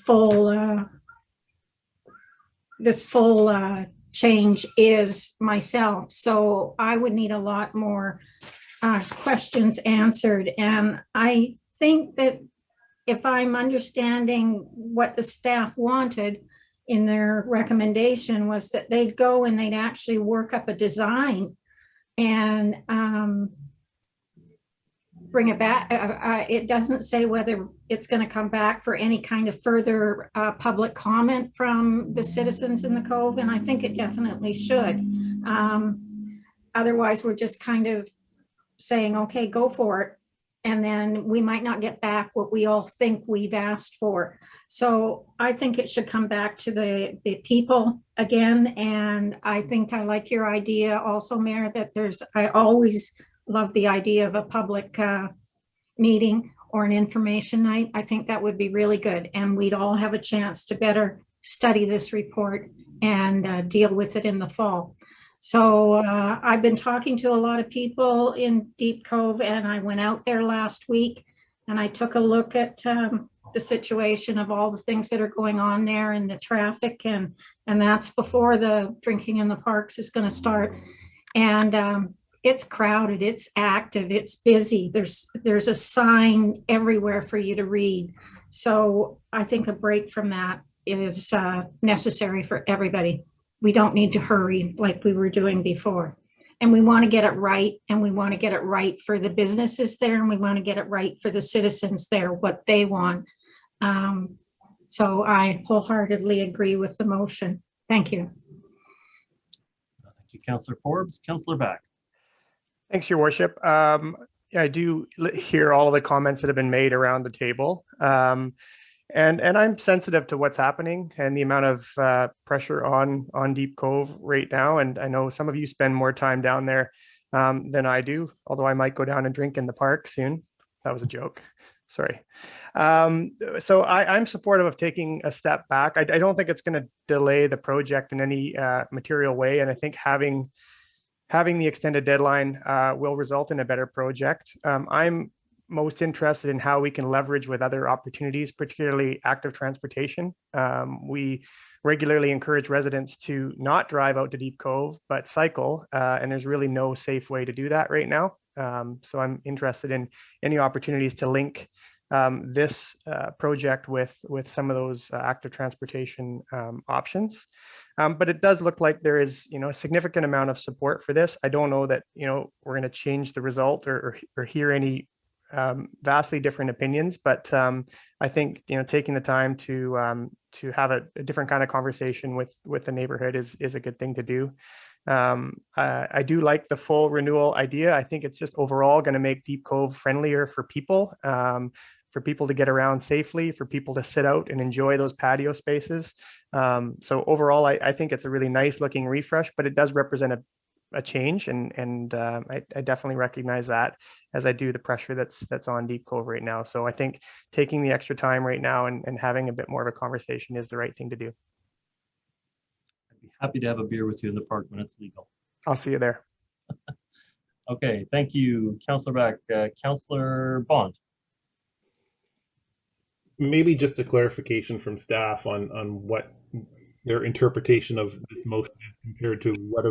full change is myself. So I would need a lot more questions answered. And I think that if I'm understanding what the staff wanted in their recommendation, was that they'd go and they'd actually work up a design and bring it back. It doesn't say whether it's going to come back for any kind of further public comment from the citizens in the Cove, and I think it definitely should. Otherwise, we're just kind of saying, okay, go for it, and then we might not get back what we all think we've asked for. So I think it should come back to the people again, and I think I like your idea also, Mayor, that I always love the idea of a public meeting or an information night. I think that would be really good, and we'd all have a chance to better study this report and deal with it in the fall. So I've been talking to a lot of people in Deep Cove, and I went out there last week and I took a look at the situation of all the things that are going on there and the traffic, and that's before the drinking in the parks is going to start. And it's crowded, it's active, it's busy. There's a sign everywhere for you to read. So I think a break from that is necessary for everybody. We don't need to hurry like we were doing before. And we want to get it right, and we want to get it right for the businesses there, and we want to get it right for the citizens there, what they want. So I wholeheartedly agree with the motion. Thank you. Thank you, Councillor Forbes. Councillor Back. Thanks, Your Worship. I do hear all of the comments that have been made around the table. And I'm sensitive to what's happening and the amount of pressure on Deep Cove right now. And I know some of you spend more time down there than I do, although I might go down and drink in the park soon. That was a joke. Sorry. So I'm supportive of taking a step back. I don't think it's going to delay the project in any material way. And I think having the extended deadline will result in a better project. I'm most interested in how we can leverage with other opportunities, particularly active transportation. We regularly encourage residents to not drive out to Deep Cove, but cycle, and there's really no safe way to do that right now. So I'm interested in any opportunities to link this project with some of those active transportation options. But it does look like there is, a significant amount of support for this. I don't know that, we're going to change the result or hear any vastly different opinions, but I think taking the time to have a different kind of conversation with the neighborhood is a good thing to do. I do like the full renewal idea. I think it's just overall going to make Deep Cove friendlier for people to get around safely, for people to sit out and enjoy those patio spaces. So overall, I think it's a really nice looking refresh, but it does represent a change, and I definitely recognize that, as I do the pressure that's on Deep Cove right now. So I think taking the extra time right now and having a bit more of a conversation is the right thing to do. I'd be happy to have a beer with you in the park when it's legal. I'll see you there. Okay, thank you, Councillor Back. Councillor Bond. maybe just a clarification from staff on what their interpretation of this motion is compared to what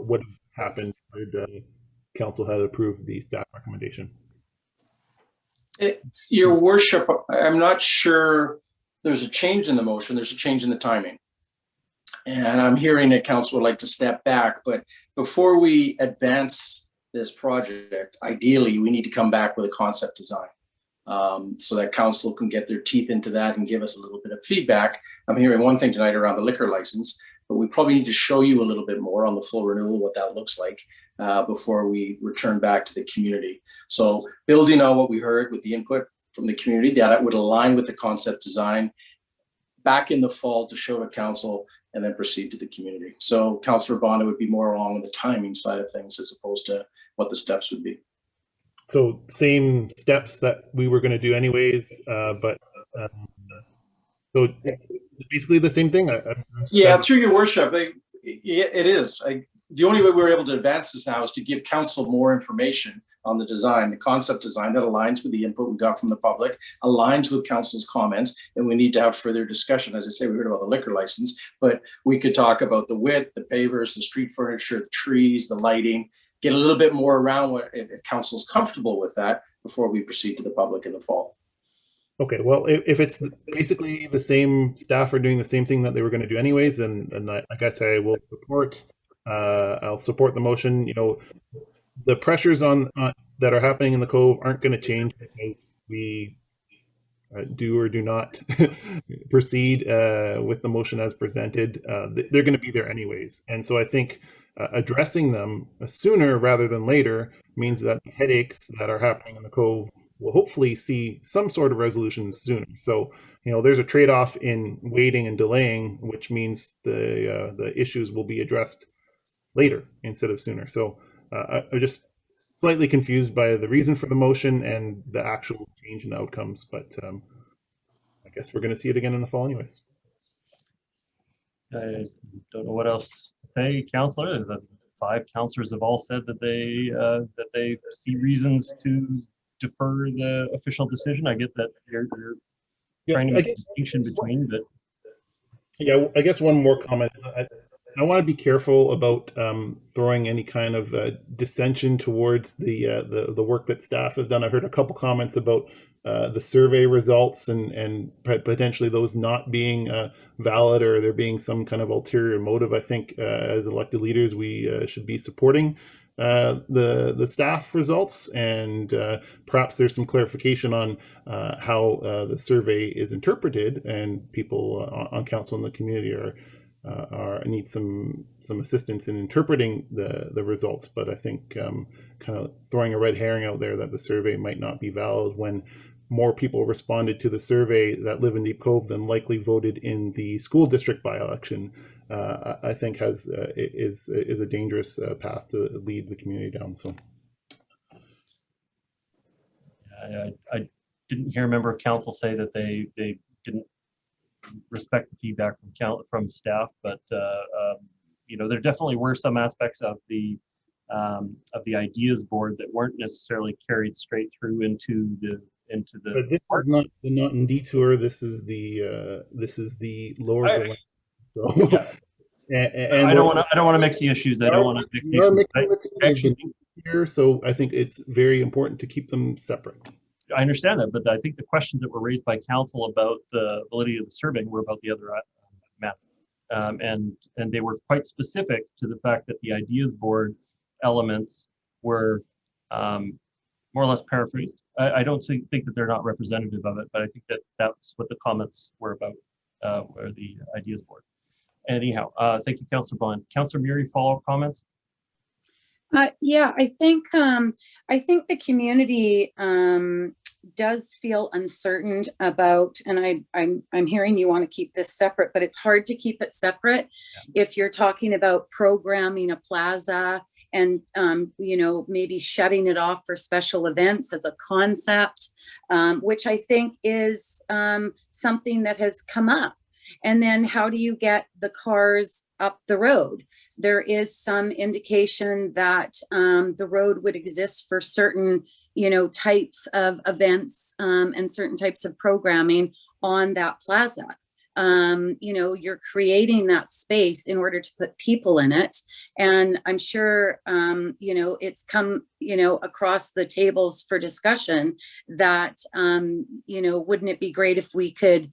would have happened if council had approved the staff recommendation. Your worship, I'm not sure there's a change in the motion, there's a change in the timing. And I'm hearing that council would like to step back, but before we advance this project, ideally we need to come back with a concept design so that council can get their teeth into that and give us a little bit of feedback. I'm hearing one thing tonight around the liquor license, but we probably need to show you a little bit more on the full renewal, what that looks like before we return back to the community. So building on what we heard with the input from the community, that would align with the concept design back in the fall to show to council and then proceed to the community. So Councillor Bonda would be more along the timing side of things as opposed to what the steps would be. So same steps that we were going to do anyways, but so it's basically the same thing. Yeah, through your worship, it is. The only way we're able to advance this now is to give council more information on the design, the concept design that aligns with the input we got from the public, aligns with council's comments, and we need to have further discussion. As I say, we heard about the liquor license, but we could talk about the width, the pavers, the street furniture, the trees, the lighting, get a little bit more around what if council's comfortable with that before we proceed to the public in the fall. Okay, well, if it's basically the same, staff are doing the same thing that they were going to do anyways, then I guess I will support. I'll support the motion. You know, the pressures on that are happening in the Cove aren't going to change because we do or do not proceed with the motion as presented. They're going to be there anyways, and so I think addressing them sooner rather than later means that the headaches that are happening in the Cove will hopefully see some sort of resolution sooner. So, you know, there's a trade-off in waiting and delaying, which means the issues will be addressed later instead of sooner. So I'm just slightly confused by the reason for the motion and the actual change in outcomes, but I guess we're going to see it again in the fall anyways. I don't know what else to say, Councillor. 5 councillors have all said that they see reasons to defer the official decision. I get that you're trying to make a distinction between, but yeah, I guess one more comment. I want to be careful about throwing any kind of dissension towards the work that staff have done. I heard a couple comments about the survey results and potentially those not being valid or there being some kind of ulterior motive. I think as elected leaders, we should be supporting the staff results, and perhaps there's some clarification on how the survey is interpreted, and people on council and the community need some assistance in interpreting the results. But I think kind of throwing a red herring out there that the survey might not be valid when more people responded to the survey that live in Deep Cove than likely voted in the school district by-election, I think is a dangerous path to lead the community down. So I didn't hear a member of council say that they didn't respect the feedback from staff, but you know, there definitely were some aspects of the ideas board that weren't necessarily carried straight through into the. But this is not the Not in Detour. This is the lower. So, yeah. And I don't want to mix the issues. I don't want to mix the issues. Here, so I think it's very important to keep them separate. I understand that, but I think the questions that were raised by council about the validity of the survey were about the other matter, and they were quite specific to the fact that the ideas board elements were more or less paraphrased. I don't think that they're not representative of it, but I think that that's what the comments were about, or the ideas board. Anyhow, thank you, Councillor Bond. Councillor Murray, follow-up comments? Yeah, I think the community does feel uncertain about, and I'm hearing you want to keep this separate, but it's hard to keep it separate if you're talking about programming a plaza and you know, maybe shutting it off for special events as a concept, which I think is something that has come up. And then how do you get the cars up the road? There is some indication that the road would exist for certain, types of events and certain types of programming on that plaza. You're creating that space in order to put people in it. And I'm sure, it's come, across the tables for discussion that, wouldn't it be great if we could,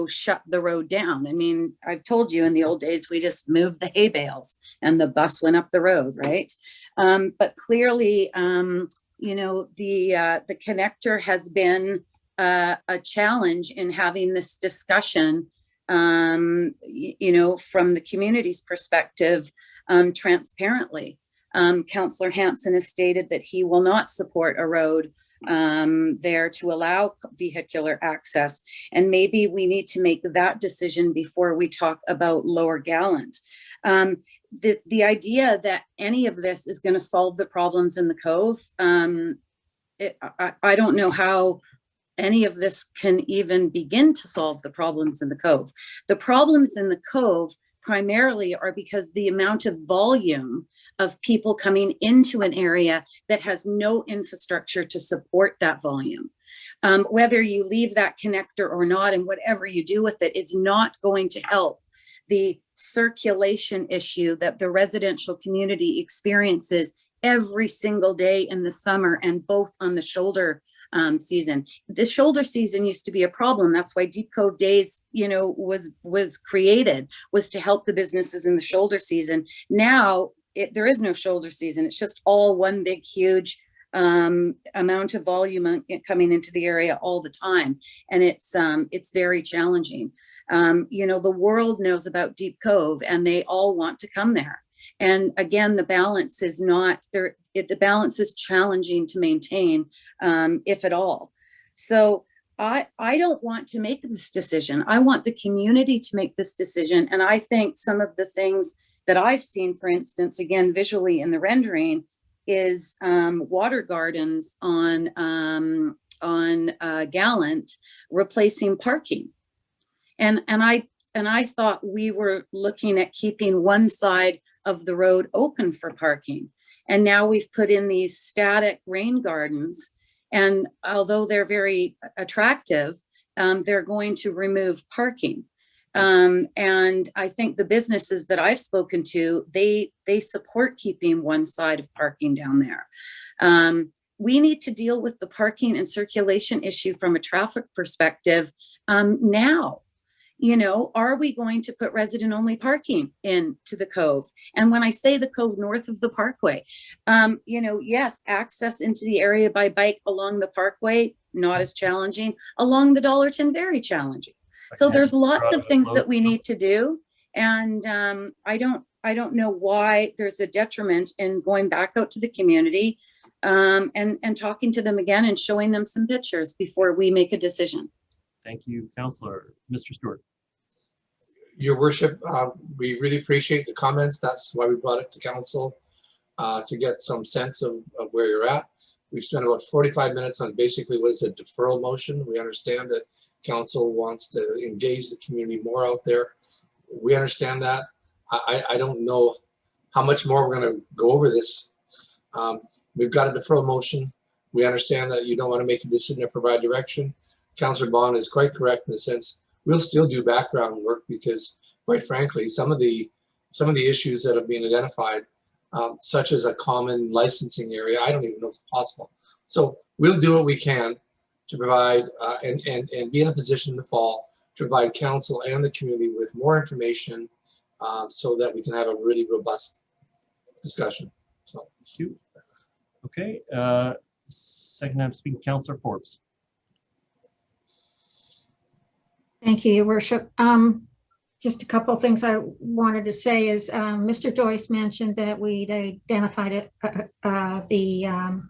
shut the road down? I mean, I've told you in the old days, we just moved the hay bales and the bus went up the road, right? But clearly, the connector has been a challenge in having this discussion, from the community's perspective, transparently. Councillor Hanson has stated that he will not support a road there to allow vehicular access. And maybe we need to make that decision before we talk about Lower Gallant. The idea that any of this is going to solve the problems in the Cove, I don't know how any of this can even begin to solve the problems in the Cove. The problems in the Cove primarily are because the amount of volume of people coming into an area that has no infrastructure to support that volume. Whether you leave that connector or not, and whatever you do with it, is not going to help the circulation issue that the residential community experiences every single day in the summer, and both on the shoulder season. The shoulder season used to be a problem. That's why Deep Cove Days, was created, was to help the businesses in the shoulder season. Now there is no shoulder season. It's just all one big, huge amount of volume coming into the area all the time. And it's very challenging. The world knows about Deep Cove and they all want to come there. And again, the balance is not there. The balance is challenging to maintain, if at all. So I don't want to make this decision. I want the community to make this decision. And I think some of the things that I've seen, for instance, again, visually in the rendering, is water gardens on Gallant replacing parking. And I thought we were looking at keeping one side of the road open for parking. And now we've put in these static rain gardens. And although they're very attractive, they're going to remove parking. And I think the businesses that I've spoken to, they support keeping one side of parking down there. We need to deal with the parking and circulation issue from a traffic perspective now. Are we going to put resident only parking into the Cove? And when I say the Cove north of the Parkway, yes, access into the area by bike along the Parkway, not as challenging. Along the Dollarton, very challenging. So there's lots of things that we need to do. And I don't know why there's a detriment in going back out to the community and talking to them again and showing them some pictures before we make a decision. Thank you, Councillor. Mr. Stewart. Your Worship, we really appreciate the comments. That's why we brought it to Council, to get some sense of where you're at. We've spent about 45 minutes on basically what is a deferral motion. We understand that Council wants to engage the community more out there. We understand that. I don't know how much more we're going to go over this. We've got a deferral motion. We understand that you don't want to make a decision or provide direction. Councillor Bond is quite correct in the sense we'll still do background work because, quite frankly, some of the issues that have been identified, such as a common licensing area, I don't even know if it's possible. So we'll do what we can to provide and be in a position in the fall to provide council and the community with more information so that we can have a really robust discussion. So. Thank you. Okay. Second time speaking, Councillor Forbes. Thank you, Your Worship. Just a couple of things I wanted to say is Mr. Joyce mentioned that we'd identified the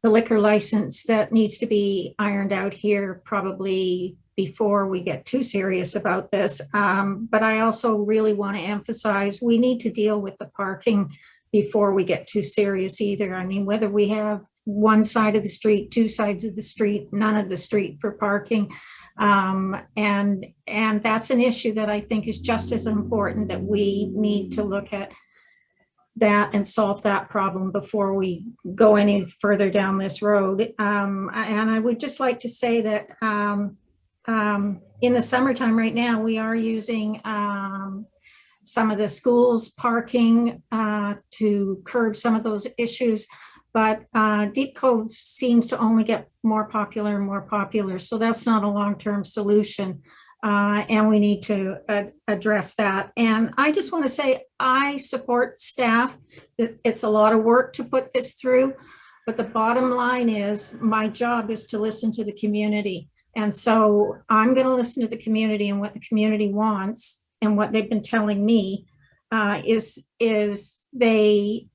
liquor license that needs to be ironed out here probably before we get too serious about this. But I also really want to emphasize we need to deal with the parking before we get too serious either. I mean, whether we have one side of the street, two sides of the street, none of the street for parking, And that's an issue that I think is just as important, that we need to look at that and solve that problem before we go any further down this road. And I would just like to say that in the summertime right now, we are using some of the schools parking to curb some of those issues. But Deep Cove seems to only get more popular and more popular. So that's not a long-term solution. And we need to address that. And I just want to say, I support staff. It's a lot of work to put this through. But the bottom line is, my job is to listen to the community. And so I'm going to listen to the community, and what the community wants and what they've been telling me is they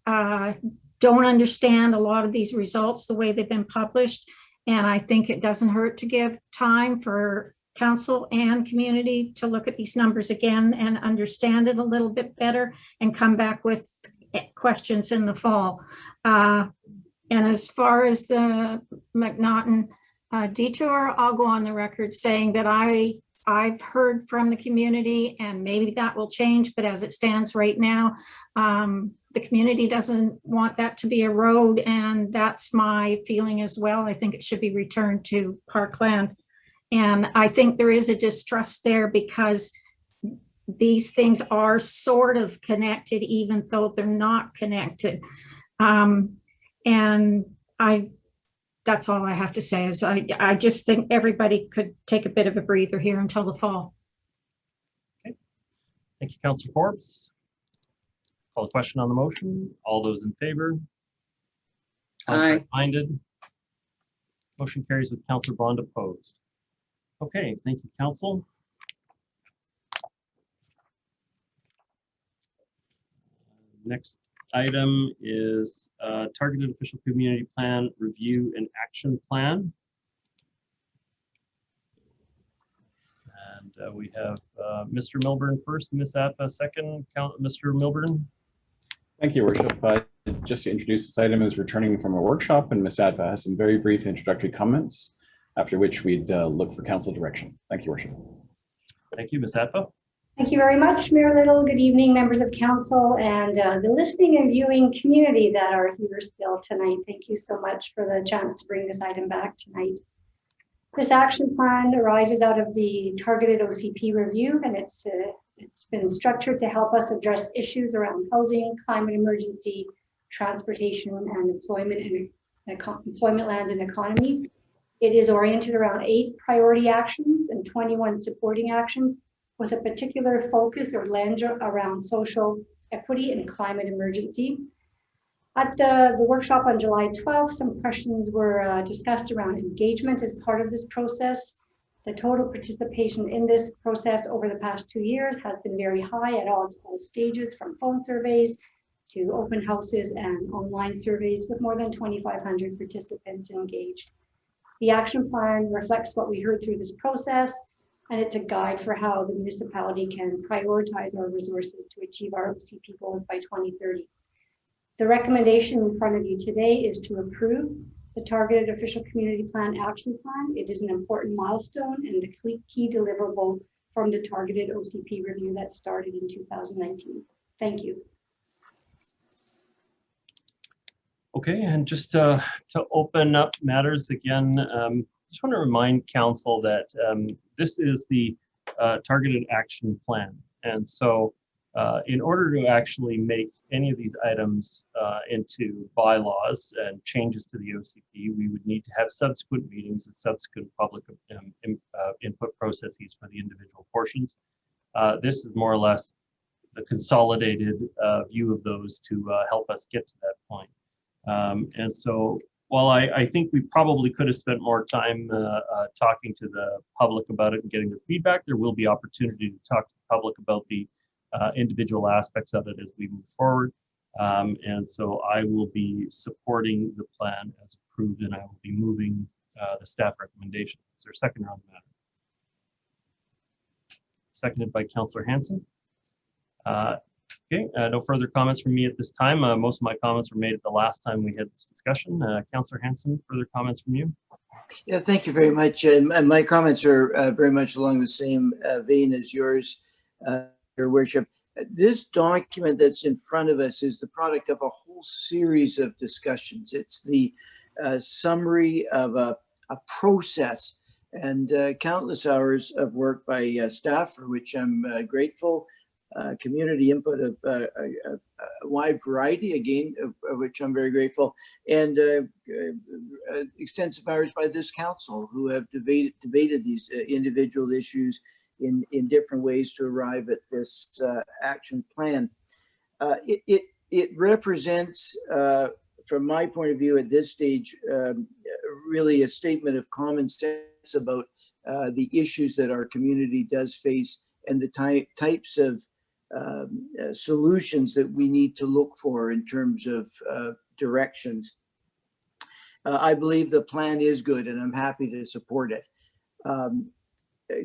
don't understand a lot of these results the way they've been published. And I think it doesn't hurt to give time for council and community to look at these numbers again and understand it a little bit better and come back with questions in the fall. And as far as the McNaughton detour, I'll go on the record saying that I've heard from the community, and maybe that will change, but as it stands right now, the community doesn't want that to be a road, and that's my feeling as well. I think it should be returned to parkland. And I think there is a distrust there because these things are sort of connected, even though they're not connected. And that's all I have to say, is I just think everybody could take a bit of a breather here until the fall. Okay. Thank you, Councillor Forbes. Call the question on the motion. All those in favor? Aye. Minded. Motion carries with Councillor Bond opposed. Okay, thank you, Council. Next item is Targeted Official Community Plan Review and Action Plan. And we have Mr. Milburn first, Ms. Atva second. Mr. Milburn. Thank you, Worship. Just to introduce this item, is returning from a workshop, and Ms. Adva has some very brief introductory comments, after which we'd look for council direction. Thank you, Worship. Thank you, Ms. Adva. Thank you very much, Mayor Little. Good evening, members of council and the listening and viewing community that are here still tonight. Thank you so much for the chance to bring this item back tonight. This action plan arises out of the targeted OCP review, and it's been structured to help us address issues around housing, climate emergency, transportation, and employment lands and economy. It is oriented around 8 priority actions and 21 supporting actions, with a particular focus or lens around social equity and climate emergency. At the workshop on July 12th, some questions were discussed around engagement as part of this process. The total participation in this process over the past 2 years has been very high at all stages, from phone surveys to open houses and online surveys, with more than 2,500 participants engaged. The action plan reflects what we heard through this process, and it's a guide for how the municipality can prioritize our resources to achieve our OCP goals by 2030. The recommendation in front of you today is to approve the Targeted Official Community Plan Action Plan. It is an important milestone and the key deliverable from the targeted OCP review that started in 2019. Thank you. Okay, and just to open up matters again, just want to remind council that this is the targeted action plan. And so in order to actually make any of these items into bylaws and changes to the OCP, we would need to have subsequent meetings and subsequent public input processes for the individual portions. This is more or less the consolidated view of those to help us get to that point. And so while I think we probably could have spent more time talking to the public about it and getting their feedback, there will be opportunity to talk to the public about the individual aspects of it as we move forward. And so I will be supporting the plan as approved, and I will be moving the staff recommendation. Is there a second on the matter? Seconded by Councillor Hanson. Okay, no further comments from me at this time. Most of my comments were made at the last time we had this discussion. Councillor Hanson, further comments from you? Yeah, thank you very much. And my comments are very much along the same vein as yours, Your Worship. This document that's in front of us is the product of a whole series of discussions. It's the summary of a process and countless hours of work by staff, for which I'm grateful. Community input of a wide variety, again, of which I'm very grateful, and extensive hours by this council, who have debated these individual issues in different ways to arrive at this action plan. It represents, from my point of view at this stage, really a statement of common sense about the issues that our community does face and the types of solutions that we need to look for in terms of directions. I believe the plan is good, and I'm happy to support it.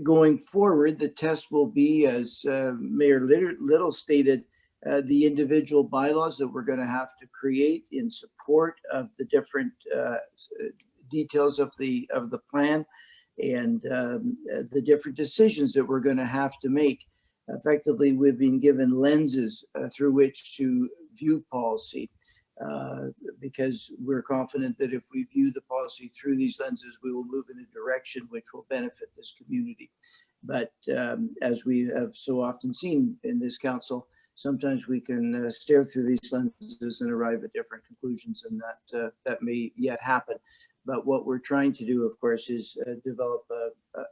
Going forward, the test will be, as Mayor Little stated, the individual bylaws that we're going to have to create in support of the different details of the plan, and the different decisions that we're going to have to make. Effectively, we've been given lenses through which to view policy, because we're confident that if we view the policy through these lenses, we will move in a direction which will benefit this community. But as we have so often seen in this council, sometimes we can stare through these lenses and arrive at different conclusions, and that may yet happen. But what we're trying to do, of course, is develop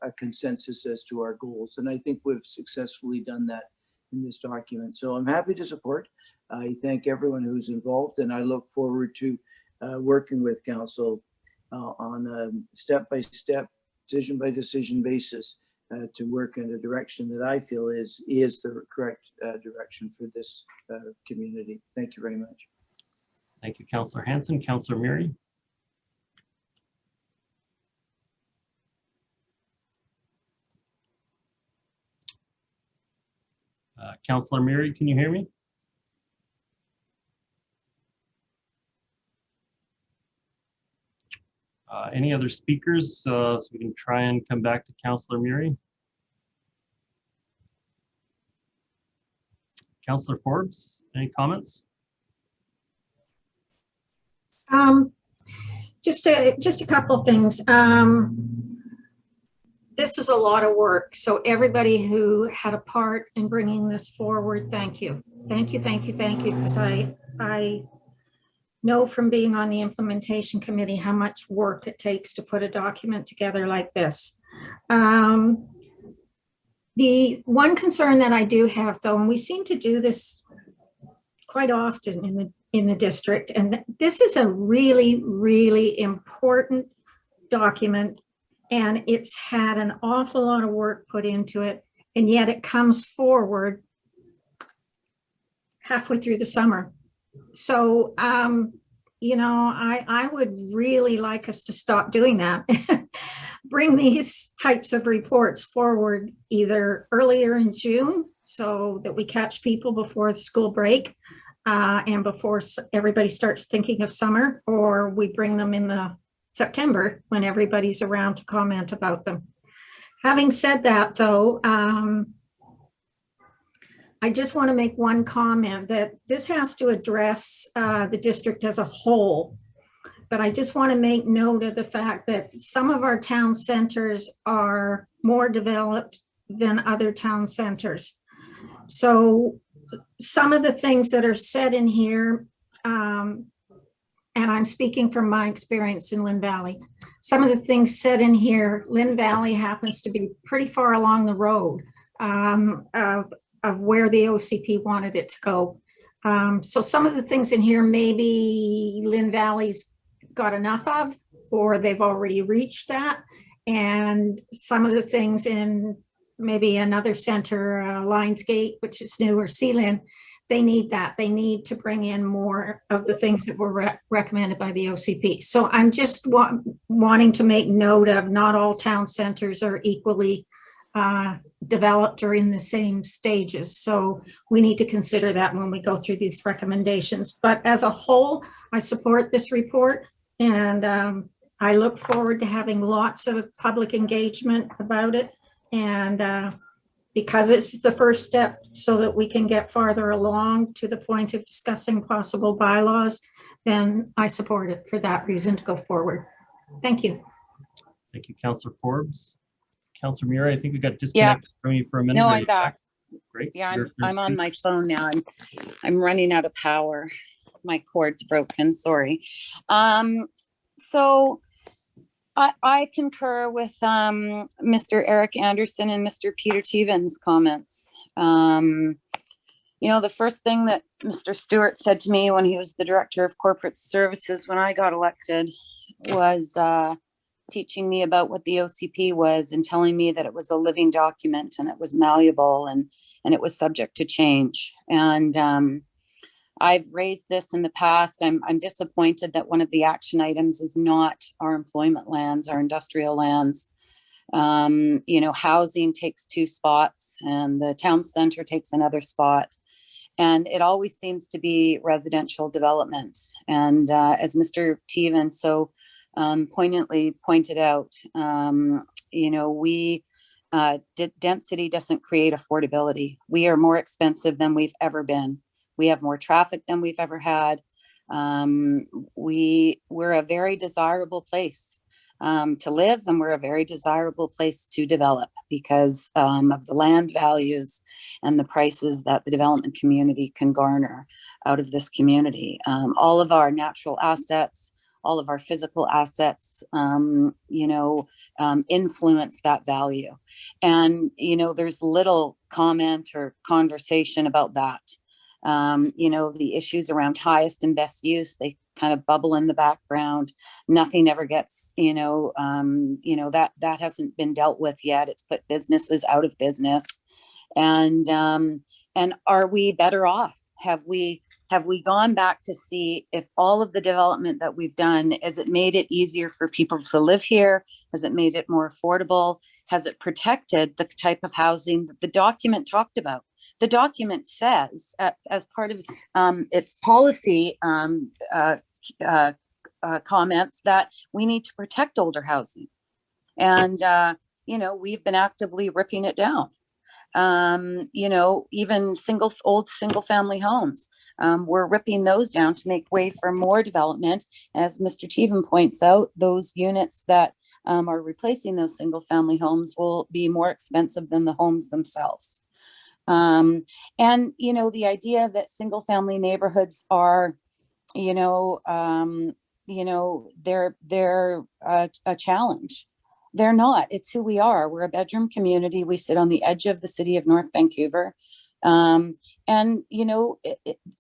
a consensus as to our goals. And I think we've successfully done that in this document. So I'm happy to support. I thank everyone who's involved, and I look forward to working with council on a step-by-step, decision-by-decision basis to work in a direction that I feel is the correct direction for this community. Thank you very much. Thank you, Councillor Hanson. Councillor Murray. Councillor Murray, can you hear me? Any other speakers, so we can try and come back to Councillor Murray? Councillor Forbes, any comments? Just a couple things. This is a lot of work. So everybody who had a part in bringing this forward, thank you. Thank you, thank you, thank you. Because I know from being on the implementation committee how much work it takes to put a document together like this. The one concern that I do have, though, and we seem to do this quite often in the district, and this is a really, really important document, and it's had an awful lot of work put into it, and yet it comes forward halfway through the summer. So, you know, I would really like us to stop doing that. Bring these types of reports forward either earlier in June so that we catch people before the school break and before everybody starts thinking of summer, or we bring them in the September when everybody's around to comment about them. Having said that, though, I just want to make one comment that this has to address the district as a whole. But I just want to make note of the fact that some of our town centers are more developed than other town centers. So some of the things that are said in here, and I'm speaking from my experience in Lynn Valley, some of the things said in here, Lynn Valley happens to be pretty far along the road of where the OCP wanted it to go. So some of the things in here, maybe Lynn Valley's got enough of, or they've already reached that. And some of the things in maybe another center, Lionsgate, which is new, or Sealand, they need that. They need to bring in more of the things that were recommended by the OCP. So I'm just wanting to make note of not all town centers are equally developed or in the same stages. So we need to consider that when we go through these recommendations. But as a whole, I support this report, and I look forward to having lots of public engagement about it. And because it's the first step so that we can get farther along to the point of discussing possible bylaws, then I support it for that reason to go forward. Thank you. Thank you, Councillor Forbes. Councillor Murray, I think we got disconnected from you for a minute. No, Are I'm you back. Great. Yeah, You're I'm on speak. my phone now. I'm running out of power. My cord's broken, sorry. So I concur with Mr. Eric Anderson and Mr. Peter Thievin's comments. You know, the first thing that Mr. Stewart said to me when he was the Director of Corporate Services when I got elected was teaching me about what the OCP was and telling me that it was a living document and it was malleable and it was subject to change. And I've raised this in the past. I'm disappointed that one of the action items is not our employment lands, our industrial lands. You know, housing takes 2 spots and the town center takes another spot. And it always seems to be residential development. And as Mr. Thievin so poignantly pointed out, you know, density doesn't create affordability. We are more expensive than we've ever been. We have more traffic than we've ever had. We're a very desirable place to live, and we're a very desirable place to develop because of the land values and the prices that the development community can garner out of this community. All of our natural assets, all of our physical assets, you know, influence that value. And, you know, there's little comment or conversation about that. You know, the issues around highest and best use, they kind of bubble in the background. Nothing ever gets, you know, that hasn't been dealt with yet. It's put businesses out of business. And are we better off? Have we gone back to see if all of the development that we've done, has it made it easier for people to live here? Has it made it more affordable? Has it protected the type of housing that the document talked about? The document says, as part of its policy comments, that we need to protect older housing. And, you know, we've been actively ripping it down. You know, even old single family homes, we're ripping those down to make way for more development. As Mr. Thievin points out, those units that are replacing those single family homes will be more expensive than the homes themselves. And, you know, the idea that single family neighborhoods are, they're a challenge. They're not. It's who we are. We're a bedroom community. We sit on the edge of the city of North Vancouver. And, you know,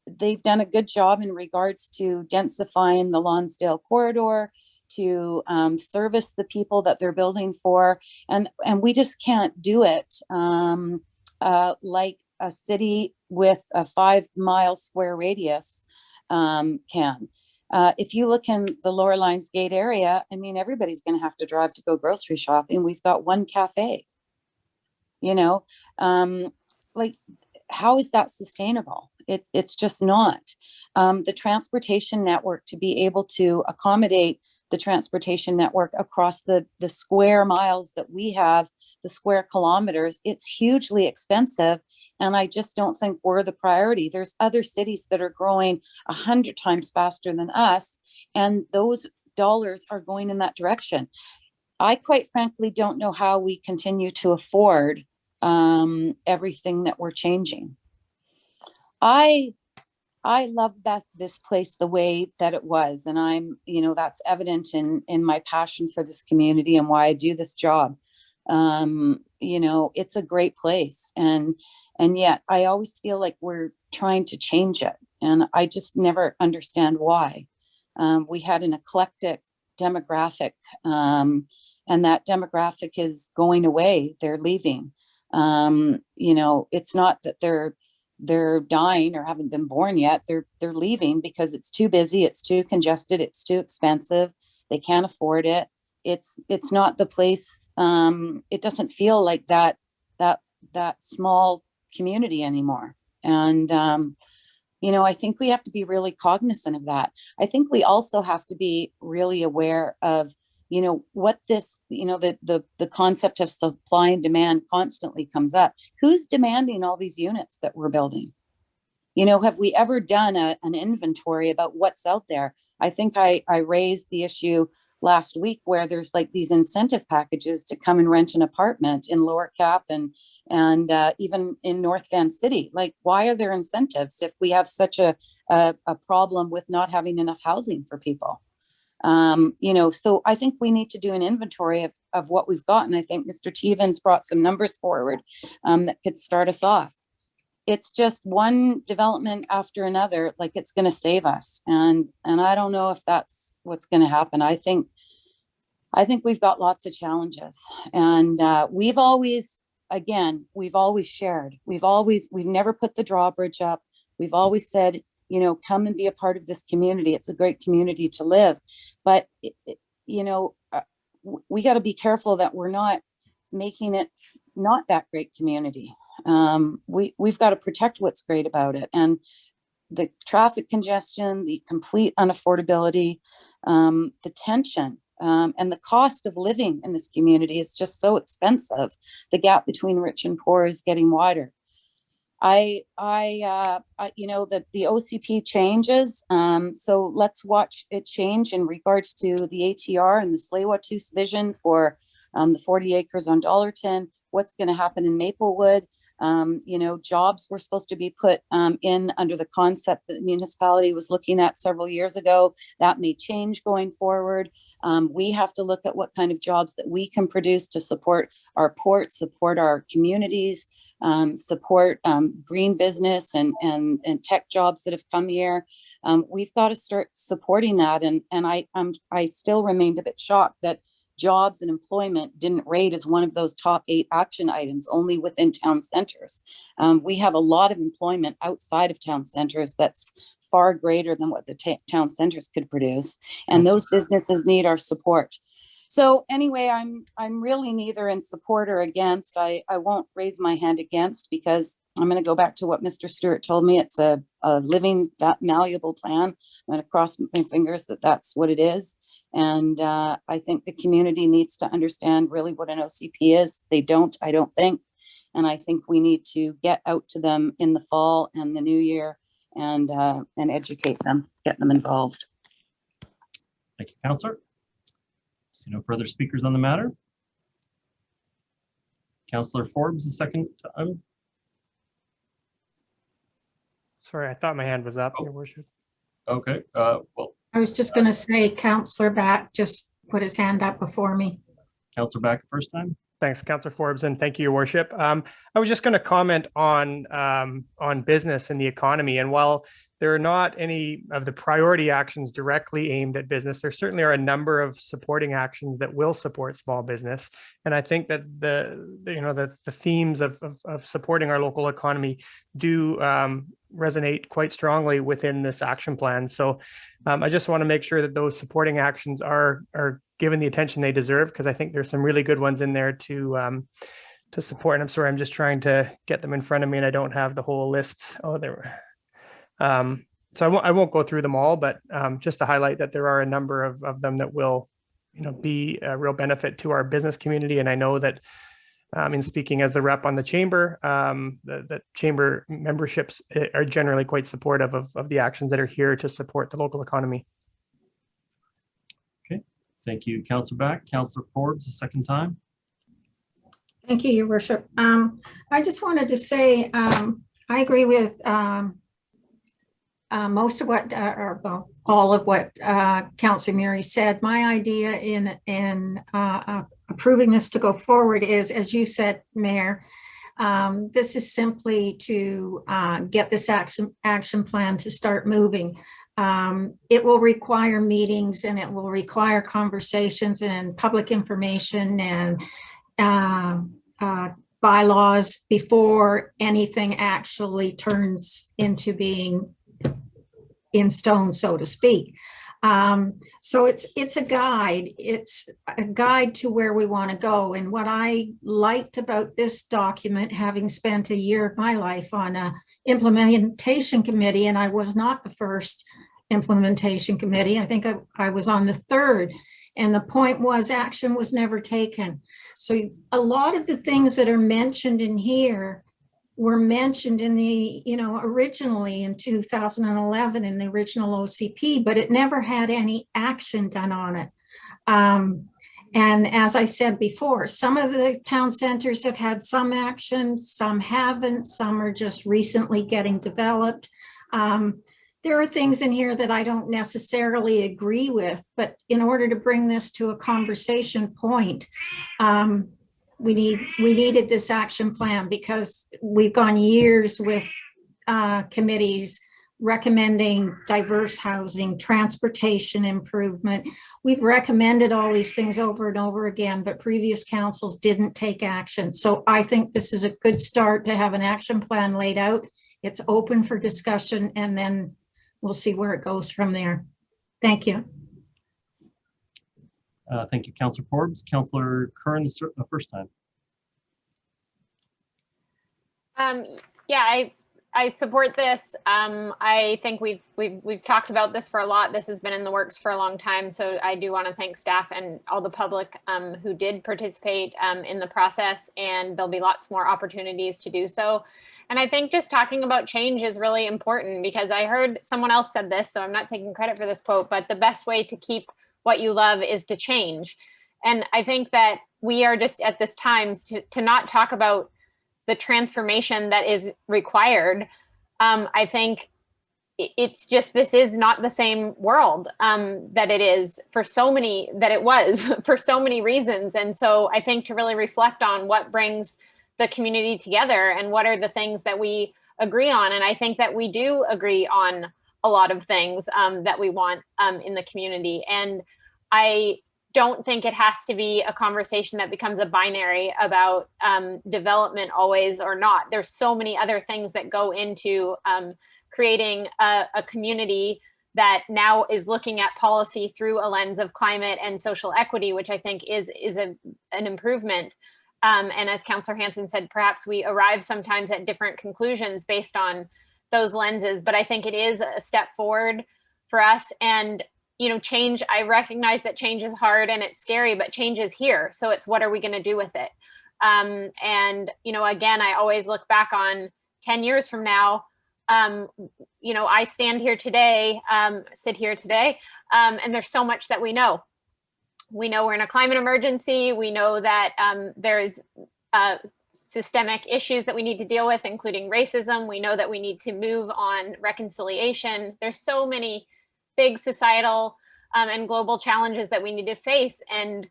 they've done a good job in regards to densifying the Lonsdale corridor to service the people that they're building for. And we just can't do it like a city with a 5-mile square radius can. If you look in the Lower Lions Gate area, I mean, everybody's going to have to drive to go grocery shopping. We've got one cafe, you know, like, how is that sustainable? It's just not. The transportation network, to be able to accommodate the transportation network across the square miles that we have, the square kilometers, it's hugely expensive. And I just don't think we're the priority. There's other cities that are growing 100 times faster than us, and those dollars are going in that direction. I quite frankly don't know how we continue to afford everything that we're changing. I love this place the way that it was, and I'm, you know, that's evident in my passion for this community and why I do this job. You know, it's a great place, and yet I always feel like we're trying to change it, and I just never understand why. We had an eclectic demographic, and that demographic is going away. They're leaving. You know, it's not that they're dying or haven't been born yet. They're leaving because it's too busy, it's too congested, it's too expensive. They can't afford it. It's not the place. It doesn't feel like that small community anymore. And you know, I think we have to be really cognizant of that. I think we also have to be really aware of you know, what this, you know, the concept of supply and demand constantly comes up. Who's demanding all these units that we're building? You know, have we ever done an inventory about what's out there? I think I raised the issue last week where there's like these incentive packages to come and rent an apartment in Lower Cap and even in North Van City. Like, why are there incentives if we have such a problem with not having enough housing for people? You know, so I think we need to do an inventory of what we've got. And I think Mr. Thievin's brought some numbers forward that could start us off. It's just one development after another, like it's going to save us. And I don't know if that's what's going to happen. I think we've got lots of challenges, and we've always shared. We've never put the drawbridge up. We've always said, you know, come and be a part of this community. It's a great community to live. But, you know, we got to be careful that we're not making it not that great community. We've got to protect what's great about it. And the traffic congestion, the complete unaffordability, the tension, and the cost of living in this community is just so expensive. The gap between rich and poor is getting wider. You know, that the OCP changes. So let's watch it change in regards to the ATR and the Tsleil-Waututh vision for the 40 acres on Dollarton. What's going to happen in Maplewood? You know, jobs were supposed to be put in under the concept that the municipality was looking at several years ago. That may change going forward. We have to look at what kind of jobs that we can produce to support our port, support our communities, support green business and tech jobs that have come here. We've got to start supporting that. And I still remained a bit shocked that jobs and employment didn't rate as one of those top 8 action items only within town centers. We have a lot of employment outside of town centers that's far greater than what the town centers could produce. And those businesses need our support. So anyway, I'm really neither in support or against. I won't raise my hand against because I'm going to go back to what Mr. Stewart told me. It's a living, malleable plan. I'm going to cross my fingers that that's what it is. And I think the community needs to understand really what an OCP is. They don't, I don't think. And I think we need to get out to them in the fall and the new year and educate them, get them involved. Thank you, Councillor. See no further speakers on the matter. Councillor Forbes, the second time. Sorry, I thought my hand was up, Your Worship. Okay, well. I was just going to say Councillor Back just put his hand up before me. Councillor Back first time. Thanks, Councillor Forbes, and thank you, Your Worship. I was just going to comment on business and the economy. And while there are not any of the priority actions directly aimed at business, there certainly are a number of supporting actions that will support small business. And I think that the themes of supporting our local economy do resonate quite strongly within this action plan. So I just want to make sure that those supporting actions are given the attention they deserve, because I think there's some really good ones in there to support. And I'm sorry, I'm just trying to get them in front of me and I don't have the whole list. Oh, there were. So I won't go through them all, but just to highlight that there are a number of them that will, be a real benefit to our business community. And I know that in speaking as the rep on the chamber, the chamber memberships are generally quite supportive of the actions that are here to support the local economy. Okay, thank you, Councillor Back. Councillor Forbes, the second time. Thank you, Your Worship. I just wanted to say I agree with most of what, or all of what Councillor Murray said. My idea in approving this to go forward is, as you said, Mayor, this is simply to get this action plan to start moving. It will require meetings and it will require conversations and public information and bylaws before anything actually turns into being in stone, so to speak. So it's a guide. It's a guide to where we want to go. And what I liked about this document, having spent a year of my life on a implementation committee, and I was not the first implementation committee. I think I was on the third. And the point was action was never taken. So a lot of the things that are mentioned in here were mentioned in the, originally in 2011 in the original OCP, but it never had any action done on it. And as I said before, some of the town centers have had some action, some haven't, some are just recently getting developed. There are things in here that I don't necessarily agree with, but in order to bring this to a conversation point, we needed this action plan because we've gone years with committees recommending diverse housing, transportation improvement. We've recommended all these things over and over again, but previous councils didn't take action. So I think this is a good start to have an action plan laid out. It's open for discussion, and then we'll see where it goes from there. Thank you. Thank you, Councillor Forbes. Councillor Curran, the first time. Yeah, I support this. I think we've talked about this for a lot. This has been in the works for a long time. So I do want to thank staff and all the public who did participate in the process, and there'll be lots more opportunities to do so. And I think just talking about change is really important, because I heard someone else said this, so I'm not taking credit for this quote, but the best way to keep what you love is to change. And I think that we are just at this time to not talk about the transformation that is required. I think it's just, this is not the same world that it is for so many, that it was for so many reasons. And so I think to really reflect on what brings the community together and what are the things that we agree on. And I think that we do agree on a lot of things that we want in the community. And I don't think it has to be a conversation that becomes a binary about development always or not. There's so many other things that go into creating a community that now is looking at policy through a lens of climate and social equity, which I think is an improvement. And as Councillor Hanson said, perhaps we arrive sometimes at different conclusions based on those lenses, but I think it is a step forward for us. And change, I recognize that change is hard and it's scary, but change is here. So it's, what are we going to do with it? And, again, I always look back on 10 years from now. I stand here today, sit here today, and there's so much that we know. We know we're in a climate emergency. We know that there's systemic issues that we need to deal with, including racism. We know that we need to move on reconciliation. There's so many big societal and global challenges that we need to face, and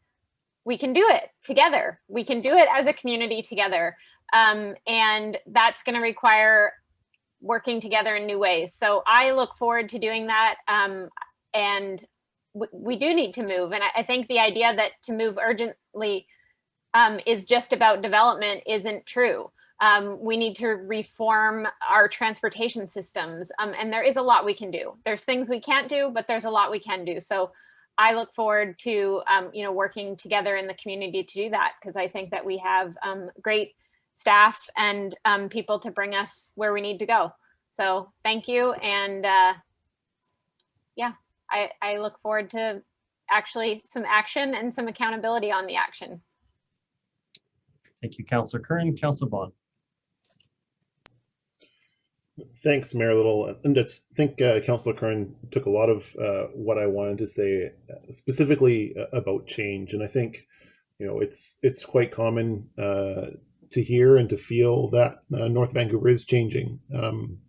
we can do it together. We can do it as a community together, and that's going to require working together in new ways. So I look forward to doing that, and we do need to move. And I think the idea that to move urgently is just about development isn't true. We need to reform our transportation systems, and there is a lot we can do. There's things we can't do, but there's a lot we can do. So I look forward to working together in the community to do that, because I think that we have great staff and people to bring us where we need to go. So thank you, and yeah, I look forward to actually some action and some accountability on the action. Thank you, Councillor Curran. Councillor Bond. Thanks, Mayor Little. And I think Councillor Curran took a lot of what I wanted to say specifically about change. And I think, it's quite common to hear and to feel that North Vancouver is changing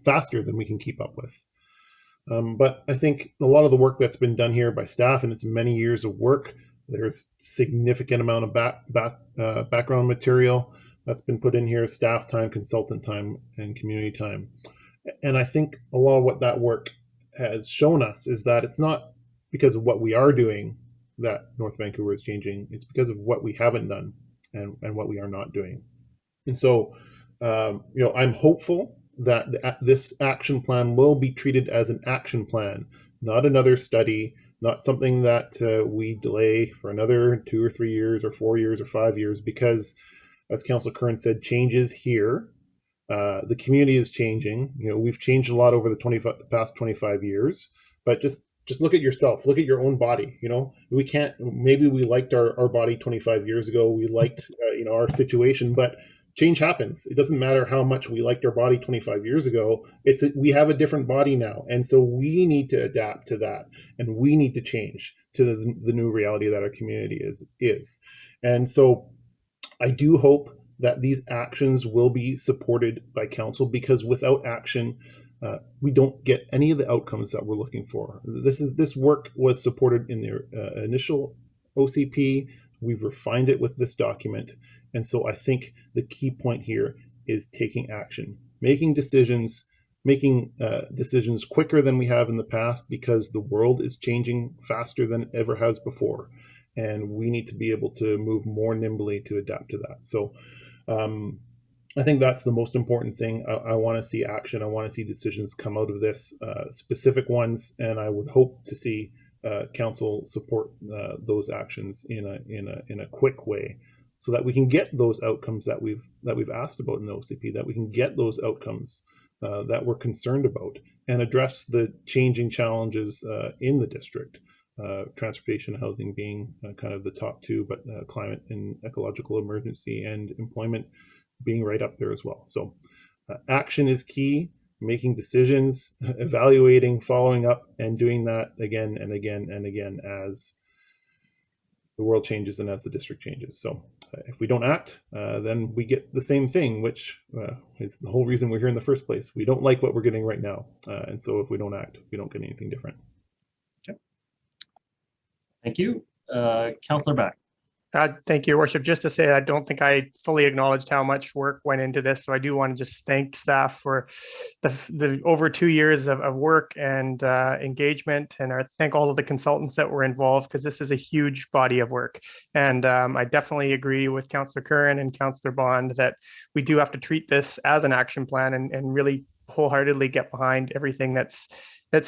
faster than we can keep up with. But I think a lot of the work that's been done here by staff, and it's many years of work, there's significant amount of background material that's been put in here, staff time, consultant time, and community time. And I think a lot of what that work has shown us is that it's not because of what we are doing that North Vancouver is changing. It's because of what we haven't done and what we are not doing. And so, I'm hopeful that this action plan will be treated as an action plan, not another study, not something that we delay for another 2 or 3 years or 4 years or 5 years, because as Councillor Curran said, change is here. The community is changing. We've changed a lot over the past 25 years, but just just look at yourself, look at your own body. We can't, maybe we liked our body 25 years ago. We liked, our situation, but change happens. It doesn't matter how much we liked our body 25 years ago. We have a different body now. And so we need to adapt to that, and we need to change to the new reality that our community is. And so I do hope that these actions will be supported by council, because without action, we don't get any of the outcomes that we're looking for. This work was supported in the initial OCP. We've refined it with this document. And so I think the key point here is taking action, making decisions quicker than we have in the past, because the world is changing faster than it ever has before. And we need to be able to move more nimbly to adapt to that. So I think that's the most important thing. I want to see action. I want to see decisions come out of this, specific ones, and I would hope to see council support those actions in a quick way, so that we can get those outcomes that we've asked about in the OCP, that we can get those outcomes that we're concerned about, and address the changing challenges in the district. Transportation, housing being kind of the top two, but climate and ecological emergency and employment being right up there as well. So action is key, making decisions, evaluating, following up, and doing that again and again and again as the world changes and as the district changes. So if we don't act, then we get the same thing, which is the whole reason we're here in the first place. We don't like what we're getting right now. And so if we don't act, we don't get anything different. Okay. Thank you. Councillor Back. Thank you, Your Worship. Just to say, I don't think I fully acknowledged how much work went into this. So I do want to just thank staff for the over 2 years of work and engagement, and thank all of the consultants that were involved, because this is a huge body of work. And I definitely agree with Councillor Curran and Councillor Bond that we do have to treat this as an action plan and really wholeheartedly get behind everything that's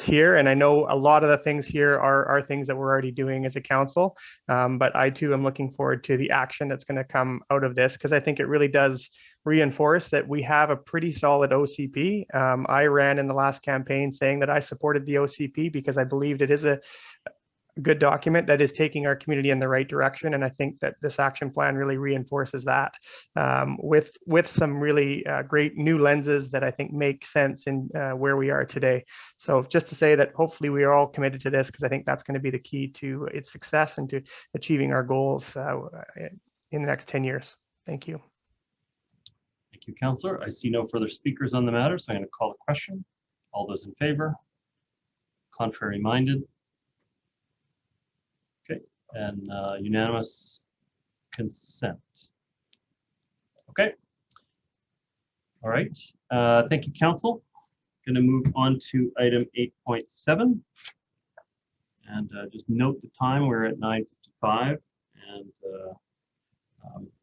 here. And I know a lot of the things here are things that we're already doing as a council, but I too am looking forward to the action that's going to come out of this, because I think it really does reinforce that we have a pretty solid OCP. I ran in the last campaign saying that I supported the OCP because I believed it is a good document that is taking our community in the right direction. And I think that this action plan really reinforces that with some really great new lenses that I think make sense in where we are today. So just to say that hopefully we are all committed to this, because I think that's going to be the key to its success and to achieving our goals in the next 10 years. Thank you. Thank you, Councillor. I see no further speakers on the matter, so I'm going to call the question. All those in favor? Contrary minded? Okay, and unanimous consent. Okay. All right. Thank you, Council. Going to move on to item 8.7. And just note the time, we're at 9:55. And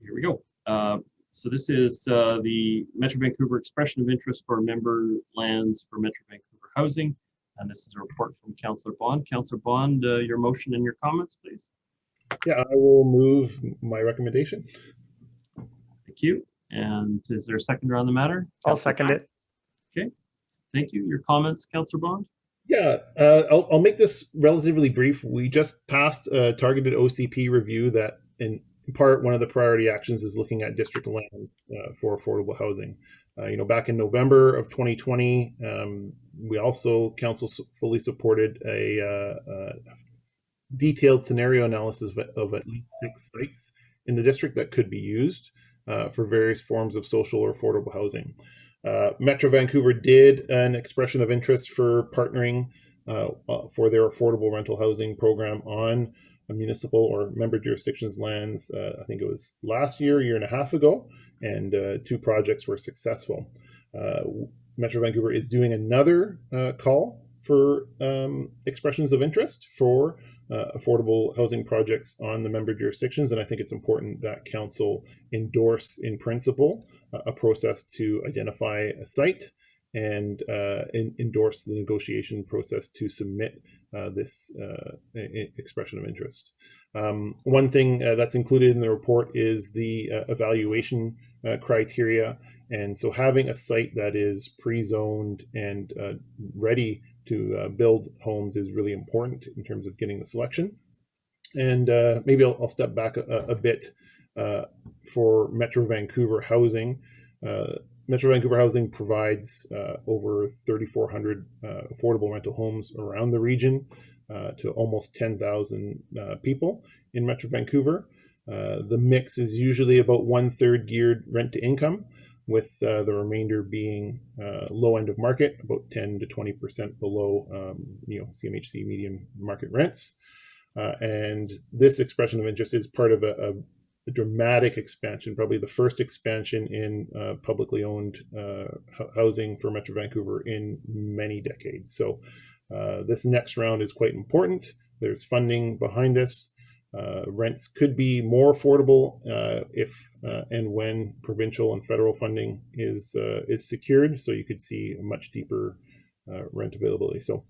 here we go. So this is the Metro Vancouver expression of interest for member lands for Metro Vancouver housing. And this is a report from Councillor Bond. Councillor Bond, your motion and your comments, please. Yeah, I will move my recommendation. Thank you. And is there a seconder on the matter? I'll second it. Okay. Thank you. Your comments, Councillor Bond? Yeah, I'll make this relatively brief. We just passed a targeted OCP review that in part, one of the priority actions is looking at district lands for affordable housing. Back in November of 2020, we also, council fully supported a detailed scenario analysis of at least 6 sites in the district that could be used for various forms of social or affordable housing. Metro Vancouver did an expression of interest for partnering for their affordable rental housing program on a municipal or member jurisdictions lands. I think it was last year and a half ago, and 2 projects were successful. Metro Vancouver is doing another call for expressions of interest for affordable housing projects on the member jurisdictions, and I think it's important that council endorse in principle a process to identify a site and endorse the negotiation process to submit this expression of interest. One thing that's included in the report is the evaluation criteria, and so having a site that is pre-zoned and ready build homes is really important in terms of getting the selection. And maybe I'll step back a bit for Metro Vancouver Housing. Metro Vancouver Housing provides over 3,400 affordable rental homes around the region to almost 10,000 people in Metro Vancouver. The mix is usually about 1/3 geared rent to income, with the remainder being low end of market, about 10 to 20% below CMHC median market rents. And this expression of interest is part of a dramatic expansion, probably the first expansion in publicly owned housing for Metro Vancouver in many decades. So this next round is quite important. There's funding behind this. Rents could be more affordable if and when provincial and federal funding is secured. So you could see a much deeper rent availability. So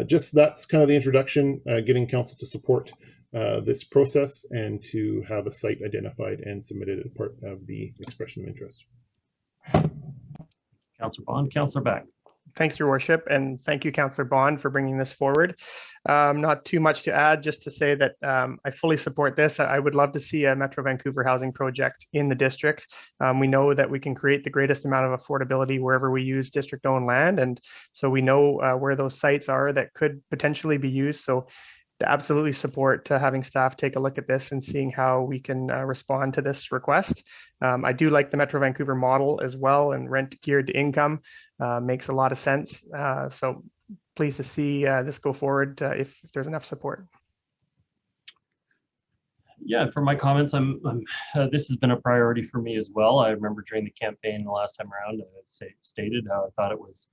just that's kind of the introduction, getting council to support this process and to have a site identified and submitted as part of the expression of interest. Councillor Bond, Councillor Back. Thanks, Your Worship, and thank you, Councillor Bond, for bringing this forward. Not too much to add, just to say that I fully support this. I would love to see a Metro Vancouver housing project in the district. We know that we can create the greatest amount of affordability wherever we use district-owned land, and so we know where those sites are that could potentially be used. So to absolutely support having staff take a look at this and seeing how we can respond to this request. I do like the Metro Vancouver model as well, and rent geared to income makes a lot of sense. So pleased to see this go forward if there's enough support. Yeah, for my comments, this has been a priority for me as well. I remember during the campaign the last time around, I stated how I thought it was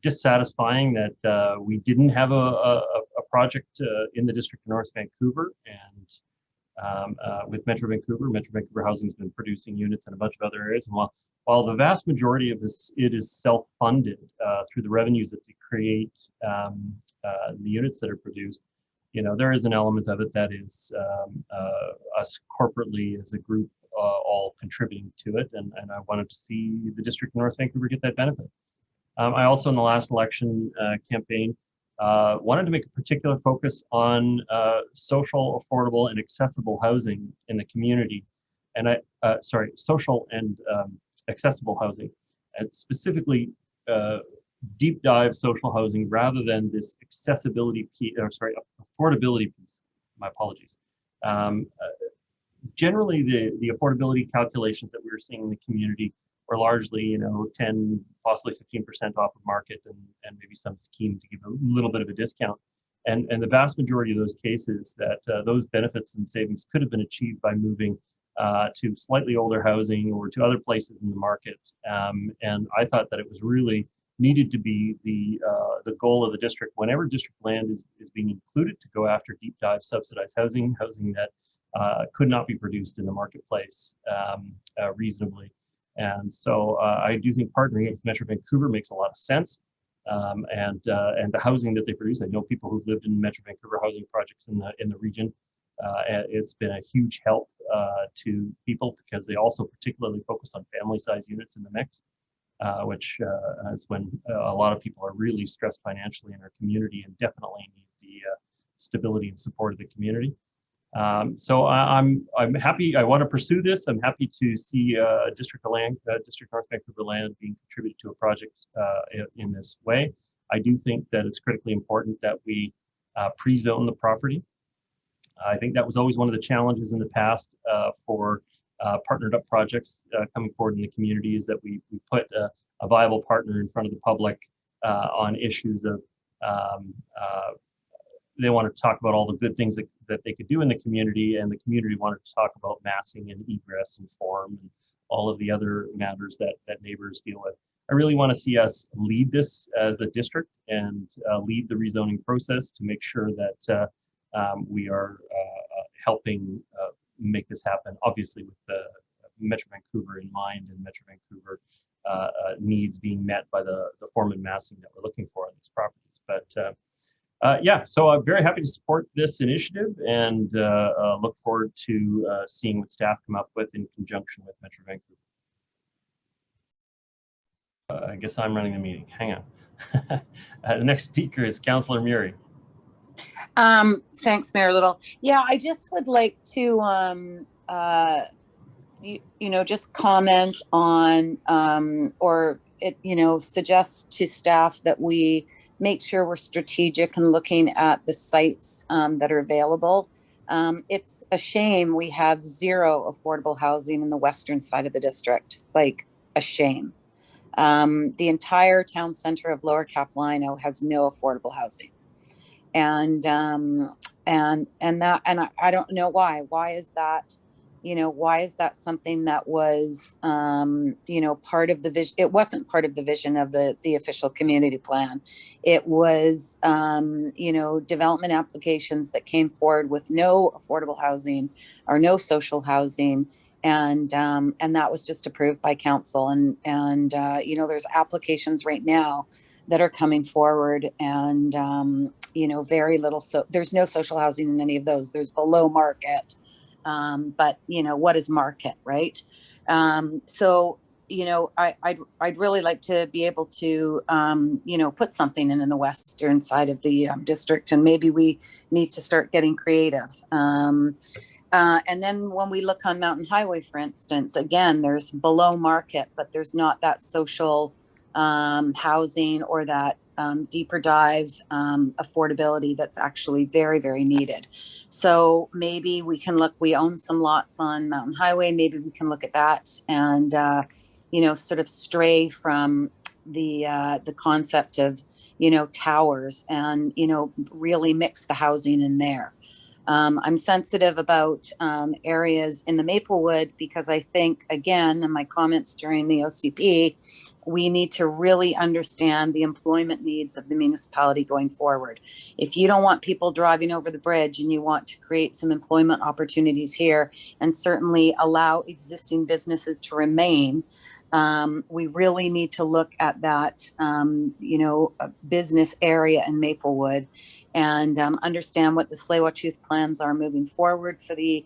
dissatisfying that we didn't have a project in the district of North Vancouver, and with Metro Vancouver Housing has been producing units in a bunch of other areas. And while the vast majority of it is self-funded through the revenues that they create, the units that are produced, there is an element of it that is us corporately as a group all contributing to it, and I wanted to see the district of North Vancouver get that benefit. I also, in the last election campaign, wanted to make a particular focus on social, affordable, and accessible housing in the community, and social and accessible housing, and specifically deep dive social housing rather than this accessibility piece, affordability piece. My apologies. Generally, the affordability calculations that we were seeing in the community were largely, 10, possibly 15% off of market, and maybe some scheme to give a little bit of a discount. And the vast majority of those cases that those benefits and savings could have been achieved by moving to slightly older housing or to other places in the market. And I thought that it was really needed to be the goal of the district whenever district land is being included to go after deep dive subsidized housing that could not be produced in the marketplace reasonably. And so I do think partnering with Metro Vancouver makes a lot of sense. And the housing that they produce, I know people who've lived in Metro Vancouver housing projects in the region. And it's been a huge help to people because they also particularly focus on family size units in the mix, which is when a lot of people are really stressed financially in our community and definitely need the stability and support of the community. So I'm happy. I want to pursue this. I'm happy to see District North Vancouver land being contributed to a project in this way. I do think that it's critically important that we pre-zone the property. I think that was always one of the challenges in the past for partnered up projects coming forward in the community, is that we put a viable partner in front of the public on issues of they wanted to talk about all the good things that they could do in the community, and the community wanted to talk about massing and egress and form and all of the other matters that neighbors deal with. I really want to see us lead this as a district and lead the rezoning process to make sure that we are helping make this happen, obviously with the Metro Vancouver in mind and Metro Vancouver needs being met by the form and massing that we're looking for on these properties. But yeah, so I'm very happy to support this initiative and look forward to seeing what staff come up with in conjunction with Metro Vancouver. I guess I'm running the meeting. Hang on. The next speaker is Councillor Murray. Thanks, Mayor Little. Yeah, I just would like to, just comment on, suggest to staff that we make sure we're strategic and looking at the sites that are available. It's a shame we have 0 affordable housing in the western side of the district, like a shame. The entire town center of Lower Capilano has no affordable housing. And I don't know why. Why is that? Why is that something that was, part of the vision? It wasn't part of the vision of the official community plan. It was, development applications that came forward with no affordable housing or no social housing. And that was just approved by council. And there's applications right now that are coming forward, and very little. So there's no social housing in any of those. There's below market, but what is market, right? So I'd really like to be able to put something in the western side of the district, and maybe we need to start getting creative. And then when we look on Mountain Highway, for instance, again, there's below market, but there's not that social housing or that deeper dive affordability that's actually very, very needed. So maybe we can look, we own some lots on Mountain Highway, maybe we can look at that and, sort of stray from the concept of, towers and, really mix the housing in there. I'm sensitive about areas in the Maplewood because I think, again, in my comments during the OCP, we need to really understand the employment needs of the municipality going forward. If you don't want people driving over the bridge and you want to create some employment opportunities here and certainly allow existing businesses to remain, we really need to look at that, business area in Maplewood and understand what the Tsleil-Waututh plans are moving forward for the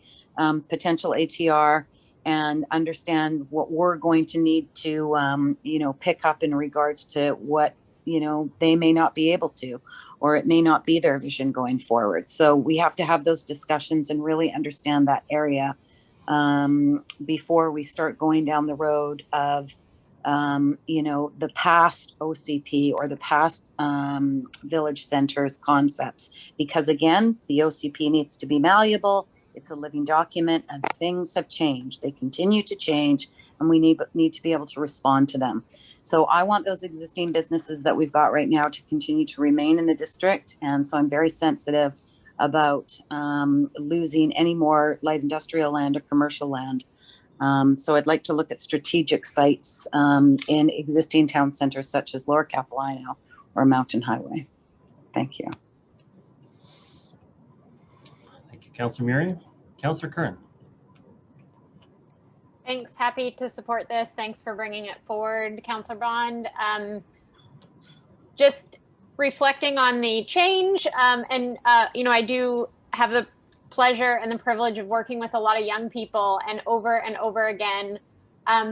potential ATR, and understand what we're going to need to, pick up in regards to what, they may not be able to, or it may not be their vision going forward. So we have to have those discussions and really understand that area before we start going down the road of, the past OCP or the past village centers concepts. Because again, the OCP needs to be malleable. It's a living document and things have changed. They continue to change and we need to be able to respond to them. So I want those existing businesses that we've got right now to continue to remain in the district. And so I'm very sensitive about losing any more light industrial land or commercial land. So I'd like to look at strategic sites in existing town centers such as Lower Capilano or Mountain Highway. Thank you. Thank you, Councillor Murray. Councillor Kern. Thanks. Happy to support this. Thanks for bringing it forward, Councillor Bond. Just reflecting on the change, I do have the pleasure and the privilege of working with a lot of young people, and over again,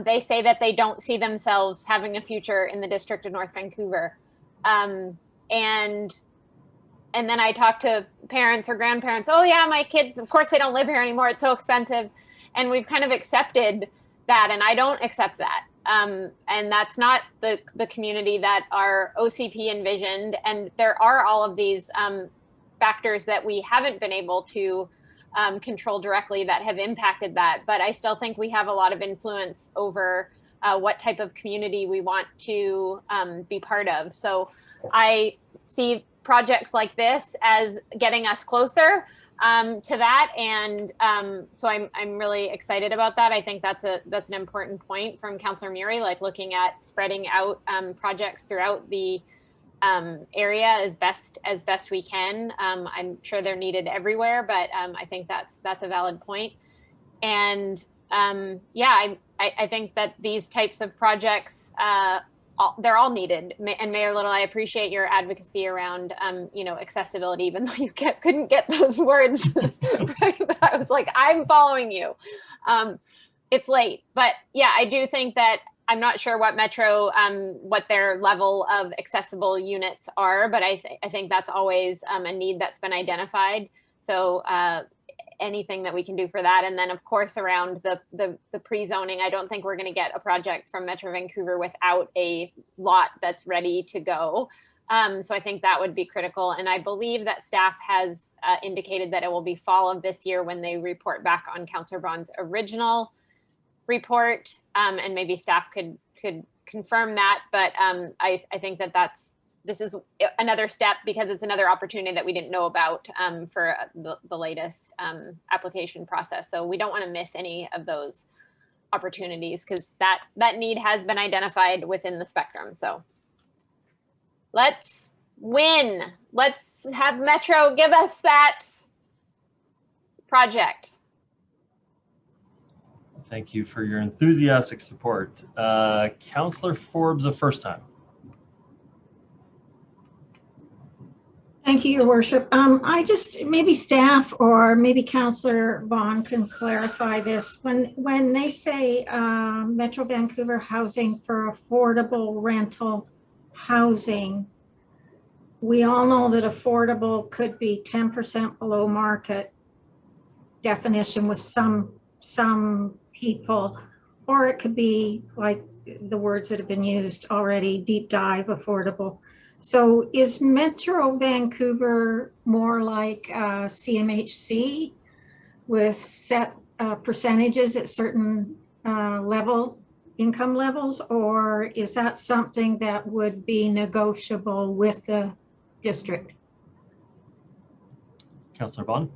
they say that they don't see themselves having a future in the district of North Vancouver. And then I talk to parents or grandparents, oh yeah, my kids, of course they don't live here anymore, it's so expensive. And we've kind of accepted that, and I don't accept that. And that's not the community that our OCP envisioned. And there are all of these factors that we haven't been able to control directly that have impacted that. But I still think we have a lot of influence over what type of community we want to be part of. So I see projects like this as getting us closer to that, and so I'm really excited about that. I think that's an important point from Councillor Murray, like looking at spreading out projects throughout the area as best we can. I'm sure they're needed everywhere, but I think that's a valid point. And yeah, I think that these types of projects, they're all needed. And Mayor Little, I appreciate your advocacy around, accessibility, even though you couldn't get those words right. But I was like, I'm following you. It's late, but yeah, I do think that I'm not sure what Metro, what their level of accessible units are, but I think that's always a need that's been identified. So anything that we can do for that. And then of course, around the pre-zoning, I don't think we're going to get a project from Metro Vancouver without a lot that's ready to go. So I think that would be critical. And I believe that staff has indicated that it will be fall of this year when they report back on Councillor Bond's original report, and maybe staff could confirm that. But I think that this is another step, because it's another opportunity that we didn't know about for the latest application process. So we don't want to miss any of those opportunities, because that need has been identified within the spectrum. So let's win. Let's have Metro give us that project. Thank you for your enthusiastic support. Councillor Forbes, the first time. Thank you, Your Worship. I just, maybe staff or maybe Councillor Bond can clarify this. When they say Metro Vancouver housing for affordable rental housing, we all know that affordable could be 10% below market definition with some people, or it could be like the words that have been used already, deep dive affordable. So is Metro Vancouver more like CMHC with set percentages at certain income levels, or is that something that would be negotiable with the district? Councillor Bond.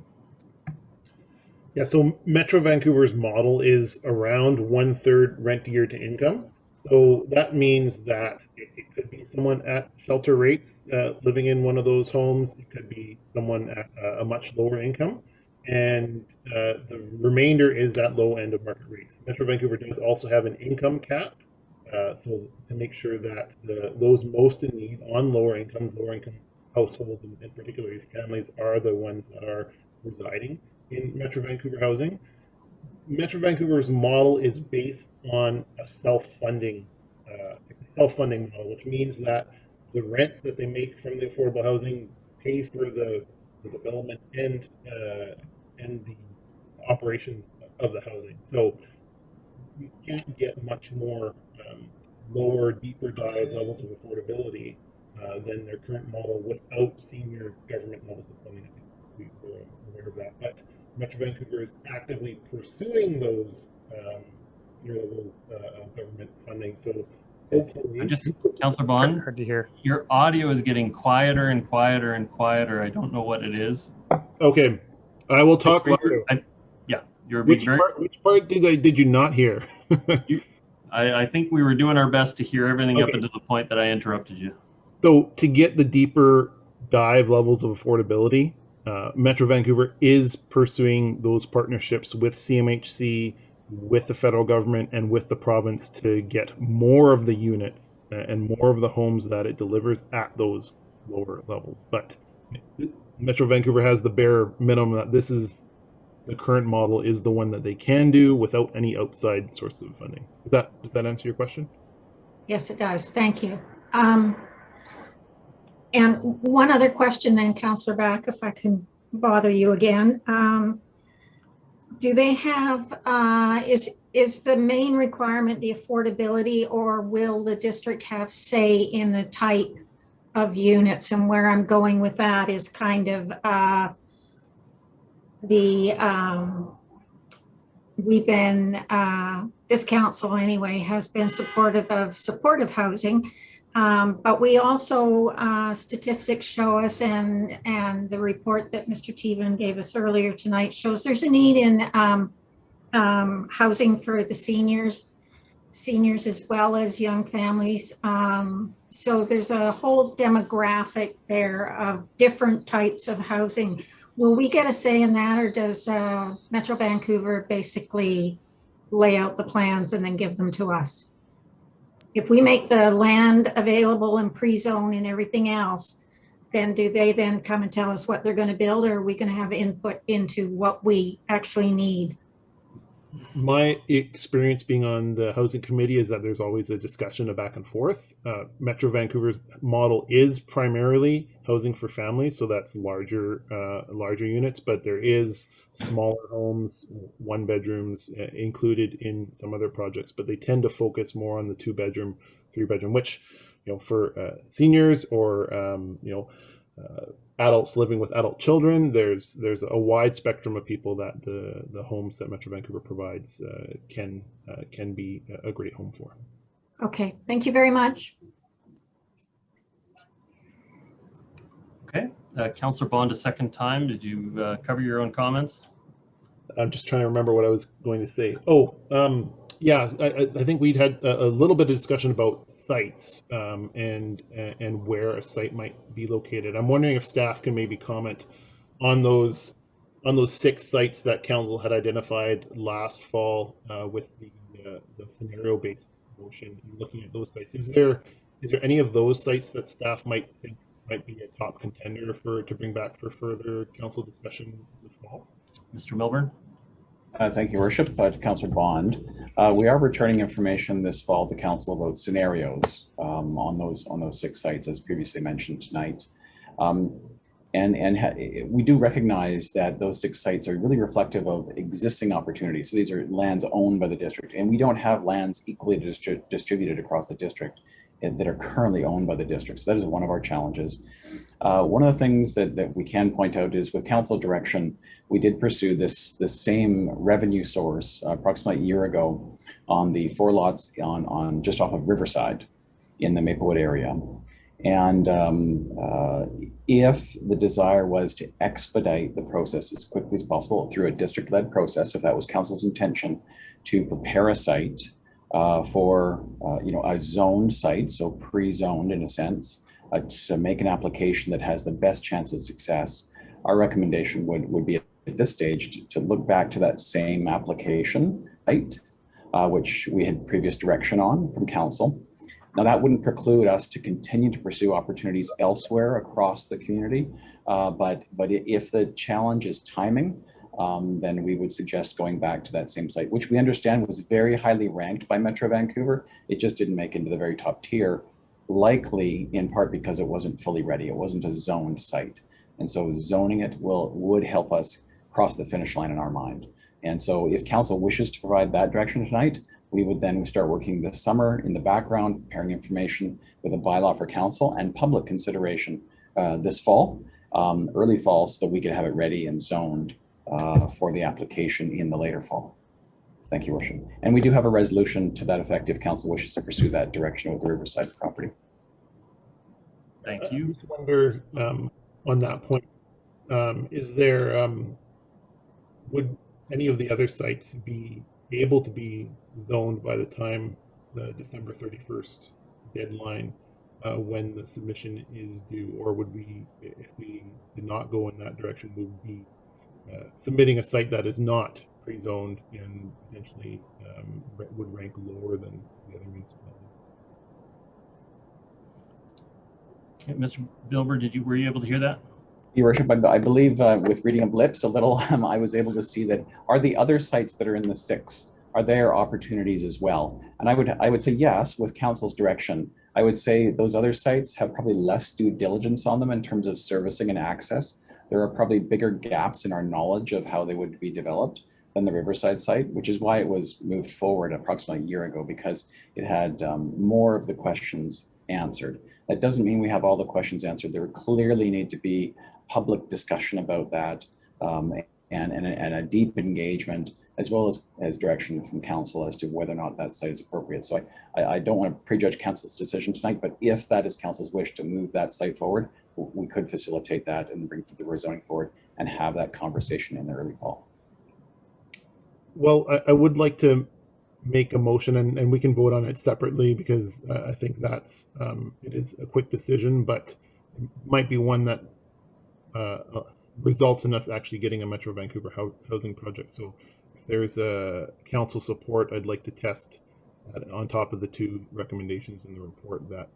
Yeah, so Metro Vancouver's model is around 1/3 rent year to income. So that means that it could be someone at shelter rates living in one of those homes. It could be someone at a much lower income. And the remainder is that low end of market rates. Metro Vancouver does also have an income cap. So to make sure that those most in need on lower income households, and particularly families, are the ones that are residing in Metro Vancouver housing. Metro Vancouver's model is based on a self-funding model, which means that the rents that they make from the affordable housing pay for the development and the operations of the housing. So you can't get much more lower, deeper dive levels of affordability than their current model without senior government levels of funding. We were aware of that, but Metro Vancouver is actively pursuing those levels of government funding. So hopefully, Councillor Bond, hard to hear. Your audio is getting quieter and quieter and quieter. I don't know what it is. Okay, I will talk louder. Yeah, you're which part did you not hear? I think we were doing our best to hear everything up until the point that I interrupted you. So to get the deeper dive levels of affordability, Metro Vancouver is pursuing those partnerships with CMHC, with the federal government, and with the province to get more of the units and more of the homes that it delivers at those lower levels. But Metro Vancouver has the bare minimum that this is the current model is the one that they can do without any outside sources of funding. Does that answer your question? Yes, it does. Thank you. And one other question then, Councillor Back, if I can bother you again. Do they have, is the main requirement the affordability, or will the district have say in the type of units? And where I'm going with that is kind of we've been, this council anyway, has been supportive of supportive housing. But we also, statistics show us, and the report that Mr. Thievin gave us earlier tonight shows there's a need in housing for the seniors as well as young families. So there's a whole demographic there of different types of housing. Will we get a say in that, or does Metro Vancouver basically lay out the plans and then give them to us? If we make the land available and pre-zone and everything else, then do they then come and tell us what they're going to build, or are we going to have input into what we actually need? My experience being on the housing committee is that there's always a discussion of back and forth. Metro Vancouver's model is primarily housing for families, so that's larger units, but there is smaller homes, 1 bedrooms included in some other projects, but they tend to focus more on the 2-bedroom, 3-bedroom, which, for seniors or adults living with adult children, there's a wide spectrum of people that the homes that Metro Vancouver provides can be a great home for. Okay, thank you very much. Okay, Councillor Bond, a second time. Did you cover your own comments? I'm just trying to remember what I was going to say. Yeah, I think we'd had a little bit of discussion about sites and where a site might be located. I'm wondering if staff can maybe comment on those 6 sites that council had identified last fall with the scenario-based motion. Looking at those sites, is there any of those sites that staff might think might be a top contender to bring back for further council discussion this fall? Mr. Milburn. Thank you, Worship. Councillor Bond, we are returning information this fall to council about scenarios on those 6 sites, as previously mentioned tonight. We do recognize that those 6 sites are really reflective of existing opportunities. So these are lands owned by the district, and we don't have lands equally distributed across the district that are currently owned by the district. So that is one of our challenges. One of the things that we can point out is with council direction, we did pursue this same revenue source approximately a year ago on the 4 lots on just off of Riverside in the Maplewood area. And if the desire was to expedite the process as quickly as possible through a district-led process, if that was council's intention to prepare a site for a zoned site, so pre-zoned in a sense, to make an application that has the best chance of success, our recommendation would be at this stage to look back to that same application site, which we had previous direction on from council. Now that wouldn't preclude us to continue to pursue opportunities elsewhere across the community, but if the challenge is timing, then we would suggest going back to that same site, which we understand was very highly ranked by Metro Vancouver. It just didn't make into the very top tier, likely in part because it wasn't fully ready. It wasn't a zoned site. And so zoning it would help us cross the finish line in our mind. And so if council wishes to provide that direction tonight, we would then start working this summer in the background, preparing information with a bylaw for council and public consideration this fall, early fall, so that we could have it ready and zoned for the application in the later fall. Thank you, Worship. And we do have a resolution to that effect if council wishes to pursue that direction with the Riverside property. Thank you. I just wonder on that point, is there, would any of the other sites be able to be zoned by the time the December 31st deadline when the submission is due, or would we, if we did not go in that direction, would be submitting a site that is not pre-zoned and potentially would rank lower than the other municipalities? Okay, Mr. Bilber, were you able to hear that? Your Worship, I believe with reading of lips a little, I was able to see that are the other sites that are in the 6, are there opportunities as well? And I would say yes, with council's direction. I would say those other sites have probably less due diligence on them in terms of servicing and access. There are probably bigger gaps in our knowledge of how they would be developed than the Riverside site, which is why it was moved forward approximately a year ago, because it had more of the questions answered. That doesn't mean we have all the questions answered. There clearly need to be public discussion about that and a deep engagement, as well as direction from council as to whether or not that site is appropriate. So I don't want to prejudge council's decision tonight, but if that is council's wish to move that site forward, we could facilitate that and bring the rezoning forward and have that conversation in the early fall. Well, I would like to make a motion, and we can vote on it separately, because I think that's it is a quick decision, but it might be one that results in us actually getting a Metro Vancouver housing project. So if there's a council support, I'd like to test on top of the 2 recommendations in the report that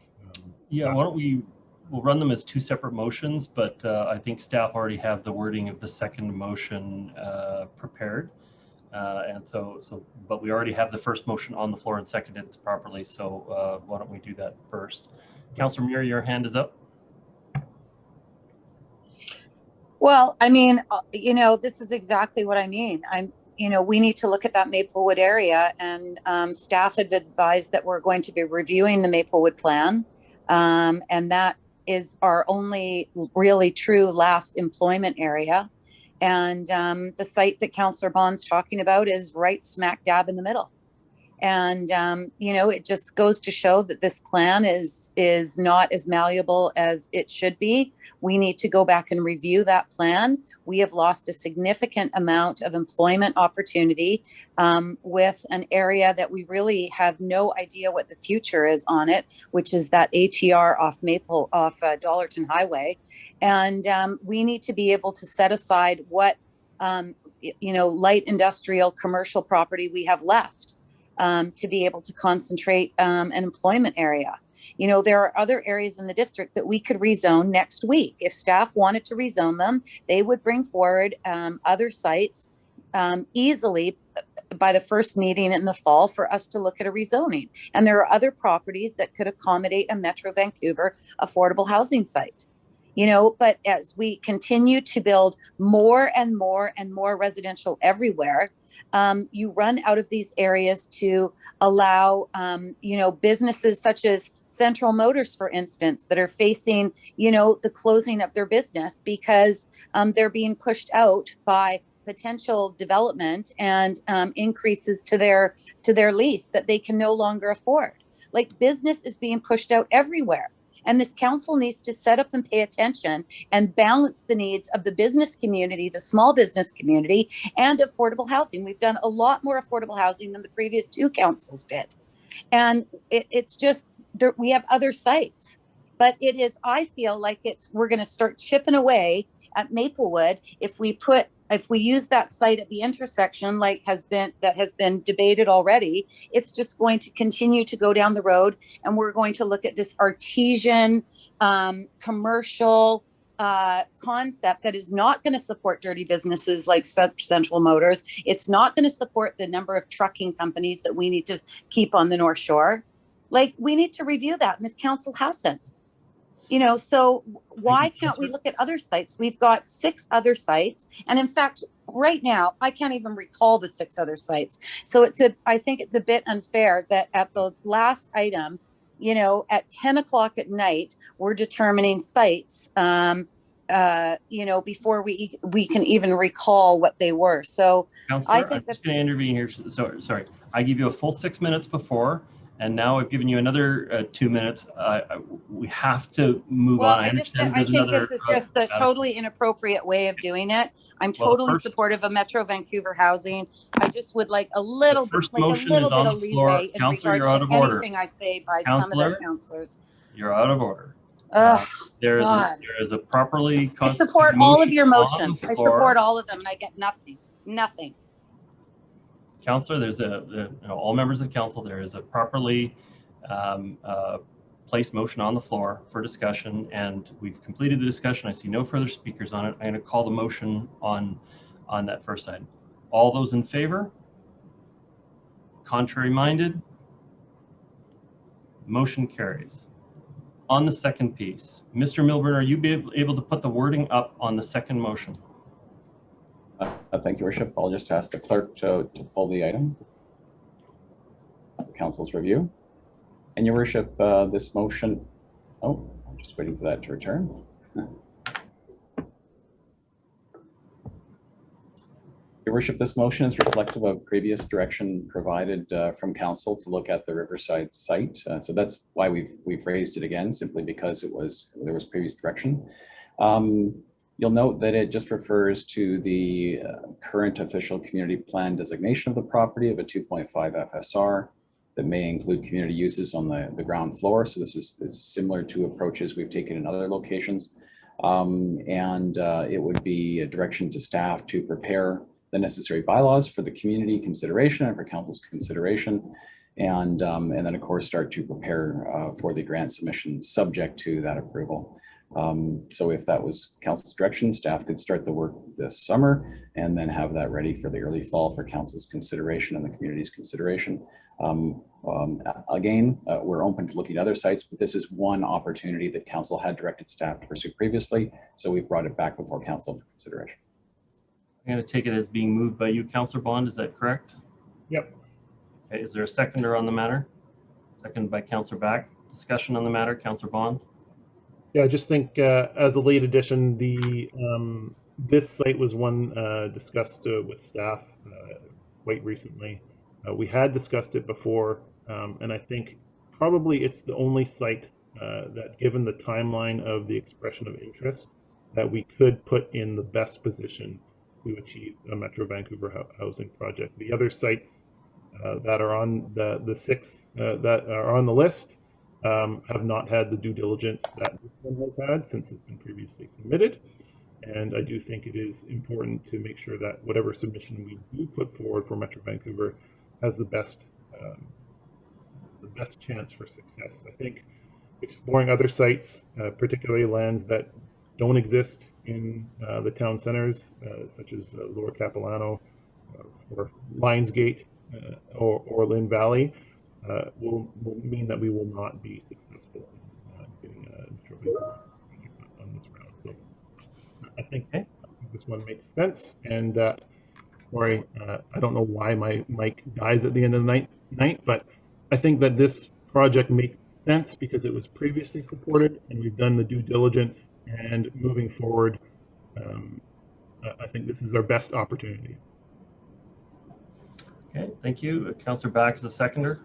yeah, why don't we'll run them as 2 separate motions, but I think staff already have the wording of the second motion prepared. But we already have the first motion on the floor and seconded properly. So why don't we do that first? Councillor Muir, your hand is up. Well, I mean, this is exactly what I mean. We need to look at that Maplewood area, and staff have advised that we're going to be reviewing the Maplewood plan. And that is our only really true last employment area. And the site that Councillor Bond's talking about is right smack dab in the middle. And, it just goes to show that this plan is not as malleable as it should be. We need to go back and review that plan. We have lost a significant amount of employment opportunity with an area that we really have no idea what the future is on it, which is that ATR off Dollarton Highway. And we need to be able to set aside what, light industrial commercial property we have left. To be able to concentrate an employment area. There are other areas in the district that we could rezone next week. If staff wanted to rezone them, they would bring forward other sites easily by the first meeting in the fall for us to look at a rezoning. And there are other properties that could accommodate a Metro Vancouver affordable housing site. But as we continue to build more and more and more residential everywhere, you run out of these areas to allow, businesses such as Central Motors, for instance, that are facing, the closing of their business because they're being pushed out by potential development and increases to their lease that they can no longer afford. Like, business is being pushed out everywhere. And this council needs to set up and pay attention and balance the needs of the business community, the small business community, and affordable housing. We've done a lot more affordable housing than the previous two councils did. And it's just, we have other sites. But I feel like we're going to start chipping away at Maplewood if we use that site at the intersection that has been debated already. It's just going to continue to go down the road, and we're going to look at this artesian commercial concept that is not going to support dirty businesses like Central Motors. It's not going to support the number of trucking companies that we need to keep on the North Shore. Like, we need to review that, and this council hasn't. So why can't we look at other sites? We've got 6 other sites. And in fact, right now, I can't even recall the 6 other sites. So I think it's a bit unfair that at the last item, at 10 o'clock at night, we're determining sites, before we can even recall what they were. So Councillor, I think I'm just going to intervene here. Sorry. I give you a full 6 minutes before. And now I've given you another 2 minutes. We have to move on. I think this is just the totally inappropriate way of doing it. I'm totally supportive of Metro Vancouver housing. I just would like a little bit of leeway in regards to anything I say by some of the councillors. You're out of order. There is a properly. I support all of your motions. I support all of them, and I get nothing. Nothing. Councillor, there's all members of council, there is a properly placed motion on the floor for discussion, and we've completed the discussion. I see no further speakers on it. I'm going to call the motion on that first item. All those in favor? Contrary minded? Motion carries. On the second piece, Mr. Milburn, are you able to put the wording up on the second motion? Thank you, Worship. I'll just ask the clerk to pull the item. Council's review. And Your Worship, this motion, I'm just waiting for that to return. Your Worship, this motion is reflective of previous direction provided from Council to look at the Riverside site. So that's why we've raised it again, simply because there was previous direction. You'll note that it just refers to the current official community plan designation of the property of a 2.5 FSR that may include community uses on the ground floor. So this is similar to approaches we've taken in other locations. It would be a direction to staff to prepare the necessary bylaws for the community consideration and for council's consideration. And then of course start to prepare for the grant submission subject to that approval. So if that was council's direction, staff could start the work this summer and then have that ready for the early fall for council's consideration and the community's consideration. Again, we're open to looking at other sites, but this is one opportunity that council had directed staff to pursue previously. So we brought it back before council for consideration. I'm going to take it as being moved by you, Councillor Bond. Is that correct? Yep. Okay, is there a seconder on the matter? Seconded by Councillor Back. Discussion on the matter, Councillor Bond. Yeah, I just think as a late addition, the this site was one discussed with staff quite recently. We had discussed it before, and I think probably it's the only site that, given the timeline of the expression of interest, that we could put in the best position to achieve a Metro Vancouver housing project. The other sites that are on the six that are on the list have not had the due diligence that this one has had since it's been previously submitted. And I do think it is important to make sure that whatever submission we do put forward for Metro Vancouver has the best chance for success. I think exploring other sites, particularly lands that don't exist in the town centers, such as Lower Capilano or Lionsgate or Lynn Valley, will mean that we will not be successful in getting a Metro on this round. So I think this one makes sense, and sorry, I don't know why my mic dies at the end of the night, but I think that this project makes sense because it was previously supported and we've done the due diligence, and moving forward, I think this is our best opportunity. Okay, thank you. Councillor Back is the seconder.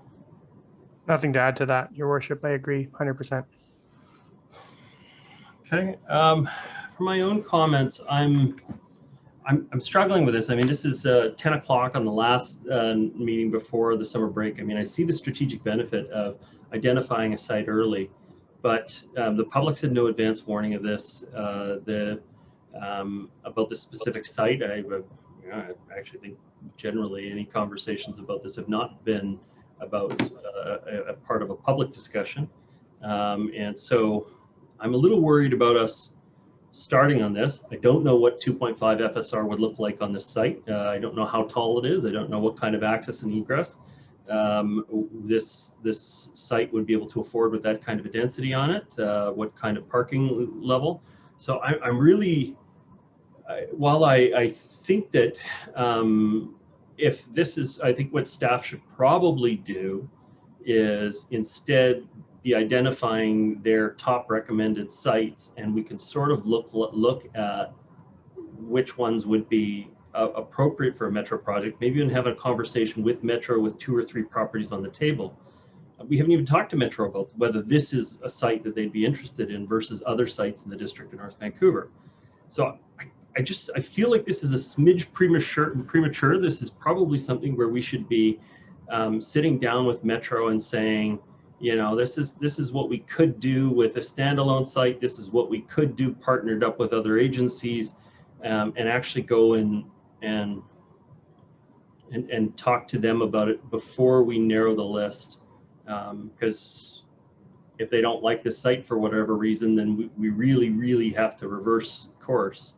Nothing to add to that, Your Worship. I agree 100%. Okay, for my own comments, I'm struggling with this. I mean, this is 10 o'clock on the last meeting before the summer break. I mean, I see the strategic benefit of identifying a site early, but the public's had no advance warning of this. About the specific site, I actually think generally any conversations about this have not been about a part of a public discussion, and so I'm a little worried about us starting on this. I don't know what 2.5 FSR would look like on this site. I don't know how tall it is. I don't know what kind of access and egress this site would be able to afford with that kind of a density on it, what kind of parking level. So I'm really, while I think that if this is, I think what staff should probably do is instead be identifying their top recommended sites, and we can sort of look at which ones would be appropriate for a Metro project, maybe even have a conversation with Metro with 2 or 3 properties on the table. We haven't even talked to Metro about whether this is a site that they'd be interested in versus other sites in the district of North Vancouver. So I feel like this is a smidge premature. This is probably something where we should be sitting down with Metro and saying, you know, this is what we could do with a standalone site. This is what we could do partnered up with other agencies, and actually go and talk to them about it before we narrow the list. Because if they don't like the site for whatever reason, then we really have to reverse course.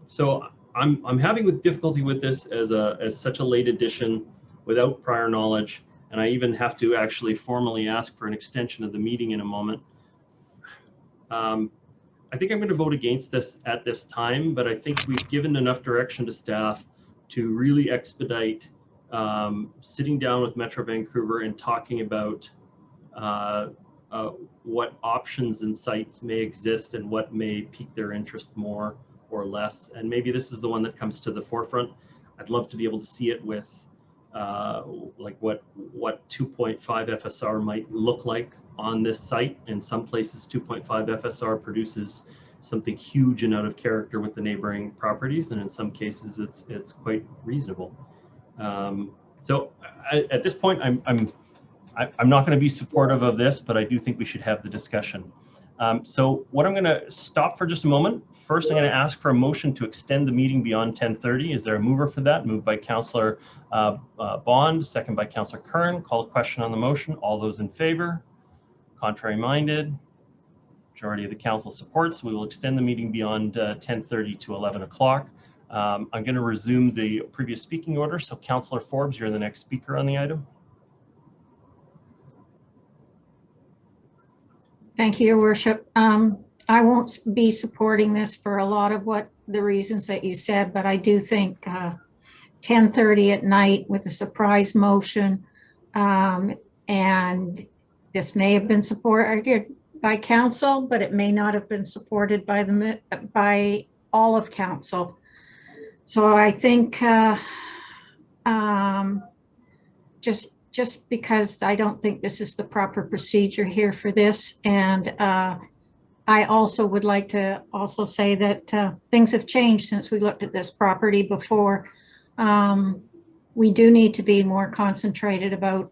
So I'm having difficulty with this as such a late addition without prior knowledge, and I even have to actually formally ask for an extension of the meeting in a moment. I think I'm going to vote against this at this time, but I think we've given enough direction to staff to really expedite sitting down with Metro Vancouver and talking about what options and sites may exist and what may pique their interest more or less. And maybe this is the one that comes to the forefront. I'd love to be able to see it with like what 2.5 FSR might look like on this site. In some places 2.5 FSR produces something huge and out of character with the neighboring properties, and in some cases it's quite reasonable. So at this point I'm not going to be supportive of this, but I do think we should have the discussion. So what I'm going to stop for just a moment. First, I'm going to ask for a motion to extend the meeting beyond 10:30. Is there a mover for that? Moved by Councillor Bond, second by Councillor Kern. Call a question on the motion. All those in favor? Contrary minded? Majority of the council supports. We will extend the meeting beyond 10:30 to 11 o'clock. I'm going to resume the previous speaking order. So Councillor Forbes, you're the next speaker on the item. Thank you, Your Worship. I won't be supporting this for a lot of the reasons that you said, but I do think 10:30 at night with a surprise motion, and this may have been supported by council, but it may not have been supported by all of council. So I think just because I don't think this is the proper procedure here for this, and I also would like to also say that things have changed since we looked at this property before. We do need to be more concentrated about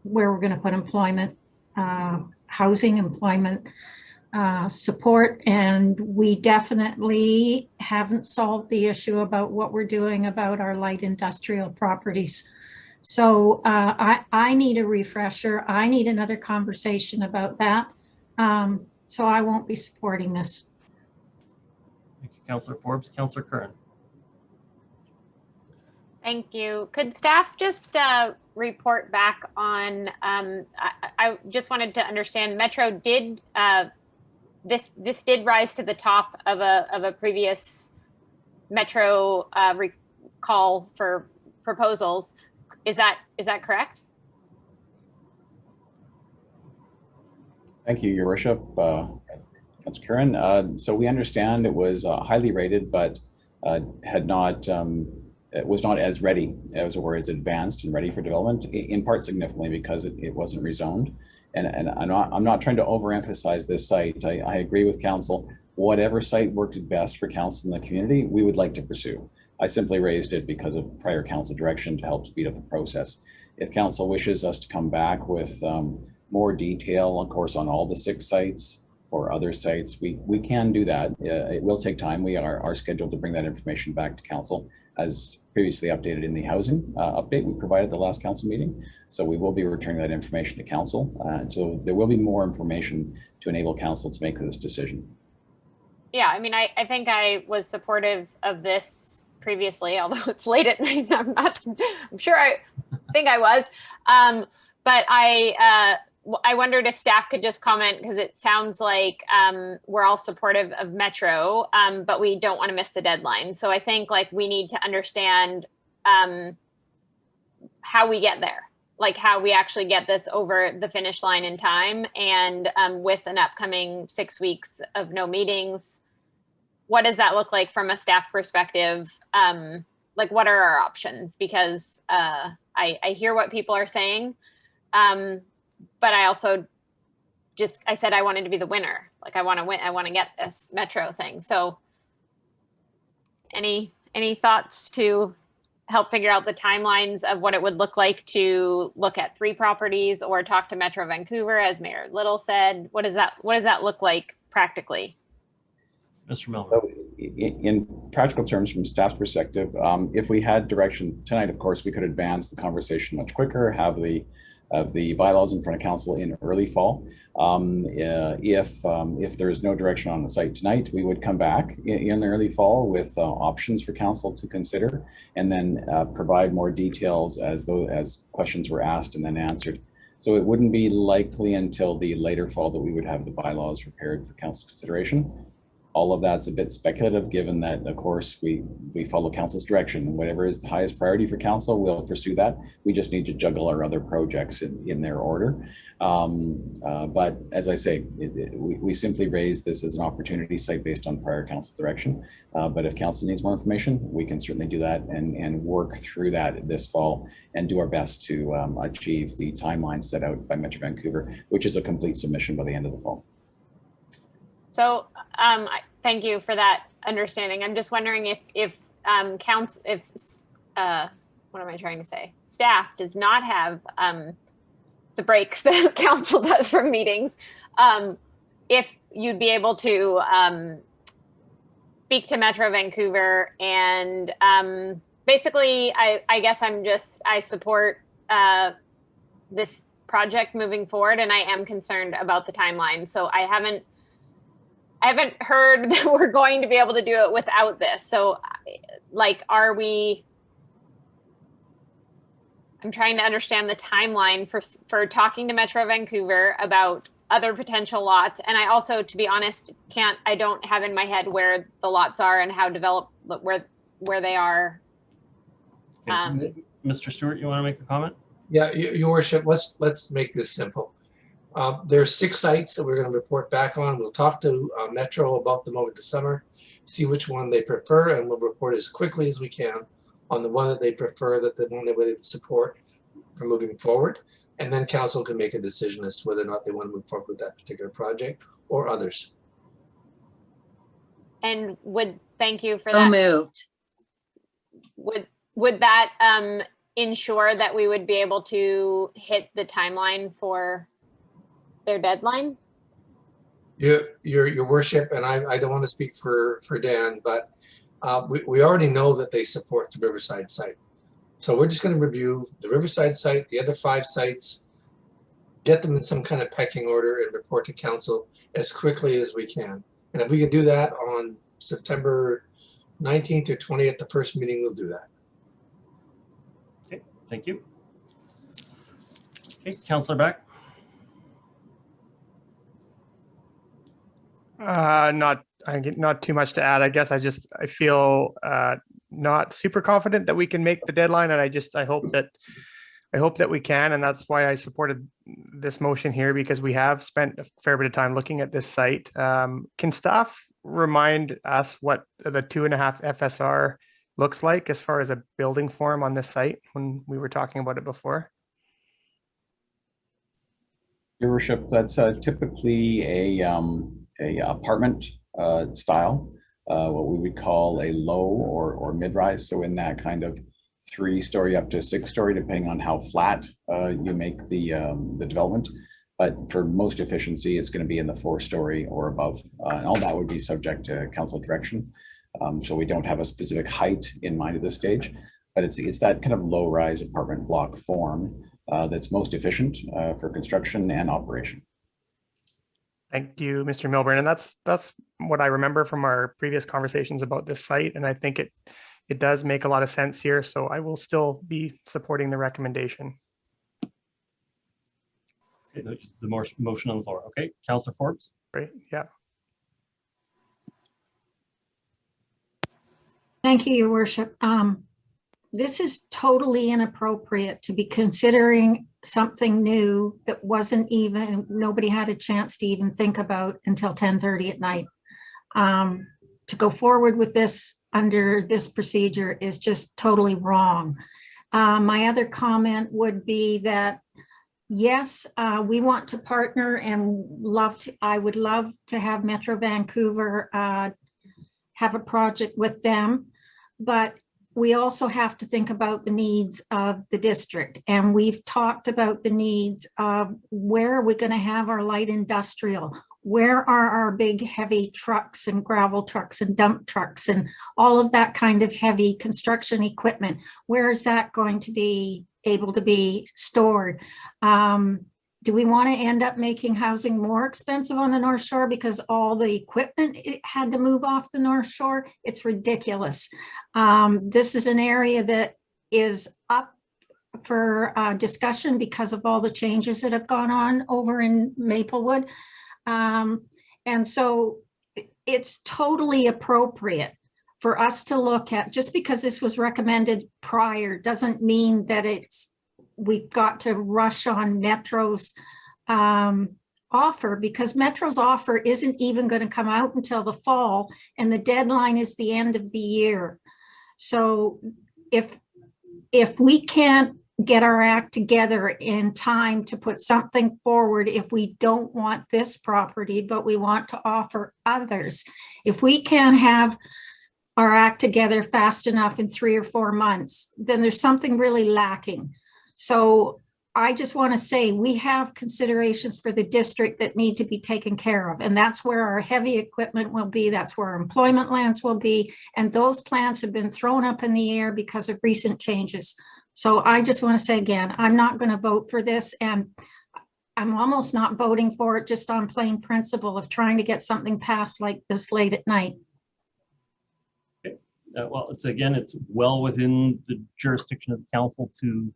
where we're going to put employment, housing, employment support, and we definitely haven't solved the issue about what we're doing about our light industrial properties. So I need a refresher. I need another conversation about that. So I won't be supporting this. Thank you, Councillor Forbes. Councillor Curran. Thank you. Could staff just report back on, I just wanted to understand, Metro did, this did rise to the top of a previous Metro call for proposals. Is that correct? Thank you, Your Worship. Councillor Curran. So we understand it was highly rated, but had not, it was not as ready as advanced and ready for development, in part significantly because it wasn't rezoned. And I'm not trying to overemphasize this site. I agree with council. Whatever site works best for council in the community, we would like to pursue. I simply raised it because of prior council direction to help speed up the process. If council wishes us to come back with more detail, of course, on all the 6 sites or other sites, we can do that. It will take time. We are scheduled to bring that information back to council as previously updated in the housing update we provided the last council meeting. So we will be returning that information to council. So there will be more information to enable council to make this decision. Yeah, I mean, I think I was supportive of this previously, although it's late at night. I'm sure I think I was. But I wondered if staff could just comment, because it sounds like we're all supportive of Metro, but we don't want to miss the deadline. So I think we need to understand how we get there, how we actually get this over the finish line in time. And with an upcoming 6 weeks of no meetings, what does that look like from a staff perspective? What are our options? Because I hear what people are saying. But I also I said I wanted to be the winner. I want to win. I want to get this Metro thing. So any thoughts to help figure out the timelines of what it would look like to look at 3 properties or talk to Metro Vancouver, as Mayor Little said? What does that look like practically? Mr. Miller. So in practical terms, from staff's perspective, if we had direction tonight, of course, we could advance the conversation much quicker, have the bylaws in front of council in early fall. If there is no direction on the site tonight, we would come back in early fall with options for council to consider, and then provide more details as questions were asked and then answered. So it wouldn't be likely until the later fall that we would have the bylaws prepared for council consideration. All of that's a bit speculative, given that, of course, we follow council's direction. Whatever is the highest priority for council, we'll pursue that. We just need to juggle our other projects in their order. But as I say, we simply raise this as an opportunity site based on prior council direction. But if council needs more information, we can certainly do that and work through that this fall and do our best to achieve the timeline set out by Metro Vancouver, which is a complete submission by the end of the fall. So thank you for that understanding. I'm just wondering if what am I trying to say? Staff does not have the break that council does from meetings. If you'd be able to speak to Metro Vancouver and basically, I guess I support this project moving forward, and I am concerned about the timeline. So I haven't I haven't heard that we're going to be able to do it without this. So like, are we, I'm trying to understand the timeline for talking to Metro Vancouver about other potential lots. And I also, to be honest, I don't have in my head where the lots are and how developed, where they are. Okay. Mr. Stewart, you want to make a comment? Yeah, Your Worship, let's make this simple. There are 6 sites that we're going to report back on. We'll talk to Metro about them over the summer, see which one they prefer, and we'll report as quickly as we can on the one that they prefer, that the one they would support for moving forward. And then council can make a decision as to whether or not they want to move forward with that particular project or others. And thank you for So that. moved. Would that ensure that we would be able to hit the timeline for their deadline? Your Worship, and I don't want to speak for Dan, but we already know that they support the Riverside site. So we're just going to review the Riverside site, the other 5 sites, get them in some kind of pecking order and report to council as quickly as we can. And if we can do that on September 19th or 20th, the first meeting, we'll do that. Okay, thank you. Okay, Councillor Beck. Not too much to add. I guess I feel not super confident that we can make the deadline, and I hope that we can, and that's why I supported this motion here, because we have spent a fair bit of time looking at this site. Can staff remind us what the 2.5 FSR looks like as far as a building form on this site when we were talking about it before? Your Worship, that's typically a apartment style, what we would call a low or mid-rise. So in that kind of 3-story up to 6-story, depending on how flat you make the development. But for most efficiency, it's going to be in the 4-story or above. And all that would be subject to council direction. So we don't have a specific height in mind at this stage, but it's that kind of low-rise apartment block form that's most efficient for construction and operation. Thank you, Mr. Milburn. And that's what I remember from our previous conversations about this site. And I think it does make a lot of sense here. So I will still be supporting the recommendation. Okay, the motion on the floor. Okay, Councillor Forbes. Great, yeah. Thank you, Your Worship. This is totally inappropriate to be considering something new that nobody had a chance to even think about until 10:30 at night. To go forward with this under this procedure is just totally wrong. My other comment would be that, yes, we want to partner and I would love to have Metro Vancouver have a project with them, but we also have to think about the needs of the district. And we've talked about the needs of where are we going to have our light industrial? Where are our big heavy trucks and gravel trucks and dump trucks and all of that kind of heavy construction equipment? Where is that going to be able to be stored? Do we want to end up making housing more expensive on the North Shore because all the equipment had to move off the North Shore? It's ridiculous. This is an area that is up for discussion because of all the changes that have gone on over in Maplewood. And so it's totally appropriate for us to look at, just because this was recommended prior doesn't mean that we've got to rush on Metro's offer, because Metro's offer isn't even going to come out until the fall, and the deadline is the end of the year. So if we can't get our act together in time to put something forward, if we don't want this property, but we want to offer others, if we can't have our act together fast enough in 3 or 4 months, then there's something really lacking. So I just want to say we have considerations for the district that need to be taken care of. And that's where our heavy equipment will be. That's where our employment lands will be. And those plans have been thrown up in the air because of recent changes. So I just want to say again, I'm not going to vote for this. And I'm almost not voting for it just on plain principle of trying to get something passed like this late at night. Well, it's well within the jurisdiction of the council to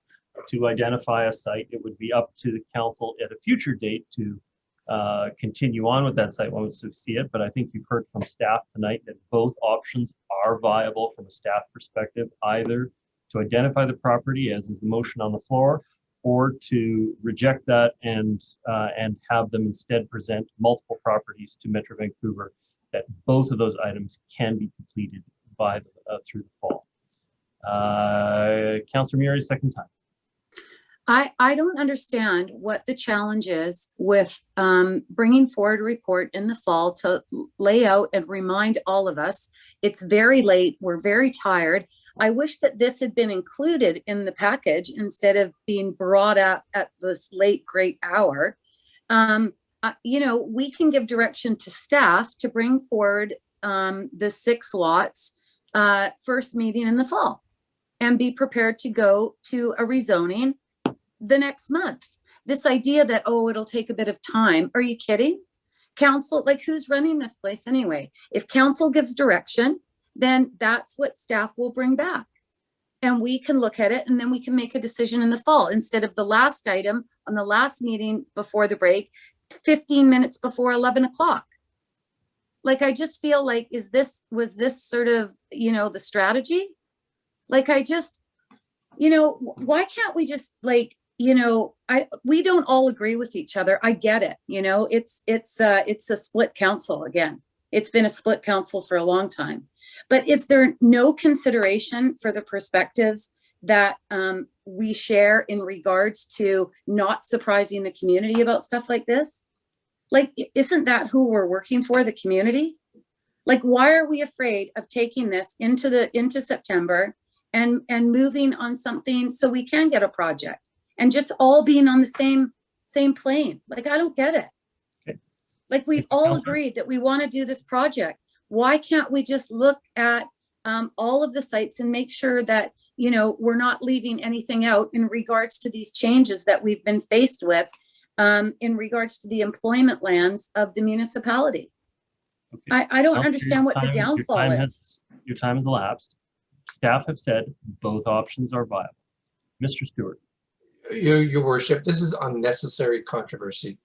identify a site. It would be up to the council at a future date to continue on with that site once we see it. But I think you've heard from staff tonight that both options are viable from a staff perspective, either to identify the property, as is the motion on the floor, or to reject that and have them instead present multiple properties to Metro Vancouver, that both of those items can be completed by through the fall. Councillor Murray, second time. I don't understand what the challenge is with bringing forward a report in the fall to lay out and remind all of us. It's very late. We're very tired. I wish that this had been included in the package instead of being brought up at this late, great hour. You know, we can give direction to staff to bring forward the 6 lots first meeting in the fall and be prepared to go to a rezoning the next month. This idea that, oh, it'll take a bit of time. Are you kidding? Council, like, who's running this place anyway? If council gives direction, then that's what staff will bring back. And we can look at it and then we can make a decision in the fall instead of the last item on the last meeting before the break, 15 minutes before 11 o'clock. Like, I just feel like, was this sort of, you know, the strategy? Like, I just, you know, why can't we just, like, you know, we don't all agree with each other. I get it. You know, it's a split council again. It's been a split council for a long time, but is there no consideration for the perspectives that we share in regards to not surprising the community about stuff like this? Like, isn't that who we're working for, the community? Like, why are we afraid of taking this into September and moving on something so we can get a project and just all being on the same plane? Like, I don't get it. Okay. Like, we've all agreed that we want to do this project. Why can't we just look at all of the sites and make sure that, you know, we're not leaving anything out in regards to these changes that we've been faced with in regards to the employment lands of the municipality? Okay. I don't understand what the downfall is. Your time has elapsed. Staff have said both options are viable. Mr. Stewart. Your worship, this is unnecessary controversy.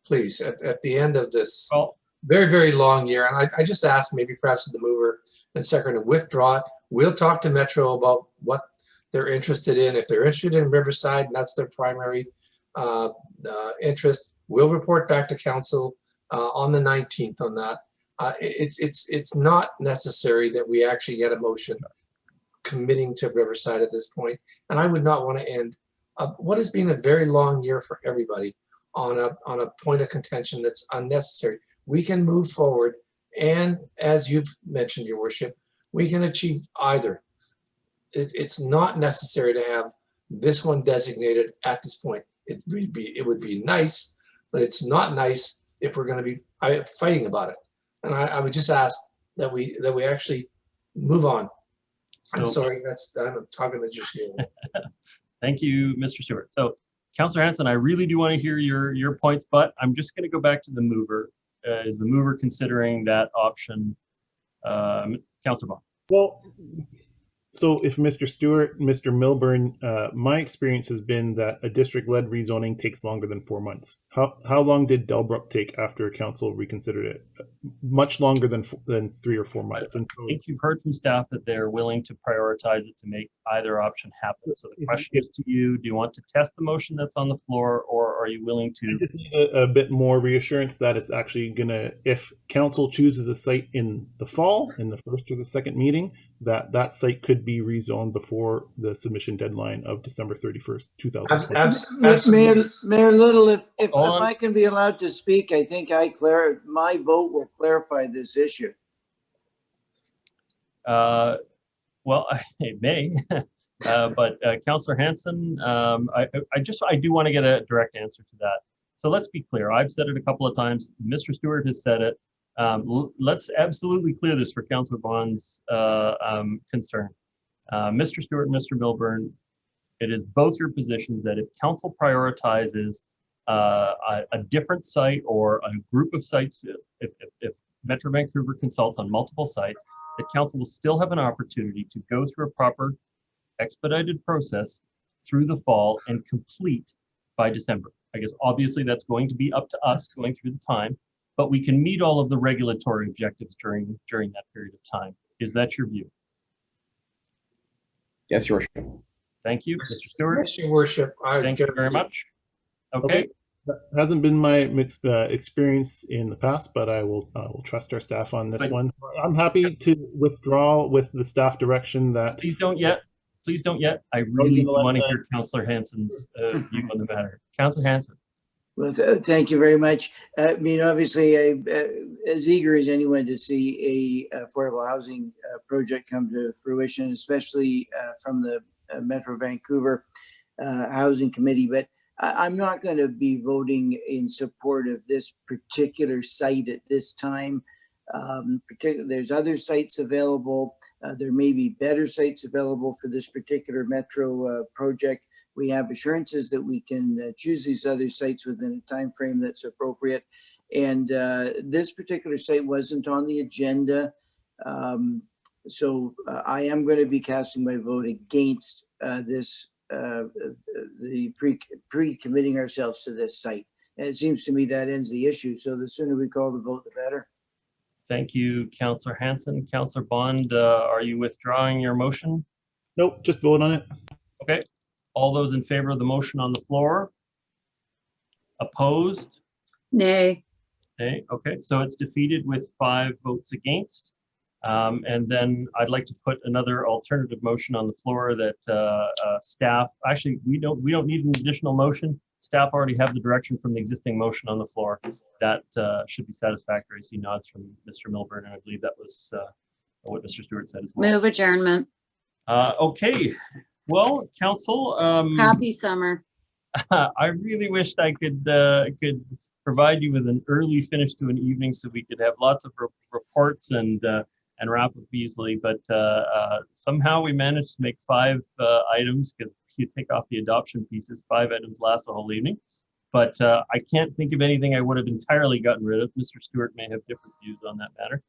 Please, at the end of this very, very long year, and I just ask maybe perhaps the mover and seconder to withdraw it. We'll talk to Metro about what they're interested in. If they're interested in Riverside and that's their primary interest, we'll report back to council on the 19th on that. It's not necessary that we actually get a motion committing to Riverside at this point, and I would not want to end what has been a very long year for everybody on a point of contention that's unnecessary. We can move forward, and as you've mentioned, your worship, we can achieve either. It's not necessary to have this one designated at this point. It would be nice, but it's not nice if we're going to be fighting about it. And I would just ask that we actually move on. I'm sorry, I'm talking to just you. Thank you, Mr. Stewart. So, Councillor Hanson, I really do want to hear your points, but I'm just going to go back to the mover. Is the mover considering that option? Councillor Vaughn. Well, so if Mr. Stewart, Mr. Milburn, my experience has been that a district-led rezoning takes longer than 4 months. How long did Delbrook take after council reconsidered it? Much longer than 3 or 4 months. And so, I think you've heard from staff that they're willing to prioritize it to make either option happen. So the question is to you, do you want to test the motion that's on the floor, or are you willing to? I just need a bit more reassurance that it's actually going to, if council chooses a site in the fall, in the first or the second meeting, that site could be rezoned before the submission deadline of December 31st, 2020. Mayor Little, if I can be allowed to speak, I think my vote will clarify this issue. Well, it may, but Councillor Hanson, I do want to get a direct answer to that. So let's be clear. I've said it a couple of times. Mr. Stewart has said it. Let's absolutely clear this for Councillor Vaughn's concern. Mr. Stewart and Mr. Milburn, it is both your positions that if council prioritizes a different site or a group of sites, if Metro Vancouver consults on multiple sites, the council will still have an opportunity to go through a proper expedited process through the fall and complete by December. I guess obviously that's going to be up to us going through the time, but we can meet all of the regulatory objectives during that period of time. Is that your view? Yes, Your Worship. Thank you, Mr. Stewart. Yes, Your Worship. Thank you very much. Okay. That hasn't been my experience in the past, but I will trust our staff on this one. I'm happy to withdraw with the staff direction that. Please don't yet. Please don't yet. I really want to hear Councillor Hansen's view on the matter. Councillor Hansen. Well, thank you very much. I mean, obviously, I'm as eager as anyone to see a affordable housing project come to fruition, especially from the Metro Vancouver Housing Committee. But I'm not going to be voting in support of this particular site at this time. There's other sites available. There may be better sites available for this particular Metro project. We have assurances that we can choose these other sites within a time frame that's appropriate. And this particular site wasn't on the agenda. So I am going to be casting my vote against this, the pre-committing ourselves to this site. And it seems to me that ends the issue. So the sooner we call the vote, the better. Thank you, Councillor Hansen. Councillor Bond, are you withdrawing your motion? Nope, just vote on it. Okay. All those in favor of the motion on the floor? Opposed? Nay. Nay. Okay, so it's defeated with 5 votes against. And then I'd like to put another alternative motion on the floor that staff, actually, we don't need an additional motion. Staff already have the direction from the existing motion on the floor. That should be satisfactory. I see nods from Mr. Milburn, and I believe that was what Mr. Stewart said as well. Move adjournment. Okay. Well, Council. Happy summer. I really wished I could provide you with an early finish to an evening so we could have lots of reports and wrap up easily. But somehow we managed to make 5 items, because if you take off the adoption pieces, 5 items last the whole evening. But I can't think of anything I would have entirely gotten rid of. Mr. Stewart may have different views on that matter.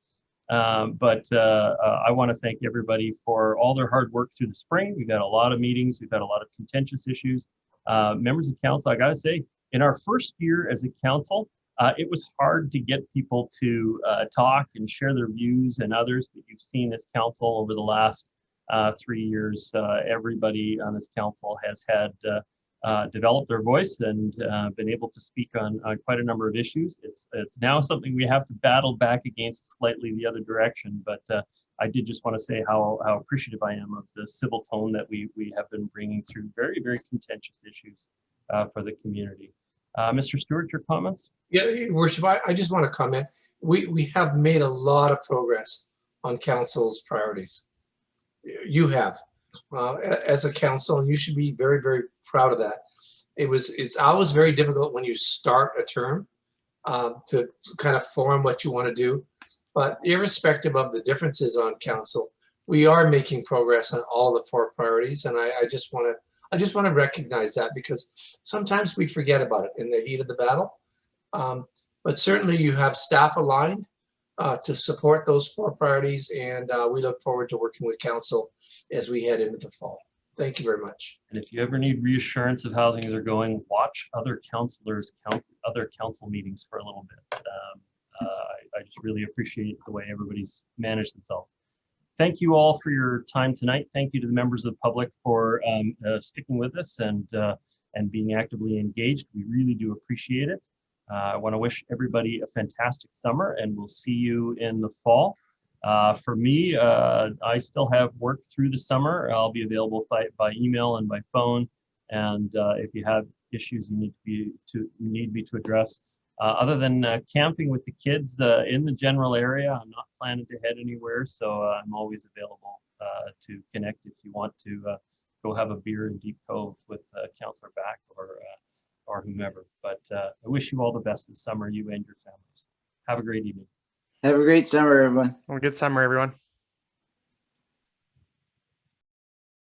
But I want to thank everybody for all their hard work through the spring. We've had a lot of meetings. We've had a lot of contentious issues. Members of council, I got to say, in our first year as a council, it was hard to get people to talk and share their views and others. But you've seen this council over the last 3 years. Everybody on this council has had developed their voice and been able to speak on quite a number of issues. It's now something we have to battle back against slightly the other direction, but I did just want to say how appreciative I am of the civil tone that we have been bringing through very, very contentious issues for the community. Mr. Stewart, your comments? Yeah, Your Worship, I just want to comment. We have made a lot of progress on council's priorities. You have. As a council, and you should be very, very proud of that. It's always very difficult when you start a term to kind of form what you want to do. But irrespective of the differences on council, we are making progress on all the 4 priorities, and I just want to recognize that, because sometimes we forget about it in the heat of the battle. But certainly you have staff aligned to support those 4 priorities, and we look forward to working with council as we head into the fall. Thank you very much. And if you ever need reassurance of how things are going, watch other other council meetings for a little bit. I just really appreciate the way everybody's managed themselves. Thank you all for your time tonight. Thank you to the members of the public for sticking with us and being actively engaged. We really do appreciate it. I want to wish everybody a fantastic summer, and we'll see you in the fall. For me, I still have work through the summer. I'll be available by email and by phone. And if you have issues you need me to address, other than camping with the kids in the general area, I'm not planning to head anywhere. So I'm always available to connect if you want to go have a beer in Deep Cove with Councillor Back or whomever. But I wish you all the best this summer, you and your families. Have a great evening. Have a great summer, everyone. Have a good summer, everyone.